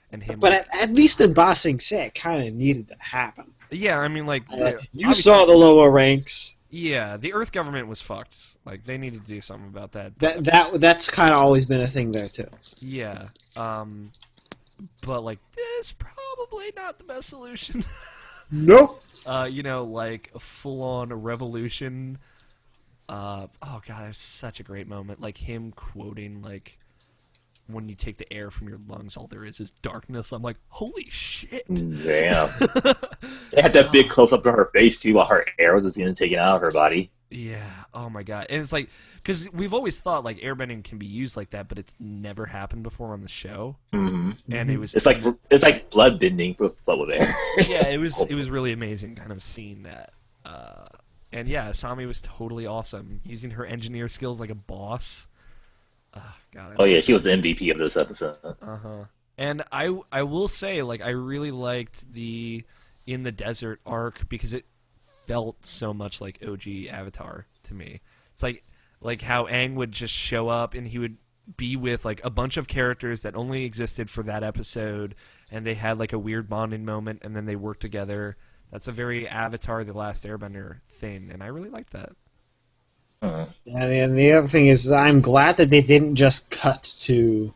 And him, but at least in Ba Sing Se, it kind of needed to happen. Yeah, I mean, like... you saw the lower ranks. Yeah, the Earth government was fucked. Like, they needed to do something about that. That's kind of always been a thing there, too. Yeah. But, like, this probably not the best solution. Nope. Like, a full-on revolution. Oh, God, that was such a great moment. Like, him quoting, like... When you take the air from your lungs, all there is darkness. I'm like, holy shit. Damn. They had that big close-up to her face, too, while her air was being taken out of her body. Yeah, oh my God. And it's like, because we've always thought, like, airbending can be used like that, but it's never happened before on the show. Mm-hmm. And it was... It's like blood bending with air. Yeah, it was really amazing kind of seeing that. And yeah, Asami was totally awesome. Using her engineer skills like a boss. God, yeah, she was the MVP of this episode. And I will say, like, I really liked the In the Desert arc because it felt so much like OG Avatar to me. It's like how Aang would just show up and he would be with like a bunch of characters that only existed for that episode, and they had like a weird bonding moment, and then they worked together. That's a very Avatar: The Last Airbender thing, and I really like that. And the other thing is, I'm glad that they didn't just cut to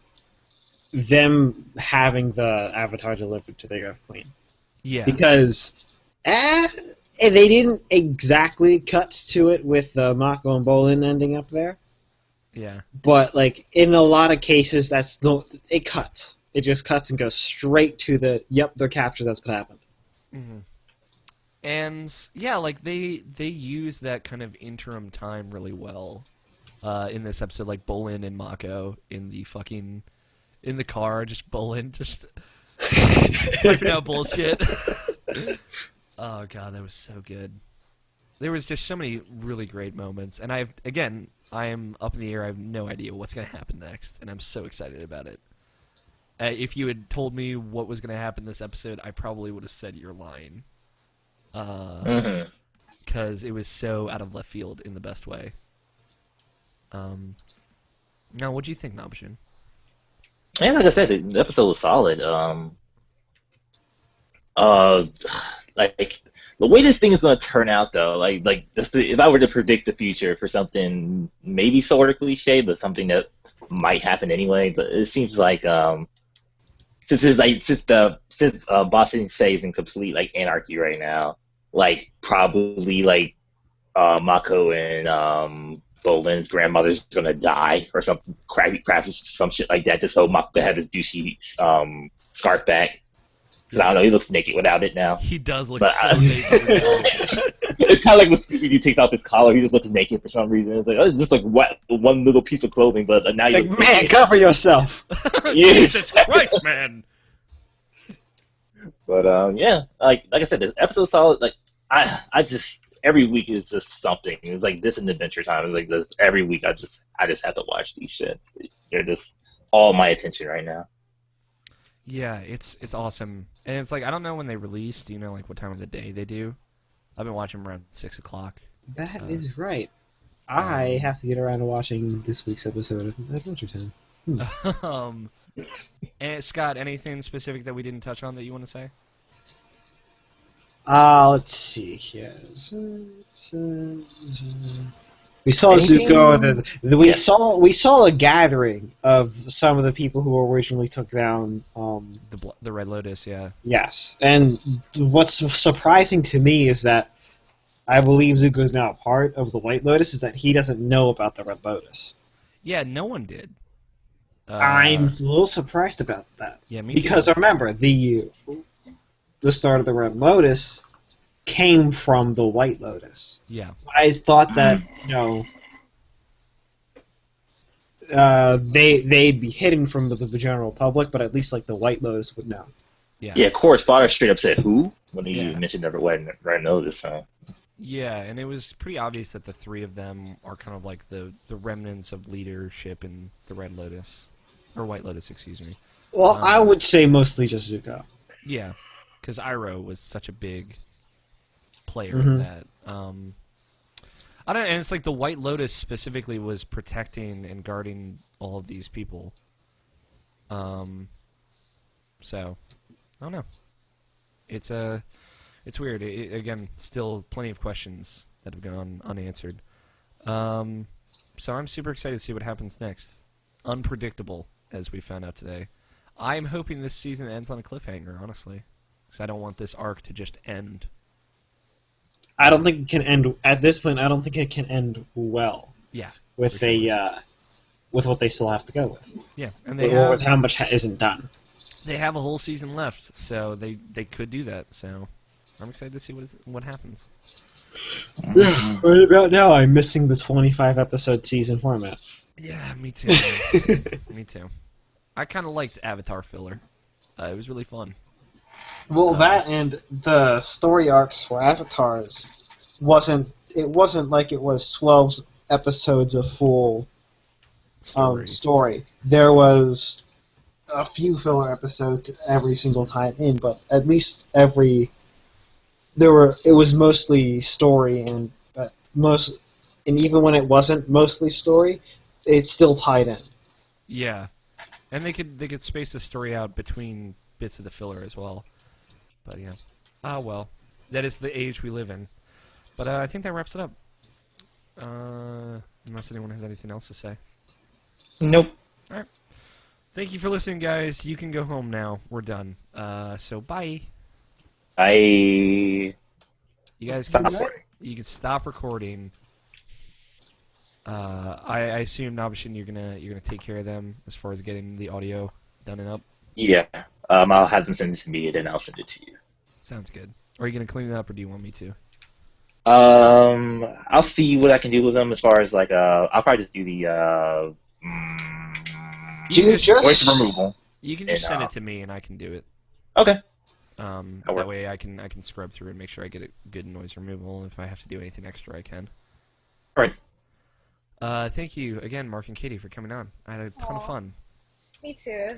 them having the Avatar delivered to the Earth Queen. Yeah. Because they didn't exactly cut to it with Mako and Bolin ending up there. Yeah. But, like, in a lot of cases, it cuts. It just cuts and goes straight to they're captured, that's what happened. Mm-hmm. And yeah, like they use that kind of interim time really well in this episode, like Bolin and Mako in the car, just Bolin just typing out bullshit. Oh God, that was so good. There was just so many really great moments, and I am up in the air. I have no idea what's going to happen next, and I'm so excited about it. If you had told me what was going to happen this episode, I probably would have said you're lying. Because it was so out of left field in the best way. Now, what do you think, Nabashin? Yeah, like I said, the episode was solid. Like the way this thing is going to turn out, though, like if I were to predict the future for something maybe sort of cliche, but something that might happen anyway, but it seems like since Ba Sing Se is in complete like anarchy right now, like probably like Mako and Bolin's grandmother's gonna die or some some shit like that, just so Mako can have his douchey scarf back. I don't know, he looks naked without it now. He does look so naked. It's kind of like when he takes off his collar, he just looks naked for some reason. It's like, oh, it's just like one little piece of clothing, but now you're like, man, cover yourself. Jesus Christ, man. But yeah, like I said, the episode's solid. Like I just every week is just something. It's like this in Adventure Time. It's like this, every week I just have to watch these shits. They're just all my attention right now. Yeah, it's awesome, and it's like I don't know when they release. Do you know like what time of the day they do? I've been watching them around 6 o'clock. That is right. I have to get around to watching this week's episode of Adventure Time. And Scott, anything specific that we didn't touch on that you want to say? Let's see here. We saw Zuko. We saw a gathering of some of the people who originally took down the Red Lotus. Yeah. Yes, and what's surprising to me is that I believe Zuko is now a part of the White Lotus. Is that he doesn't know about the Red Lotus? Yeah, no one did. I'm a little surprised about that. Yeah, me because too. remember, the start of the Red Lotus came from the White Lotus. Yeah. I thought that they'd be hidden from the general public, but at least like the White Lotus would know. Yeah. Yeah, Cora's father straight up said who when he Yeah. mentioned the Red Notice. So. Yeah, and it was pretty obvious that the three of them are kind of like the remnants of leadership in the Red Lotus. Or White Lotus, excuse me. Well, I would say mostly just Zuko. Yeah, because Iroh was such a big player in that. I don't know, and it's like the White Lotus specifically was protecting and guarding all of these people. So, I don't know. It's weird. Again, still plenty of questions that have gone unanswered. So I'm super excited to see what happens next. Unpredictable, as we found out today. I'm hoping this season ends on a cliffhanger, honestly. Because I don't want this arc to just end. I don't think it can end at this point. I don't think it can end well. Yeah. With with what they still have to go with. Yeah, and with how much isn't done. They have a whole season left, so they could do that. So I'm excited to see what happens. Yeah, right about now I'm missing the 25 episode season format. Yeah, me too. Me too. I kind of liked Avatar filler. It was really fun. Well, that and the story arcs for Avatars wasn't like it was 12 episodes of full story. There was a few filler episodes every single time in, but at least it was mostly story and even when it wasn't mostly story, it still tied in. Yeah, and they could space the story out between bits of the filler as well. But yeah, well, that is the age we live in. But I think that wraps it up. Unless anyone has anything else to say. Nope. All right. Thank you for listening, guys. You can go home now. We're done. So bye. You guys stop can recording. You can stop recording. I assume Nabashin, you're gonna take care of them as far as getting the audio done and up. Yeah. I'll have them send it to me and then I'll send it to you. Sounds good. Are you gonna clean it up, or do you want me to? I'll see what I can do with them as far as like I'll probably just do the voice removal. You can just send it to me and I can do it. Okay. That way I can scrub through and make sure I get a good noise removal. If I have to do anything extra, I can. All right. Thank you again, Mark and Katie, for coming on. I had a ton of fun. Me too.